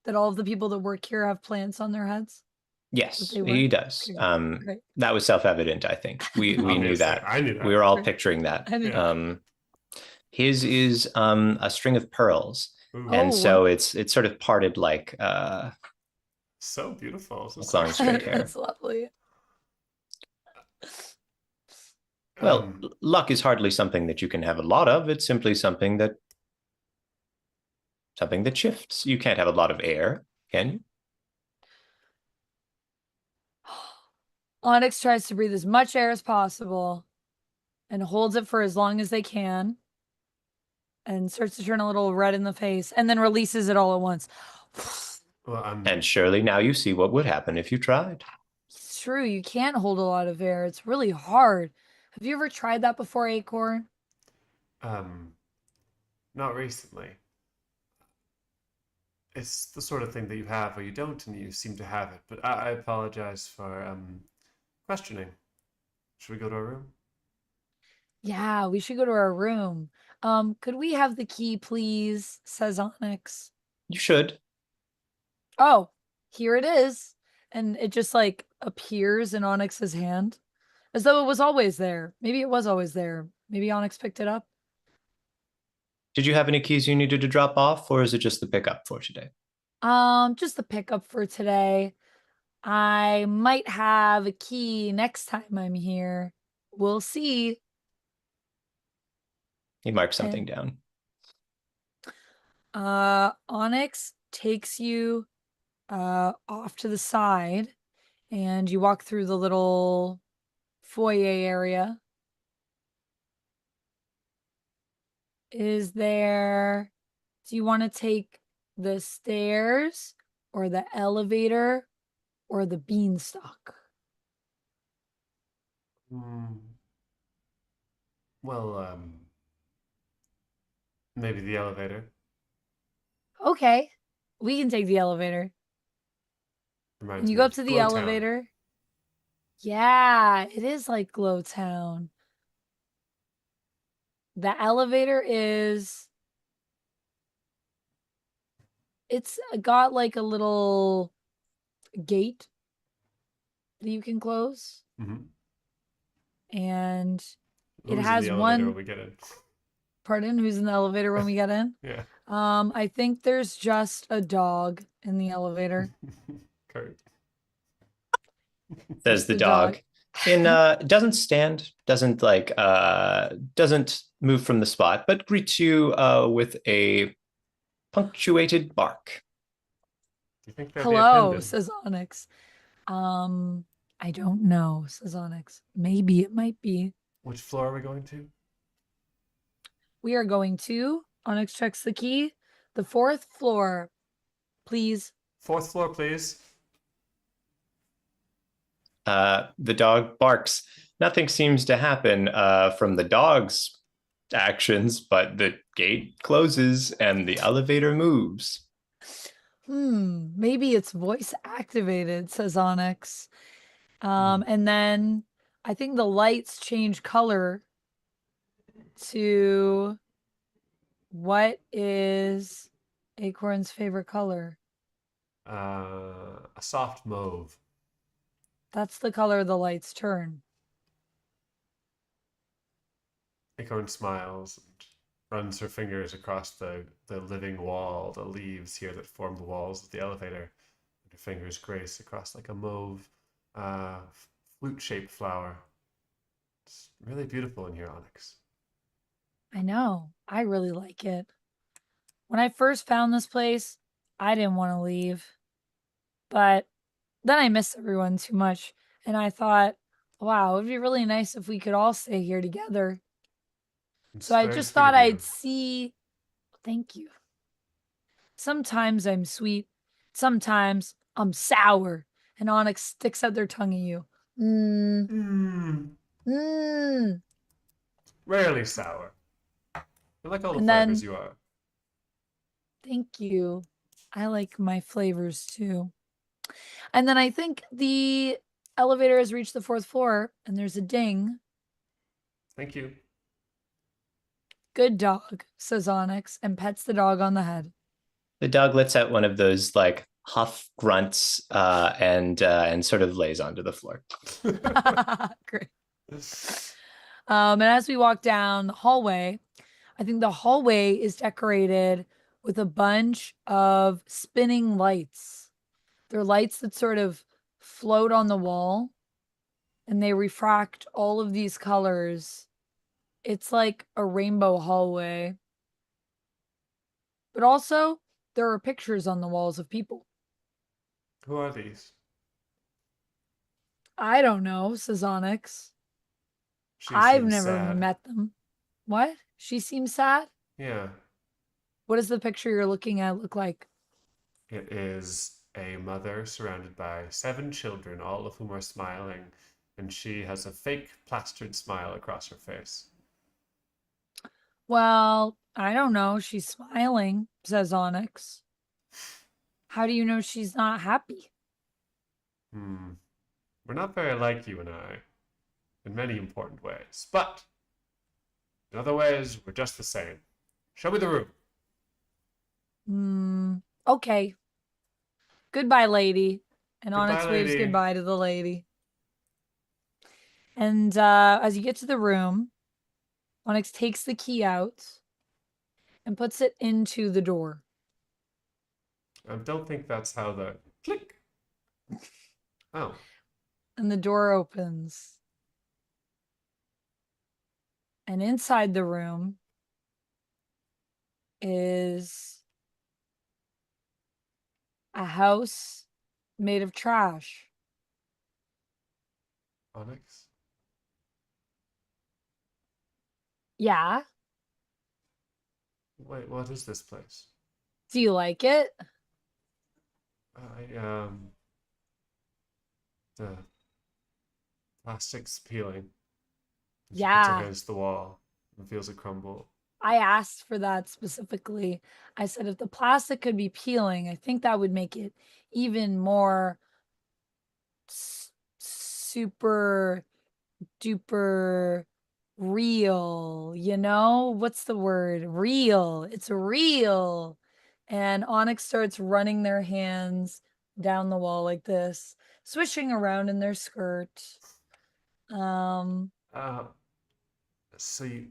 That all of the people that work here have plants on their heads?
Yes,
They
he
work?
does.
Okay, great.
That was self-evident, I think. We knew
Obviously,
that.
I knew that.
We were all
Right.
picturing that.
I knew
His is a string of pearls,
Ooh,
and
Oh.
so it's sort of parted like
so beautiful. So
long straight
sexy.
hair.
That's lovely.
Well, luck is hardly something that you can have a lot of. It's simply something that shifts. You can't have a lot of air, can you?
Onyx tries to breathe as much air as possible and holds it for as long as they can and starts to turn a little red in the face and then releases it all at once.
Well,
And surely now you see what would happen if you tried.
It's true. You can't hold a lot of air. It's really hard. Have you ever tried that before, Acorn?
not recently. It's the sort of thing that you have or you don't, and you seem to have it. But I apologize for questioning. Should we go to our room?
Yeah, we should go to our room. Could we have the key, please? Says Onyx.
You should.
Oh, here it is. And it just like appears in Onyx's hand as though it was always there. Maybe it was always there. Maybe Onyx picked it up.
Did you have any keys you needed to drop off, or is it just the pickup for today?
Just the pickup for today. I might have a key next time I'm here. We'll see.
He marked something down.
Onyx takes you off to the side and you walk through the little foyer area. Do you want to take the stairs or the elevator or the beanstalk?
Well, maybe the elevator.
Okay, we can take the elevator.
Reminds
And you
me
go
of
up to the
Glowtown.
elevator. Yeah, it is like Glowtown. The elevator it's got like a little gate that you can close.
Mm-hmm.
And
Who's
it has
in the elevator
one.
when we get in?
Pardon, who's in the elevator when we get in?
Yeah.
I think there's just a dog in the elevator.
Kurt.
Says the
The
dog.
dog.
Doesn't stand, doesn't move from the spot, but greets you with a punctuated bark.
Do you think that'd be a
Hello,
pendant?
says Onyx. I don't know, says Onyx. Maybe it might be.
Which floor are we going to?
We are going to, Onyx checks the key, the 4th floor, please.
4th floor, please.
The dog barks. Nothing seems to happen from the dog's actions, but the gate closes and the elevator moves.
Maybe it's voice activated, says Onyx. And then I think the lights change color to what is Acorn's favorite color?
A soft mauve.
That's the color the lights turn.
Acorn smiles and runs her fingers across the living wall, the leaves here that form the walls of the elevator. And her fingers grace across like a mauve, uh, flute-shaped flower. It's really beautiful in here, Onyx.
I know. I really like it. When I first found this place, I didn't want to leave. But then I miss everyone too much. And I thought, wow, it'd be really nice if we could all stay here together. So
It's
I
very
just
sweet
thought
of you.
I'd see. Thank you. Sometimes I'm sweet. Sometimes I'm sour. And Onyx sticks out their tongue at you. Mmm.
Mmm,
Mmm.
rarely sour. You like all the
And
flavors
then,
you are.
thank you. I like my flavors too. And then I think the elevator has reached the fourth floor and there's a ding.
Thank you.
Good dog, says Onyx and pets the dog on the head.
The dog lets out one of those like huff grunts and sort of lays onto the floor.
Great. And as we walk down the hallway, I think the hallway is decorated with a bunch of spinning lights. They're lights that sort of float on the wall and they refract all of these colors. It's like a rainbow hallway. But also, there are pictures on the walls of people.
Who are these?
I don't know, says Onyx.
She
I've
seems
never
sad.
met them. What? She seems sad?
Yeah,
What does the picture you're looking at look like?
it is a mother surrounded by 7 children, all of whom are smiling, and she has a fake plastered smile across her face.
Well, I don't know. She's smiling, says Onyx. How do you know she's not happy?
Hmm. We're not very like you and I, in many important ways, but in other ways, we're just the same. Show me the room.
Hmm. Okay. Goodbye, lady. And
Goodbye,
Onyx waves
lady.
goodbye to the lady. And as you get to the room, Onyx takes the key out and puts it into the door.
I don't think that's how the click. Oh,
And the door opens. And inside the room is a house made of trash.
Onyx.
Yeah.
Wait, what is this place?
Do you like it?
I the plastic's peeling. She puts her
Yeah.
hands to the wall and feels it crumble.
I asked for that specifically. I said if the plastic could be peeling, I think that would make it even more super duper real, you know? What's the word? Real. It's real. And Onyx starts running their hands down the wall like this, swishing around in their skirt. Um,
Uh, so you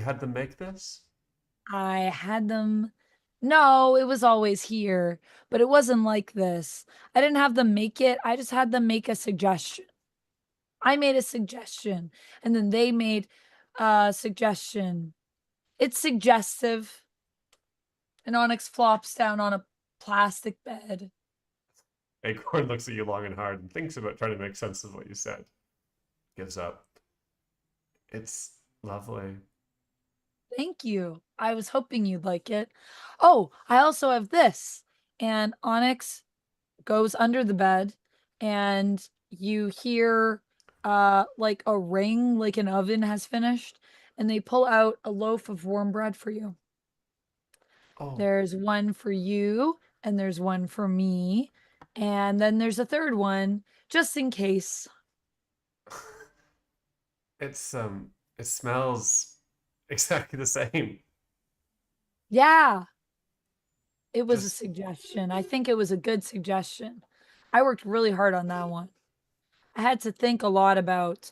had them make this?
I had them. No, it was always here, but it wasn't like this. I didn't have them make it. I just had them make a suggestion. I made a suggestion, and then they made a suggestion. It's suggestive. And Onyx flops down on a plastic bed.
Acorn looks at you long and hard and thinks about trying to make sense of what you said. Gives up. It's lovely.
Thank you. I was hoping you'd like it. Oh, I also have this. And Onyx goes under the bed and you hear like a ring, like an oven has finished, and they pull out a loaf of warm bread for you.
Oh,
There's one for you and there's one for me. And then there's a third one just in case.
it's it smells exactly the same.
Yeah, it was a
Just
suggestion. I think it was a good suggestion. I worked really hard on that one. I had to think a lot about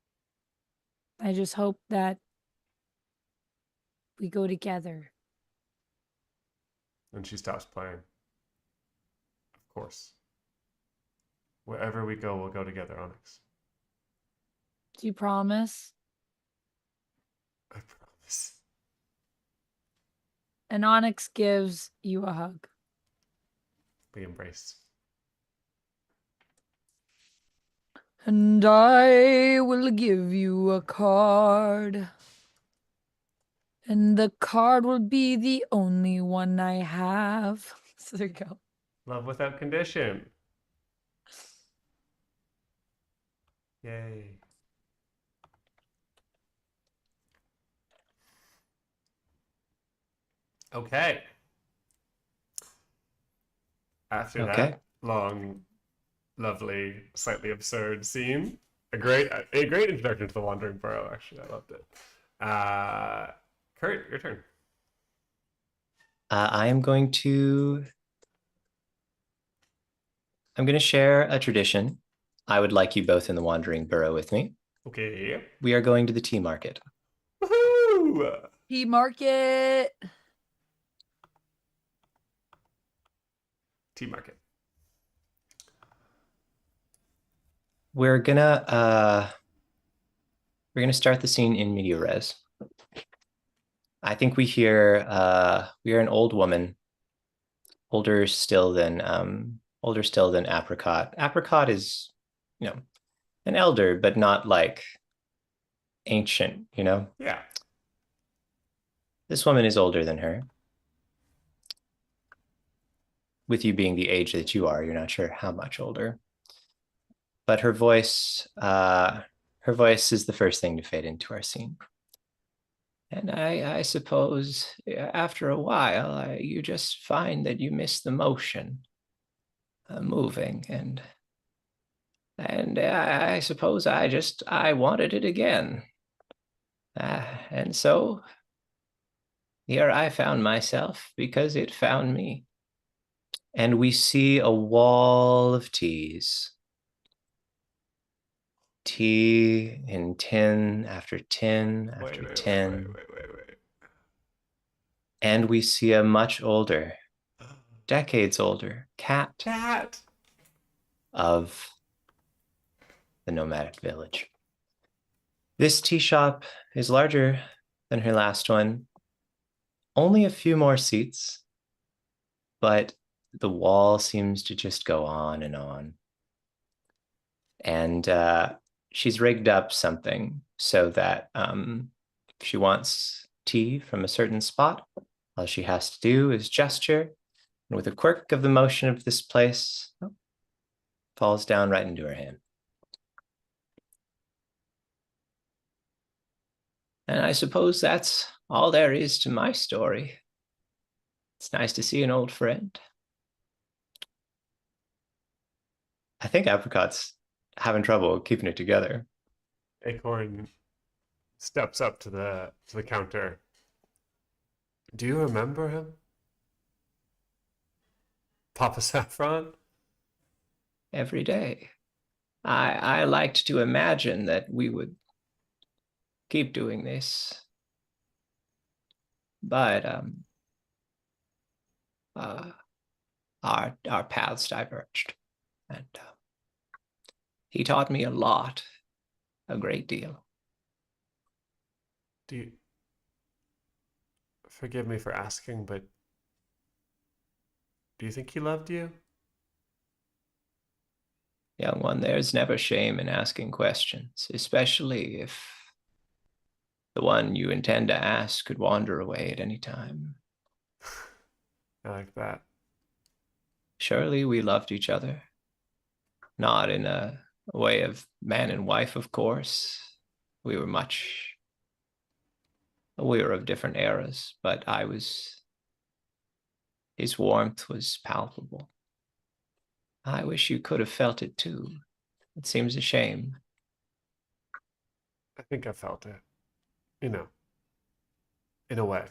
I just hope that we go together.
And she stops playing. Of course. Wherever we go, we'll go together, Onyx.
Do you promise?
I promise.
And Onyx gives you a hug.
We embrace.
And I will give you a card. And the card will be the only one I have. So there you go.
Love without condition. Yay. Okay. After that long, lovely, slightly absurd scene, a great introduction to the Wandering Burrow. Actually, I loved it. Kurt, your turn.
I'm going to share a tradition. I would like you both in the Wandering Burrow with me.
Okay.
We are going to the tea market.
Woohoo!
Tea market.
Tea market.
We're gonna start the scene in media res. I think we hear an old woman, older still than Apricot. Apricot is, an elder, but not like ancient,
Yeah.
This woman is older than her. With you being the age that you are, you're not sure how much older. But her voice is the first thing to fade into our scene. And I suppose after a while, you just find that you miss the motion moving. And I suppose I wanted it again. And so here I found myself because it found me. And we see a wall of teas. Tea in tin after tin after tin.
Wait.
And we see a much older, decades older cat of the nomadic village. This tea shop is larger than her last one. Only a few more seats, but the wall seems to just go on and on. And she's rigged up something so that if she wants tea from a certain spot, all she has to do is gesture, and with a quirk of the motion of this place, falls down right into her hand. And I suppose that's all there is to my story. It's nice to see an old friend. I think Apricot's having trouble keeping it together.
Acorn steps up to the counter. Do you remember him? Papa Saffron?
Every day. I liked to imagine that we would keep doing this. But our paths diverged. And he taught me a lot, a great deal.
Do you... Forgive me for asking, but do you think he loved you?
Young one, there's never shame in asking questions, especially if the one you intend to ask could wander away at any time.
I like that.
Surely we loved each other. Not in a way of man and wife, of course. We were of different eras, but his warmth was palpable. I wish you could have felt it too. It seems a shame.
I think I felt it. In a way.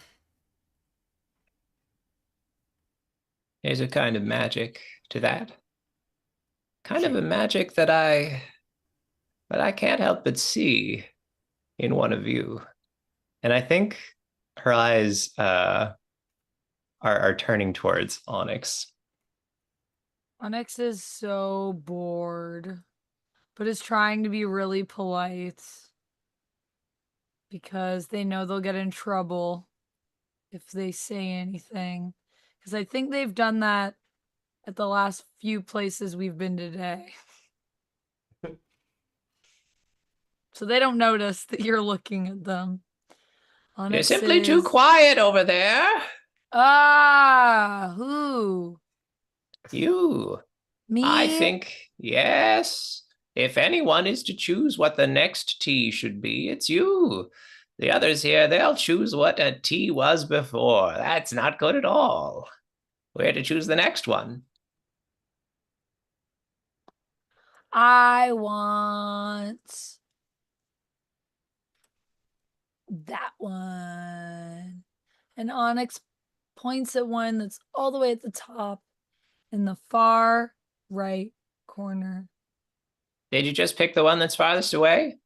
There's a kind of magic to that. Kind of a magic that I can't help but see in one of you. And I think her eyes are turning towards Onyx.
Onyx is so bored, but is trying to be really polite because they know they'll get in trouble if they say anything. Because I think they've done that at the last few places we've been today. So they don't notice that you're looking at them.
You're
Onyx
simply too
is...
quiet over there.
Ah, who?
You. I
Me?
think, yes. If anyone is to choose what the next tea should be, it's you. The others here, they'll choose what a tea was before. That's not good at all. We're to choose the next one.
I want that one. And Onyx points at one that's all the way at the top in the far right corner.
Did you just pick the one that's farthest away?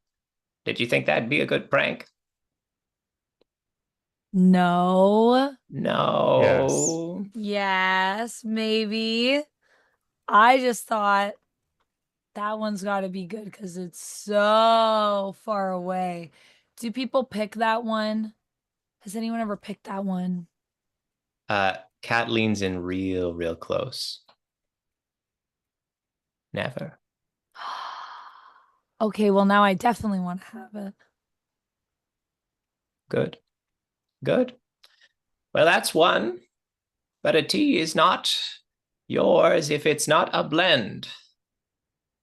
Did you think that'd be a good prank?
No.
Yes.
No.
Yes, maybe. I just thought that one's got to be good because it's so far away. Do people pick that one? Has anyone ever picked that one?
Cat leans in real close. Never.
Okay, well, now I definitely want to have it.
Good. Good. Well, that's one. But a tea is not yours if it's not a blend.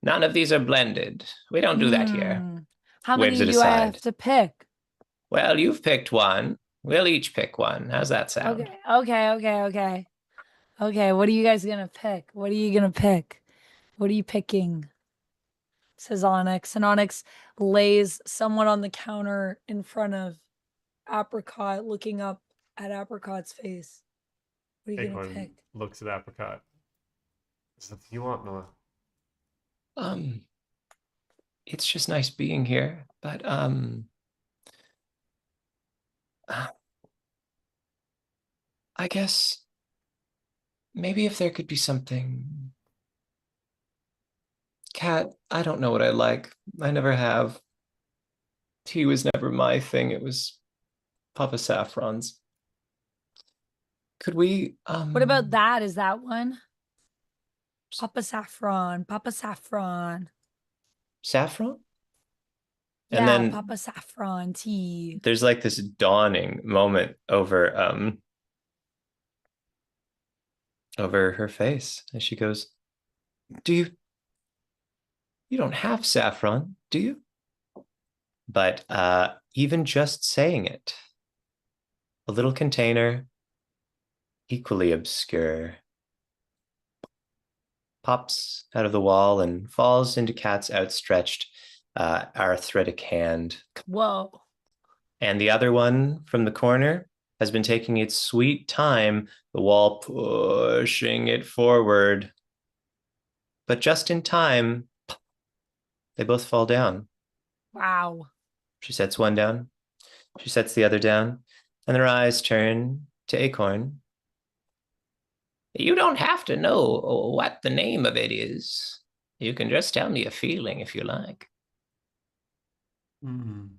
None of these are blended. We don't do that here.
How
Waves
many
it
do I have
aside.
to pick?
Well, you've picked one. We'll each pick one. How's that sound?
Okay, what are you guys gonna pick? What are you gonna pick? What are you picking? Says Onyx. And Onyx lays somewhat on the counter in front of Apricot, looking up at Apricot's face. What are you gonna
Acorn
pick?
looks at Apricot. Is that you want, Noah?
Um, it's just nice being here, but I guess maybe if there could be something. Cat, I don't know what I like. I never have. Tea was never my thing. It was Papa Saffron's. Could we
What about that? Is that one? Papa Saffron. Papa Saffron.
saffron? And
Yeah,
then
Papa Saffron tea.
there's like this dawning moment over her face as she goes, "Do you don't have saffron, do you?" But even just saying it, a little container, equally obscure, pops out of the wall and falls into Cat's outstretched arthritic hand.
Whoa.
And the other one from the corner has been taking its sweet time, the wall pushing it forward. But just in time, they both fall down.
Wow.
She sets one down. She sets the other down. And their eyes turn to Acorn. You don't have to know what the name of it is. You can just tell me a feeling if you like.
Mm.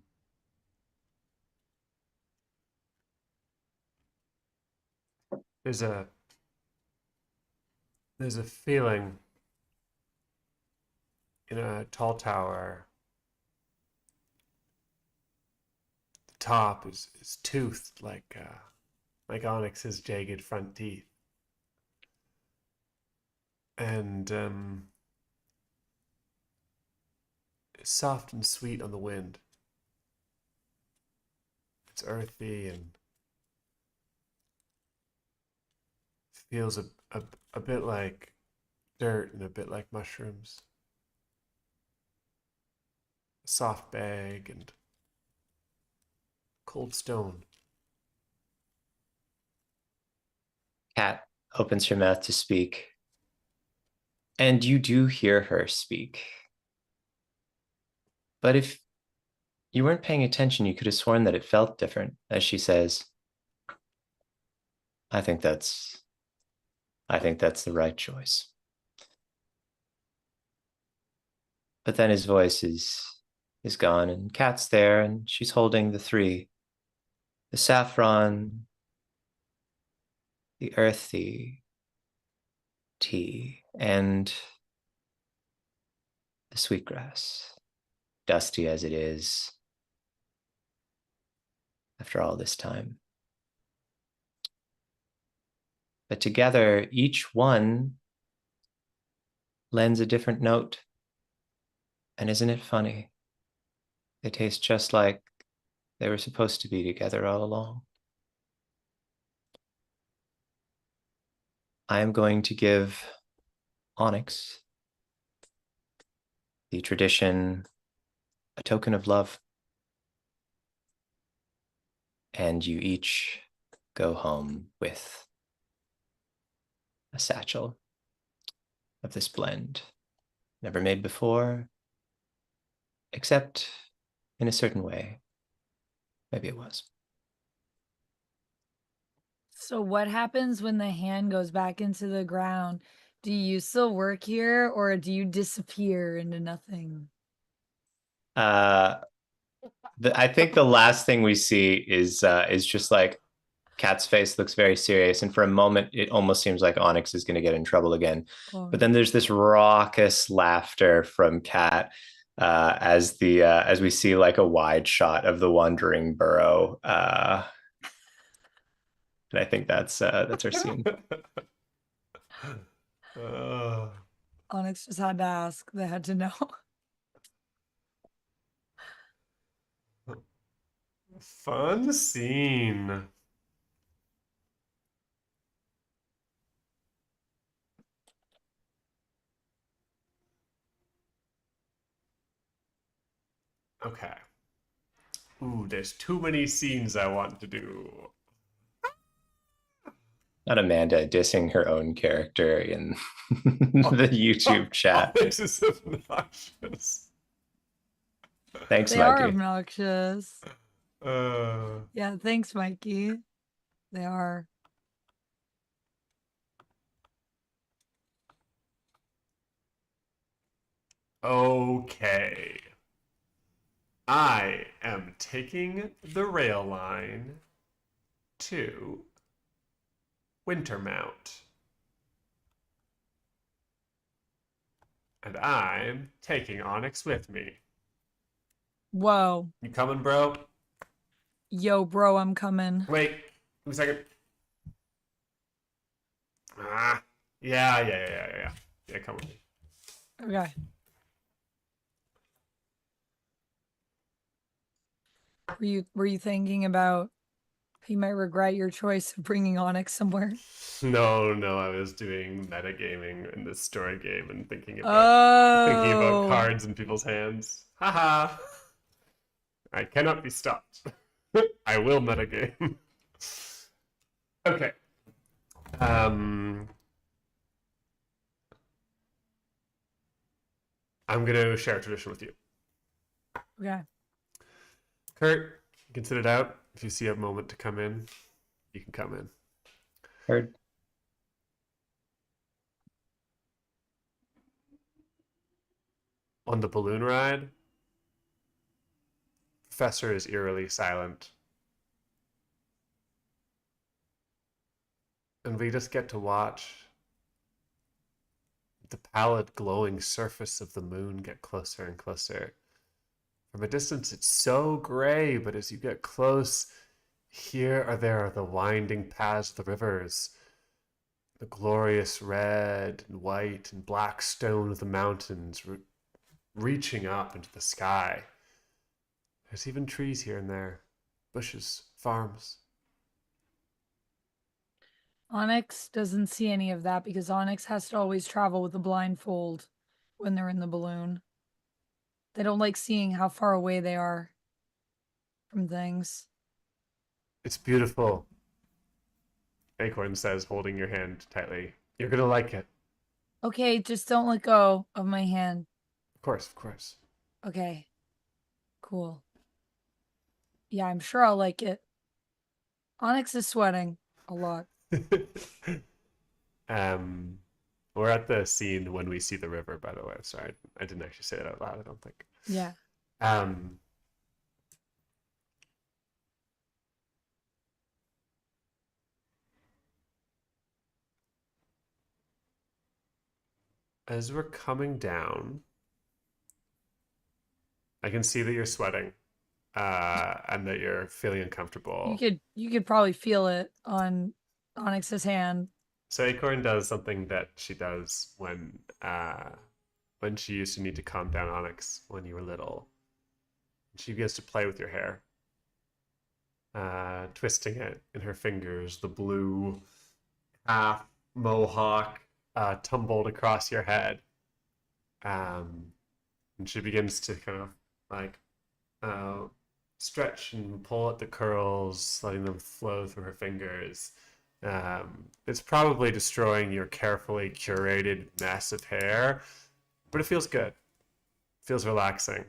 There's a feeling in a tall tower. The top is toothed like Onyx's jagged front teeth, and it's soft and sweet on the wind. It's earthy and feels a bit like dirt and a bit like mushrooms. A soft bag and cold stone.
Cat opens her mouth to speak. And you do hear her speak. But if You weren't paying attention. You could have sworn that it felt different, as she says, I think that's the right choice. But then his voice is gone, and Kat's there, and she's holding the three: the saffron, the earthy tea, and the sweetgrass, dusty as it is after all this time. But together, each one lends a different note. And isn't it funny? They taste just like they were supposed to be together all along. I am going to give Onyx, the tradition, a token of love. And you each go home with a satchel of this blend, never made before, except in a certain way. Maybe it was.
So what happens when the hand goes back into the ground? Do you still work here or do you disappear into nothing?
I think the last thing we see is just like Kat's face looks very serious, and for a moment it almost seems like Onyx is going to get in trouble again.
Oh,
But then there's this raucous laughter from Kat as we see like a wide shot of the wandering burrow, and I think that's our scene.
Onyx just had to ask. They had to know.
Fun scene. Okay. Ooh, there's too many scenes I want to do.
Not Amanda dissing her own character in the YouTube chat.
This is obnoxious.
Thanks,
They are
Mikey.
obnoxious. Yeah, thanks, Mikey. They are.
Okay. I am taking the rail line to Wintermount. And I'm taking Onyx with me.
Whoa.
You coming, bro?
Yo, bro, I'm coming.
Wait, give me a second. Yeah. Yeah, come with me.
Okay. Were you thinking about you might regret your choice of bringing Onyx somewhere?
No, I was doing metagaming in this story game and thinking about cards in people's hands. Haha. I cannot be stopped. I will metagame. Okay. I'm gonna share a tradition with you.
Okay.
Kurt, you can sit it out. If you see a moment to come in, you can come in.
Heard.
On the balloon ride, Professor is eerily silent. And we just get to watch the pallid, glowing surface of the moon get closer and closer. From a distance, it's so gray, but as you get close, here are the winding paths of the rivers, the glorious red and white and black stone of the mountains reaching up into the sky. There's even trees here and there, bushes, farms.
Onyx doesn't see any of that because Onyx has to always travel with a blindfold when they're in the balloon. They don't like seeing how far away they are from things.
It's beautiful, Acorn says, holding your hand tightly. You're gonna like it.
Okay, just don't let go of my hand.
Of course.
Okay. Cool. Yeah, I'm sure I'll like it. Onyx is sweating a lot.
um, we're at the scene when we see the river, by the way. Sorry, I didn't actually say it out loud, I don't think.
Yeah.
Um, as we're coming down, I can see that you're sweating, and that you're feeling uncomfortable.
You could probably feel it on Onyx's hand.
So Acorn does something that she does when she used to need to calm down Onyx when you were little. She begins to play with your hair, twisting it in her fingers. The blue half mohawk tumbled across your head. And she begins to kind of like stretch and pull at the curls, letting them flow through her fingers. It's probably destroying your carefully curated mess of hair, but it feels good. It feels relaxing.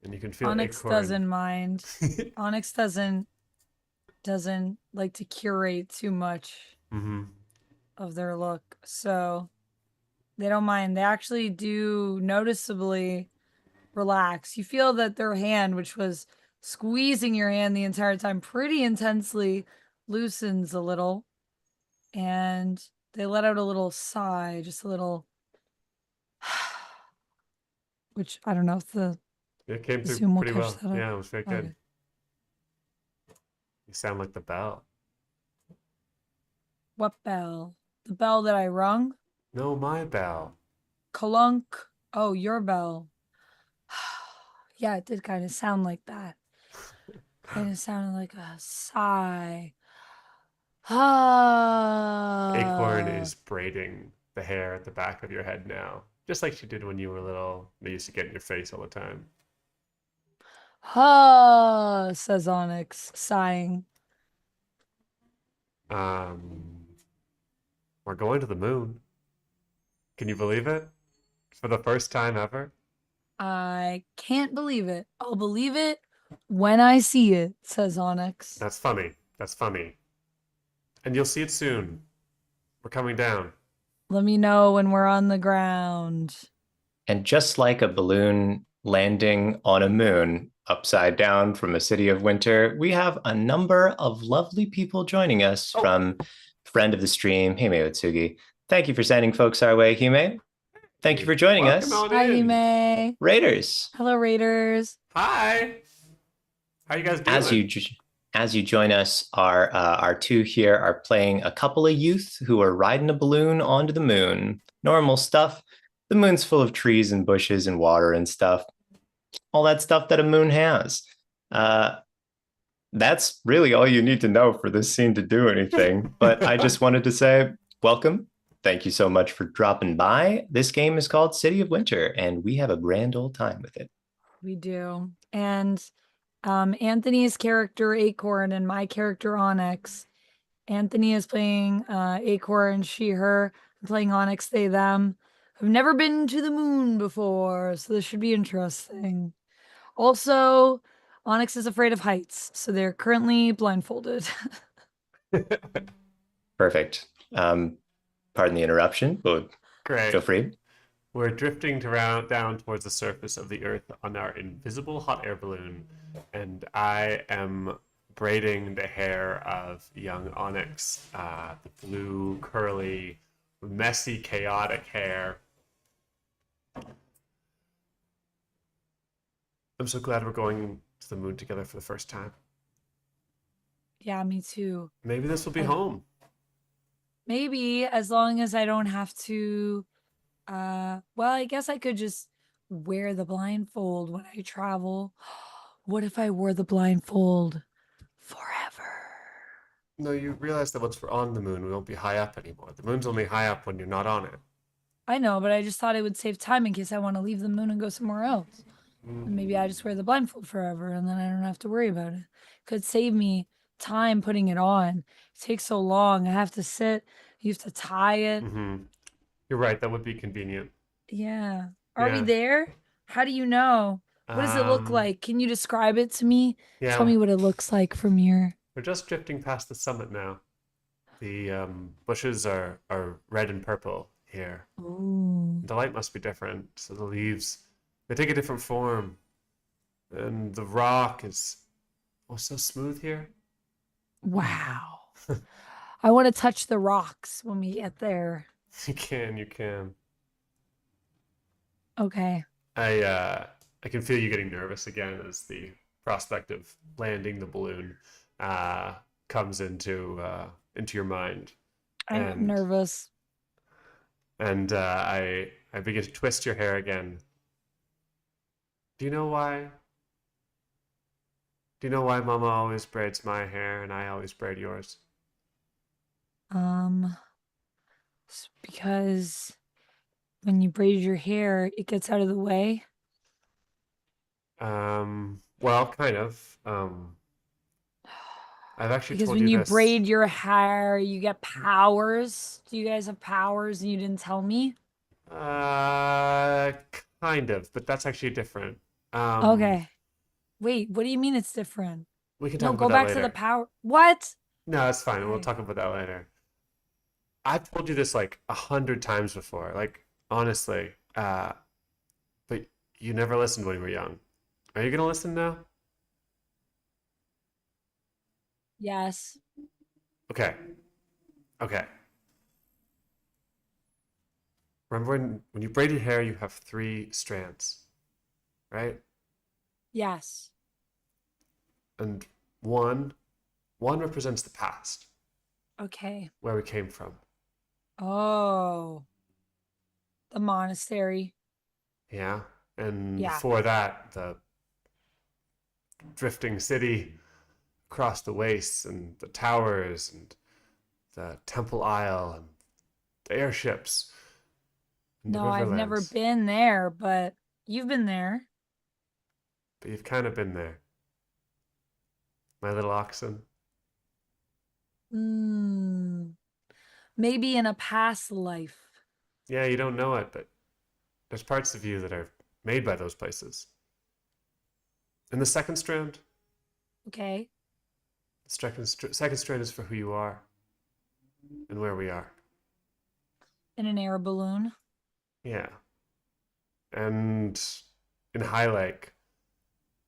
And you can feel
Onyx
Acorn.
doesn't mind. Onyx doesn't like to curate too much of their look. So they don't mind. They actually do noticeably relax. You feel that their hand, which was squeezing your hand the entire time pretty intensely, loosens a little. And they let out a little sigh, just a little, which I don't know if
It came through
Zoom will
pretty
catch
well.
that up.
Yeah, it was very good.
Okay.
You sound like the bell.
What bell? The bell that I rung?
No, my bell.
Clunk. Oh, your bell. Yeah, it did kind of sound like that. Kind of sounded like a sigh.
Acorn is braiding the hair at the back of your head now, just like she did when you were little. They used to get in your face all the time.
Says Onyx, sighing.
We're going to the moon. Can you believe it? For the first time ever?
I can't believe it. I'll believe it when I see it, says Onyx.
That's funny. That's funny. And you'll see it soon. We're coming down.
Let me know when we're on the ground.
And just like a balloon landing on a moon upside down from a city of winter, we have a number of lovely people joining us from friend of the stream, Hime Otsugi. Thank you for sending folks our way, Hime. Thank you for joining
Welcome
us.
on
Hi,
in.
Hime.
Raiders.
Hello, Raiders.
Hi. How you guys doing?
As you join us, our two here are playing a couple of youth who are riding a balloon onto the moon. Normal stuff. The moon's full of trees and bushes and water and stuff. All that stuff that a moon has. That's really all you need to know for this scene to do anything. But I just wanted to say welcome. Thank you so much for dropping by. This game is called City of Winter, and we have a grand old time with it.
We do. And Anthony's character Acorn and my character Onyx. Anthony is playing Acorn, she, her. I'm playing Onyx, they, them. I've never been to the moon before, so this should be interesting. Also, Onyx is afraid of heights, so they're currently blindfolded.
Perfect. Pardon the interruption, but
Great.
feel free.
We're drifting down towards the surface of the Earth on our invisible hot air balloon, and I am braiding the hair of young Onyx, the blue, curly, messy, chaotic hair. I'm so glad we're going to the moon together for the first time.
Yeah, me too.
Maybe this will be home.
Maybe, as long as I don't have to well, I guess I could just wear the blindfold when I travel. What if I wore the blindfold forever?
No, you realize that once we're on the moon, we won't be high up anymore. The moon's only high up when you're not on it.
I know, but I just thought it would save time in case I want to leave the moon and go somewhere else. And maybe I just wear the blindfold forever and then I don't have to worry about it. Could save me time putting it on. It takes so long. I have to sit, you have to tie it.
You're right, that would be convenient.
Yeah. Are we there? How do you know? What does it look
Um,
like? Can you describe it to me? Tell
yeah,
me what it looks like from here.
we're just drifting past the summit now. The bushes are red and purple here.
Ooh.
The light must be different, so the leaves they take a different form, and the rock is so smooth here.
Wow. I want to touch the rocks when we get there.
You can.
Okay.
I can feel you getting nervous again as the prospect of landing the balloon uh, comes into your mind,
I am
and
nervous.
I begin to twist your hair again. Do you know why? Do you know why Mama always braids my hair and I always braid yours?
Um, because when you braid your hair, it gets out of the way.
Well, kind of. I've actually
Because
told
when
you
you
this.
braid your hair, you get powers. Do you guys have powers and you didn't tell me?
Uh, kind of, but that's actually different. Um,
Okay. Wait, what do you mean it's different?
we can
No,
talk about
go
that
back to the
later.
power. What?
No, it's fine. We'll
Okay.
talk about that later. I've told you this like 100 times before, like honestly. But you never listened when you were young. Are you gonna listen now?
Yes.
Okay. Okay. Remember when you braided hair, you have three strands, right?
Yes.
And one one represents the past,
Okay.
where we came from.
Oh, the monastery.
Yeah. And
Yeah.
before that, the drifting city across the wastes and the towers and the temple isle and the airships and the
No, I've never
riverlands.
been there, but you've been there.
But you've kind of been there, my little oxen.
Hmm. Maybe in a past life.
Yeah, you don't know it, but there's parts of you that are made by those places. And the second strand,
Okay.
second strand is for who you are and where we are.
In an air balloon.
Yeah. And in High Lake,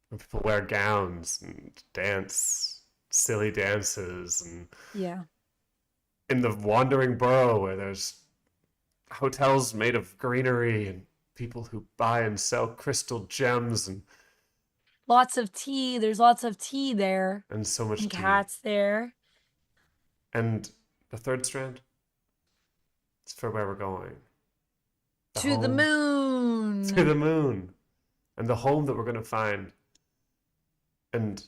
when people wear gowns and dance silly dances, and
Yeah.
in the wandering borough where there's hotels made of greenery and people who buy and sell crystal gems
Lots of tea. There's lots of tea there.
and so much
And
tea.
cats there.
And the third strand is for where we're going. The
To the
home to
moon.
the moon. And the home that we're going to find. And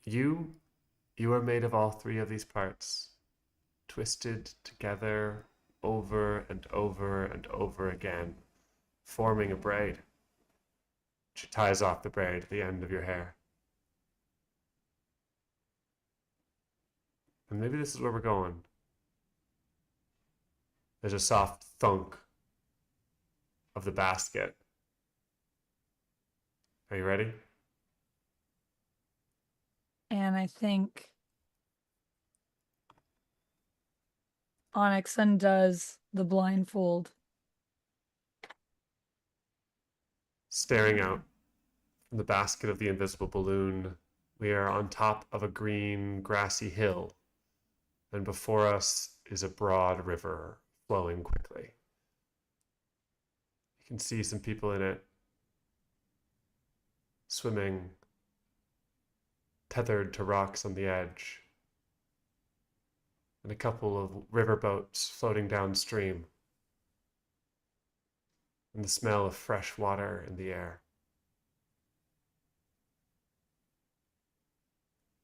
you, you are made of all three of these parts, twisted together over and over and over again, forming a braid. She ties off the braid at the end of your hair. And maybe this is where we're going. There's a soft thunk of the basket. Are you ready?
And I think Onyx undoes the blindfold.
Staring out from the basket of the invisible balloon, we are on top of a green, grassy hill, and before us is a broad river flowing quickly. You can see some people in it swimming, tethered to rocks on the edge, and a couple of riverboats floating downstream, and the smell of fresh water in the air.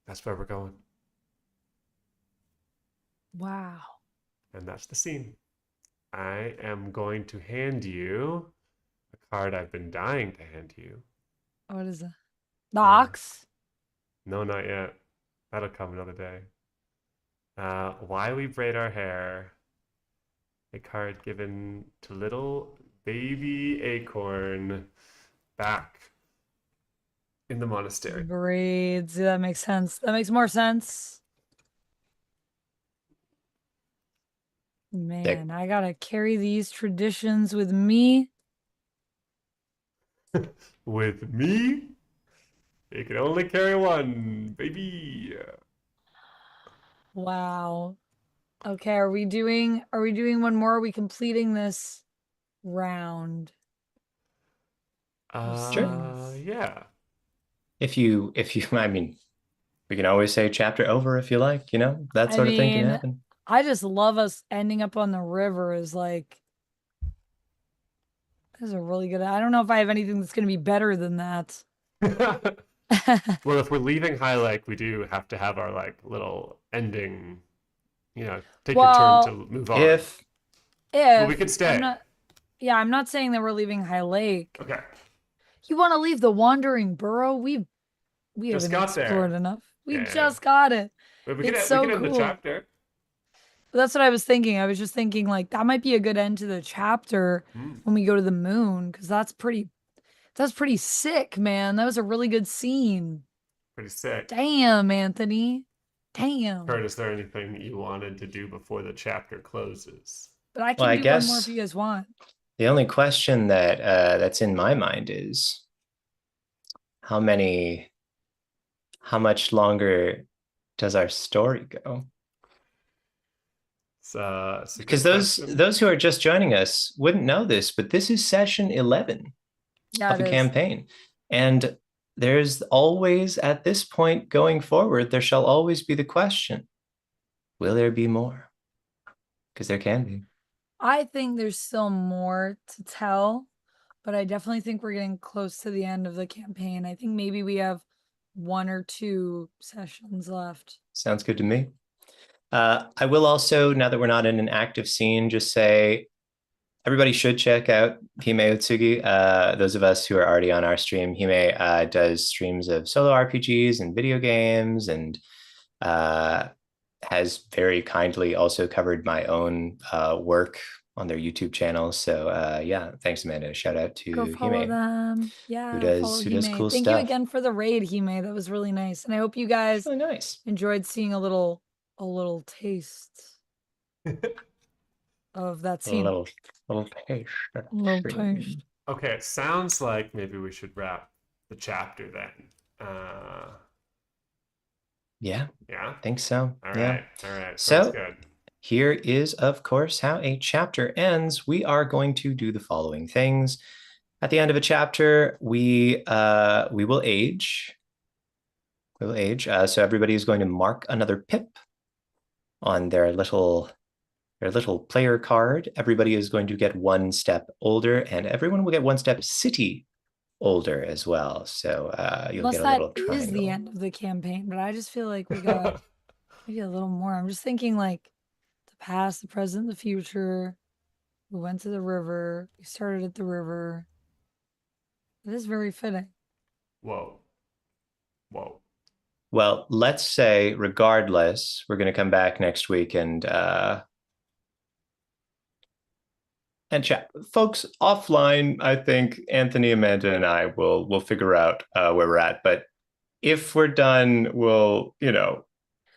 That's where we're going.
Wow.
And that's the scene. I am going to hand you a card I've been dying to hand you.
What is it? The
Uh,
ox?
no, not yet. That'll come another day. Why we braid our hair. A card given to little baby Acorn back in the monastery.
Braids. Yeah, that makes sense. That makes more sense. Man, I gotta carry these traditions with me.
With me, you can only carry one, baby.
Wow. Okay, are we doing one more? Are we completing this round of
Sure.
scenes?
Yeah.
If you, I mean, we can always say chapter over if you like, that
I
sort of thing can
mean,
happen.
I just love us ending up on the river is like, this is a really good. I don't know if I have anything that's going to be better than that.
Well, if we're leaving High Lake, we do have to have our like little ending. Take your turn to
Well,
move on. But we
if
could
I'm
stay.
not, yeah, I'm not saying that we're leaving High Lake.
Okay.
You want to leave the Wandering Burrow? We
Just
haven't
got there.
explored enough. We
Yeah.
just got it.
But we
It's
could
so
end the
cool.
chapter.
That's what I was thinking. I was just thinking like that might be a good end to the chapter when we go to the moon because that's pretty sick, man. That was a really good scene.
Pretty sick.
Damn, Anthony. Damn.
Kurt, is there anything you wanted to do before the chapter closes?
But I
Well,
can
I
do one more
guess
if you guys want.
the only question that's in my mind is how much longer does our story go?
It's a
Because
good question.
those who are just joining us wouldn't know this, but this is session 11
Yeah,
of a
it is.
campaign. And there's always, at this point going forward, there shall always be the question, will there be more? Because there can be.
I think there's still more to tell, but I definitely think we're getting close to the end of the campaign. I think maybe we have 1 or 2 sessions left.
Sounds good to me. I will also, now that we're not in an active scene, just say everybody should check out Hime Utsugi. Those of us who are already on our stream, Hime does streams of solo RPGs and video games, and has very kindly also covered my own work on their YouTube channel. So yeah, thanks, Amanda. Shout out to
Go follow
Hime,
them. Yeah,
who does
Hime.
cool
Thank you
stuff.
again for the raid, Hime. That was really nice. And I hope you guys
Really nice.
enjoyed seeing a little taste of that
A
scene.
little taste.
Little taste.
Okay, it sounds like maybe we should wrap the chapter then.
Yeah,
Yeah.
I think so.
All
Yeah.
right. All right.
So
Sounds good.
here is, of course, how a chapter ends. We are going to do the following things. At the end of a chapter, we will age. We will age. So everybody is going to mark another pip on their little player card. Everybody is going to get 1 step older, and everyone will get 1 step city older as well. So you'll
Unless
get a
that
little triangle.
is the end of the campaign, but I just feel like we got maybe a little more. I'm just thinking like the past, the present, the future. We went to the river. We started at the river. It is very fitting.
Whoa. Whoa.
Well, let's say, regardless, we're going to come back next week and chat. Folks, offline, I think Anthony, Amanda, and I will figure out where we're at. But if we're done, we'll,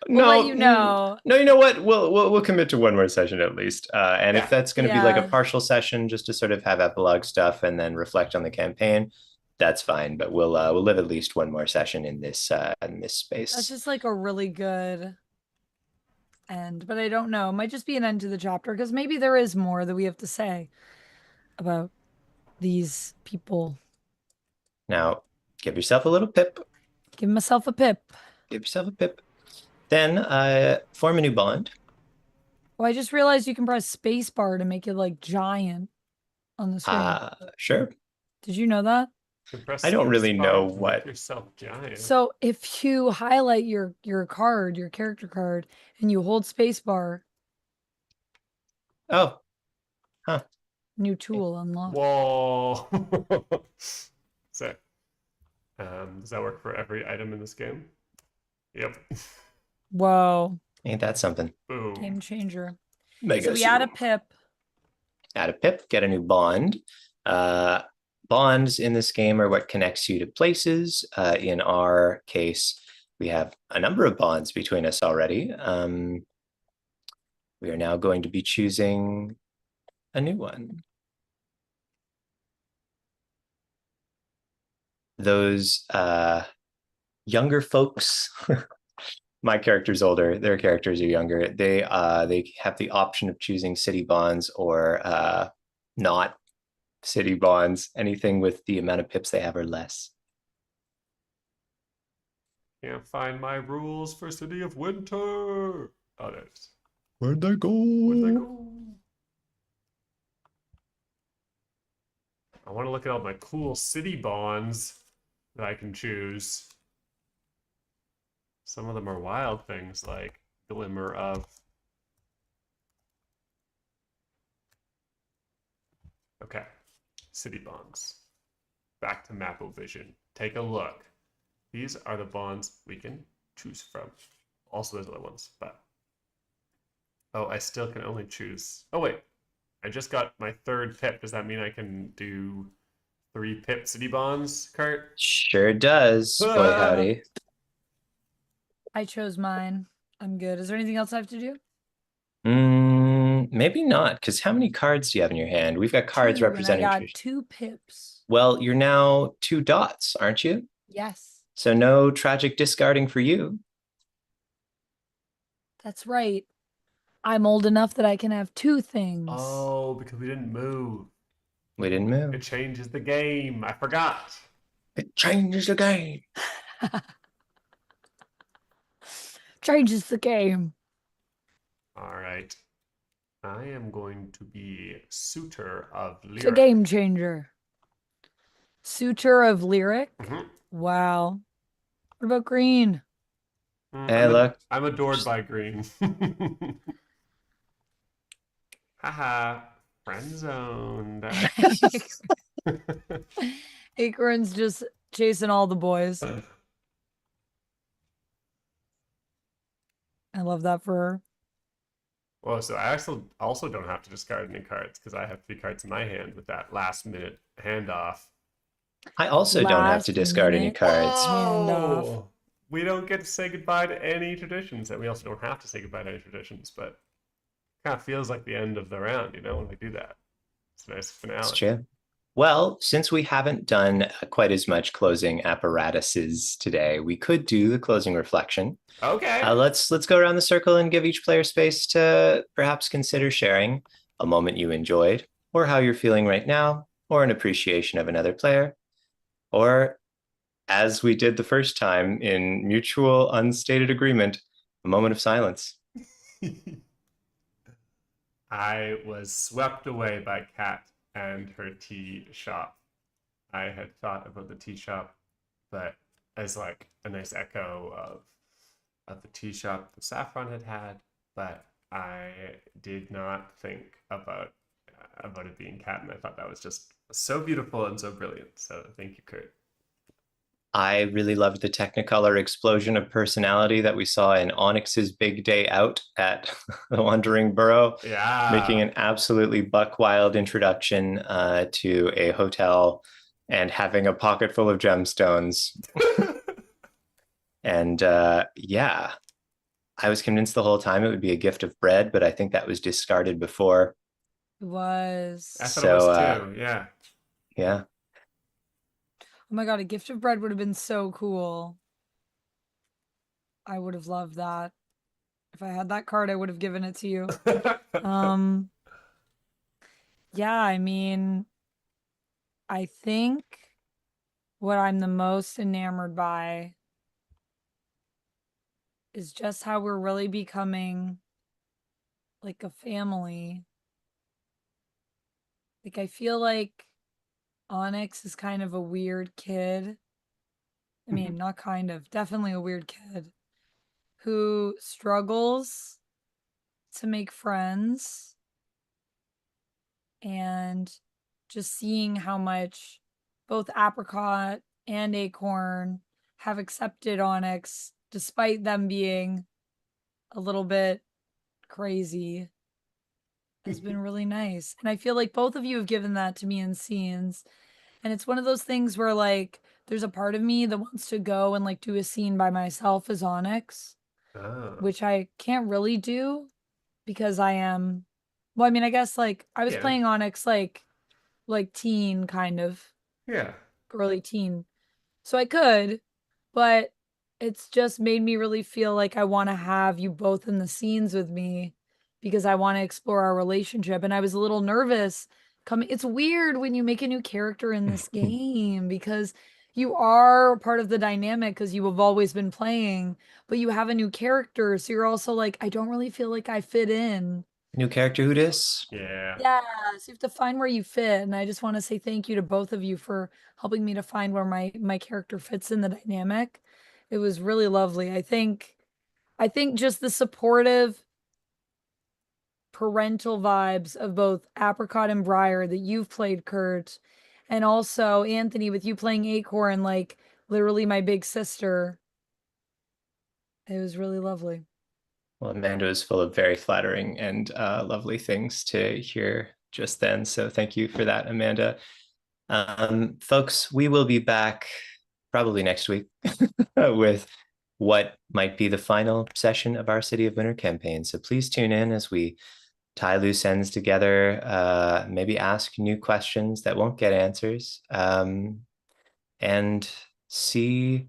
We'll let you know.
No, you know what? We'll commit to 1 more session at least. And if that's going to be like a partial session, just to sort of have epilogue stuff and then reflect on the campaign, that's fine. But we'll live at least 1 more session in this space.
That's just like a really good end, but I don't know. It might just be an end to the chapter because maybe there is more that we have to say about these people.
Now, give yourself a little pip.
Give myself a pip.
Give yourself a pip. Then form a new bond.
Oh, I just realized you can press spacebar to make it like giant on the screen.
Sure.
Did you know that?
I don't really know what.
Yourself giant.
So if you highlight your card, your character card, and you hold spacebar,
Oh, huh.
New tool unlocked.
Whoa. So, does that work for every item in this game? Yep.
Whoa.
Ain't that something?
Boom.
Game changer.
Mega
So we add a pip.
Add a pip, get a new bond. bonds in this game are what connects you to places. In our case, we have a number of bonds between us already. We are now going to be choosing a new one. Those younger folks, my character's older, their characters are younger. They have the option of choosing city bonds or not city bonds, anything with the amount of pips they have or less.
Can't find my rules for City of Winter. Oh, there's.
Where'd they go?
Where'd they go? I want to look at all my cool city bonds that I can choose. Some of them are wild things like Glimmer of. Okay, city bonds. Back to Mapovision. Take a look. These are the bonds we can choose from. Also, there's other ones, but. Oh, I still can only choose. Oh, wait. I just got my 3rd pip. Does that mean I can do 3 pip city bonds, Kurt?
Sure does. Boy, howdy.
I chose mine. I'm good. Is there anything else I have to do?
Maybe not, because how many cards do you have in your hand? We've got cards
2,
representing.
And I got 2 pips.
Well, you're now 2 dots, aren't you?
Yes.
So no tragic discarding for you.
That's right. I'm old enough that I can have 2 things.
Oh, because we didn't move.
We didn't move.
It changes the game. I forgot.
It changes the game.
Changes the game.
All right. I am going to be Suitor of Lyric.
It's a game changer. Suitor of Lyric?
Mm-hmm.
Wow. What about green?
Hey, look.
I'm adored by green. Haha. Friend zoned.
Acorn's just chasing all the boys. I love that for her.
Well, so I also don't have to discard any cards because I have 3 cards in my hand with that last minute handoff.
I also don't have to discard any cards.
Oh, we don't get to say goodbye to any traditions, and we also don't have to say goodbye to any traditions, but it kind of feels like the end of the round, when we do that. It's a nice finale.
That's true. Well, since we haven't done quite as much closing apparatuses today, we could do the closing reflection.
Okay.
Let's go around the circle and give each player space to perhaps consider sharing a moment you enjoyed, or how you're feeling right now, or an appreciation of another player, or, as we did the first time in mutual unstated agreement, a moment of silence.
I was swept away by Kat and her tea shop. I had thought about the tea shop, but as like a nice echo of the tea shop that Saffron had, but I did not think about it being Kat, and I thought that was just so beautiful and so brilliant. So thank you, Kurt.
I really loved the Technicolor explosion of personality that we saw in Onyx's big day out at the Wandering Burrow.
Yeah.
Making an absolutely buck wild introduction to a hotel and having a pocket full of gemstones. And yeah, I was convinced the whole time it would be a gift of bread, but I think that was discarded before.
It was.
I thought it was too, yeah.
Yeah.
Oh my god, a gift of bread would have been so cool. I would have loved that. If I had that card, I would have given it to you. Yeah, I mean, I think what I'm the most enamored by is just how we're really becoming like a family. Like, I feel like Onyx is kind of a weird kid. I mean, not kind of, definitely a weird kid who struggles to make friends, and just seeing how much both Apricot and Acorn have accepted Onyx despite them being a little bit crazy has been really nice. And I feel like both of you have given that to me in scenes. And it's one of those things where like there's a part of me that wants to go and like do a scene by myself as Onyx,
Oh,
which I can't really do because I am, well, I mean, I guess like I was
yeah,
playing Onyx like teen kind of
yeah.
early teen. So I could, but it's just made me really feel like I want to have you both in the scenes with me because I want to explore our relationship. And I was a little nervous coming. It's weird when you make a new character in this game because you are part of the dynamic because you have always been playing, but you have a new character. So you're also like, I don't really feel like I fit in.
New character, who dis?
Yeah.
Yeah, so you have to find where you fit, and I just want to say thank you to both of you for helping me to find where my character fits in the dynamic. It was really lovely. I think just the supportive parental vibes of both Apricot and Briar that you've played, Kurt, and also Anthony with you playing Acorn, like literally my big sister. It was really lovely.
Well, Amanda is full of very flattering and lovely things to hear just then. So thank you for that, Amanda. Folks, we will be back probably next week with what might be the final session of our City of Winter campaign. So please tune in as we tie loose ends together, maybe ask new questions that won't get answers, and see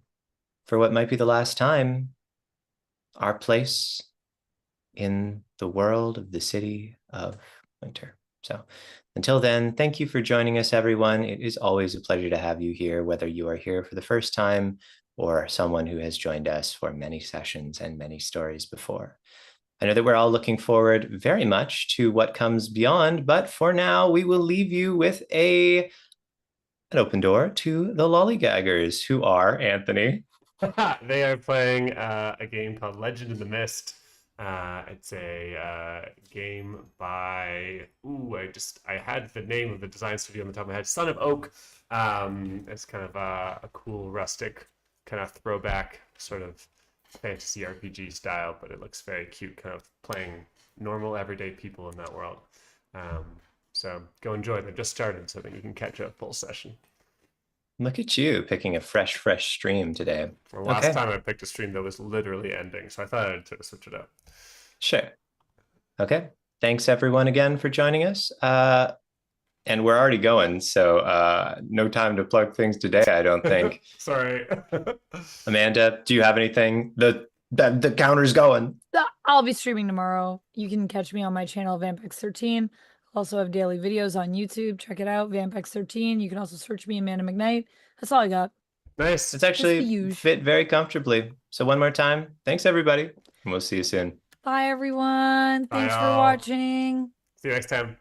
for what might be the last time our place in the world of the City of Winter. So until then, thank you for joining us, everyone. It is always a pleasure to have you here, whether you are here for the first time or someone who has joined us for many sessions and many stories before. I know that we're all looking forward very much to what comes beyond, but for now, we will leave you with an open door to the Lollygaggers, who are Anthony.
They are playing a game called Legend of the Mist. It's a game by I had the name of the design studio on the top of my head. Son of Oak. It's kind of a cool rustic kind of throwback sort of fantasy RPG style, but it looks very cute, kind of playing normal everyday people in that world. So go enjoy. They've just started, so that you can catch a full session.
Look at you picking a fresh stream today.
Well, last
Okay,
time I picked a stream that was literally ending, so I thought I'd sort of switch it up.
sure. Okay, thanks everyone again for joining us. And we're already going, so no time to plug things today, I don't think.
Sorry.
Amanda, do you have anything? The counter's going.
I'll be streaming tomorrow. You can catch me on my channel, Vampex13. Also have daily videos on YouTube. Check it out, Vampex13. You can also search me, Amanda McKnight. That's all I got.
Nice.
It's actually fit very comfortably. So one more time, thanks everybody, and we'll see you soon.
Bye, everyone. Thanks for
y'all.
watching.
See you next time.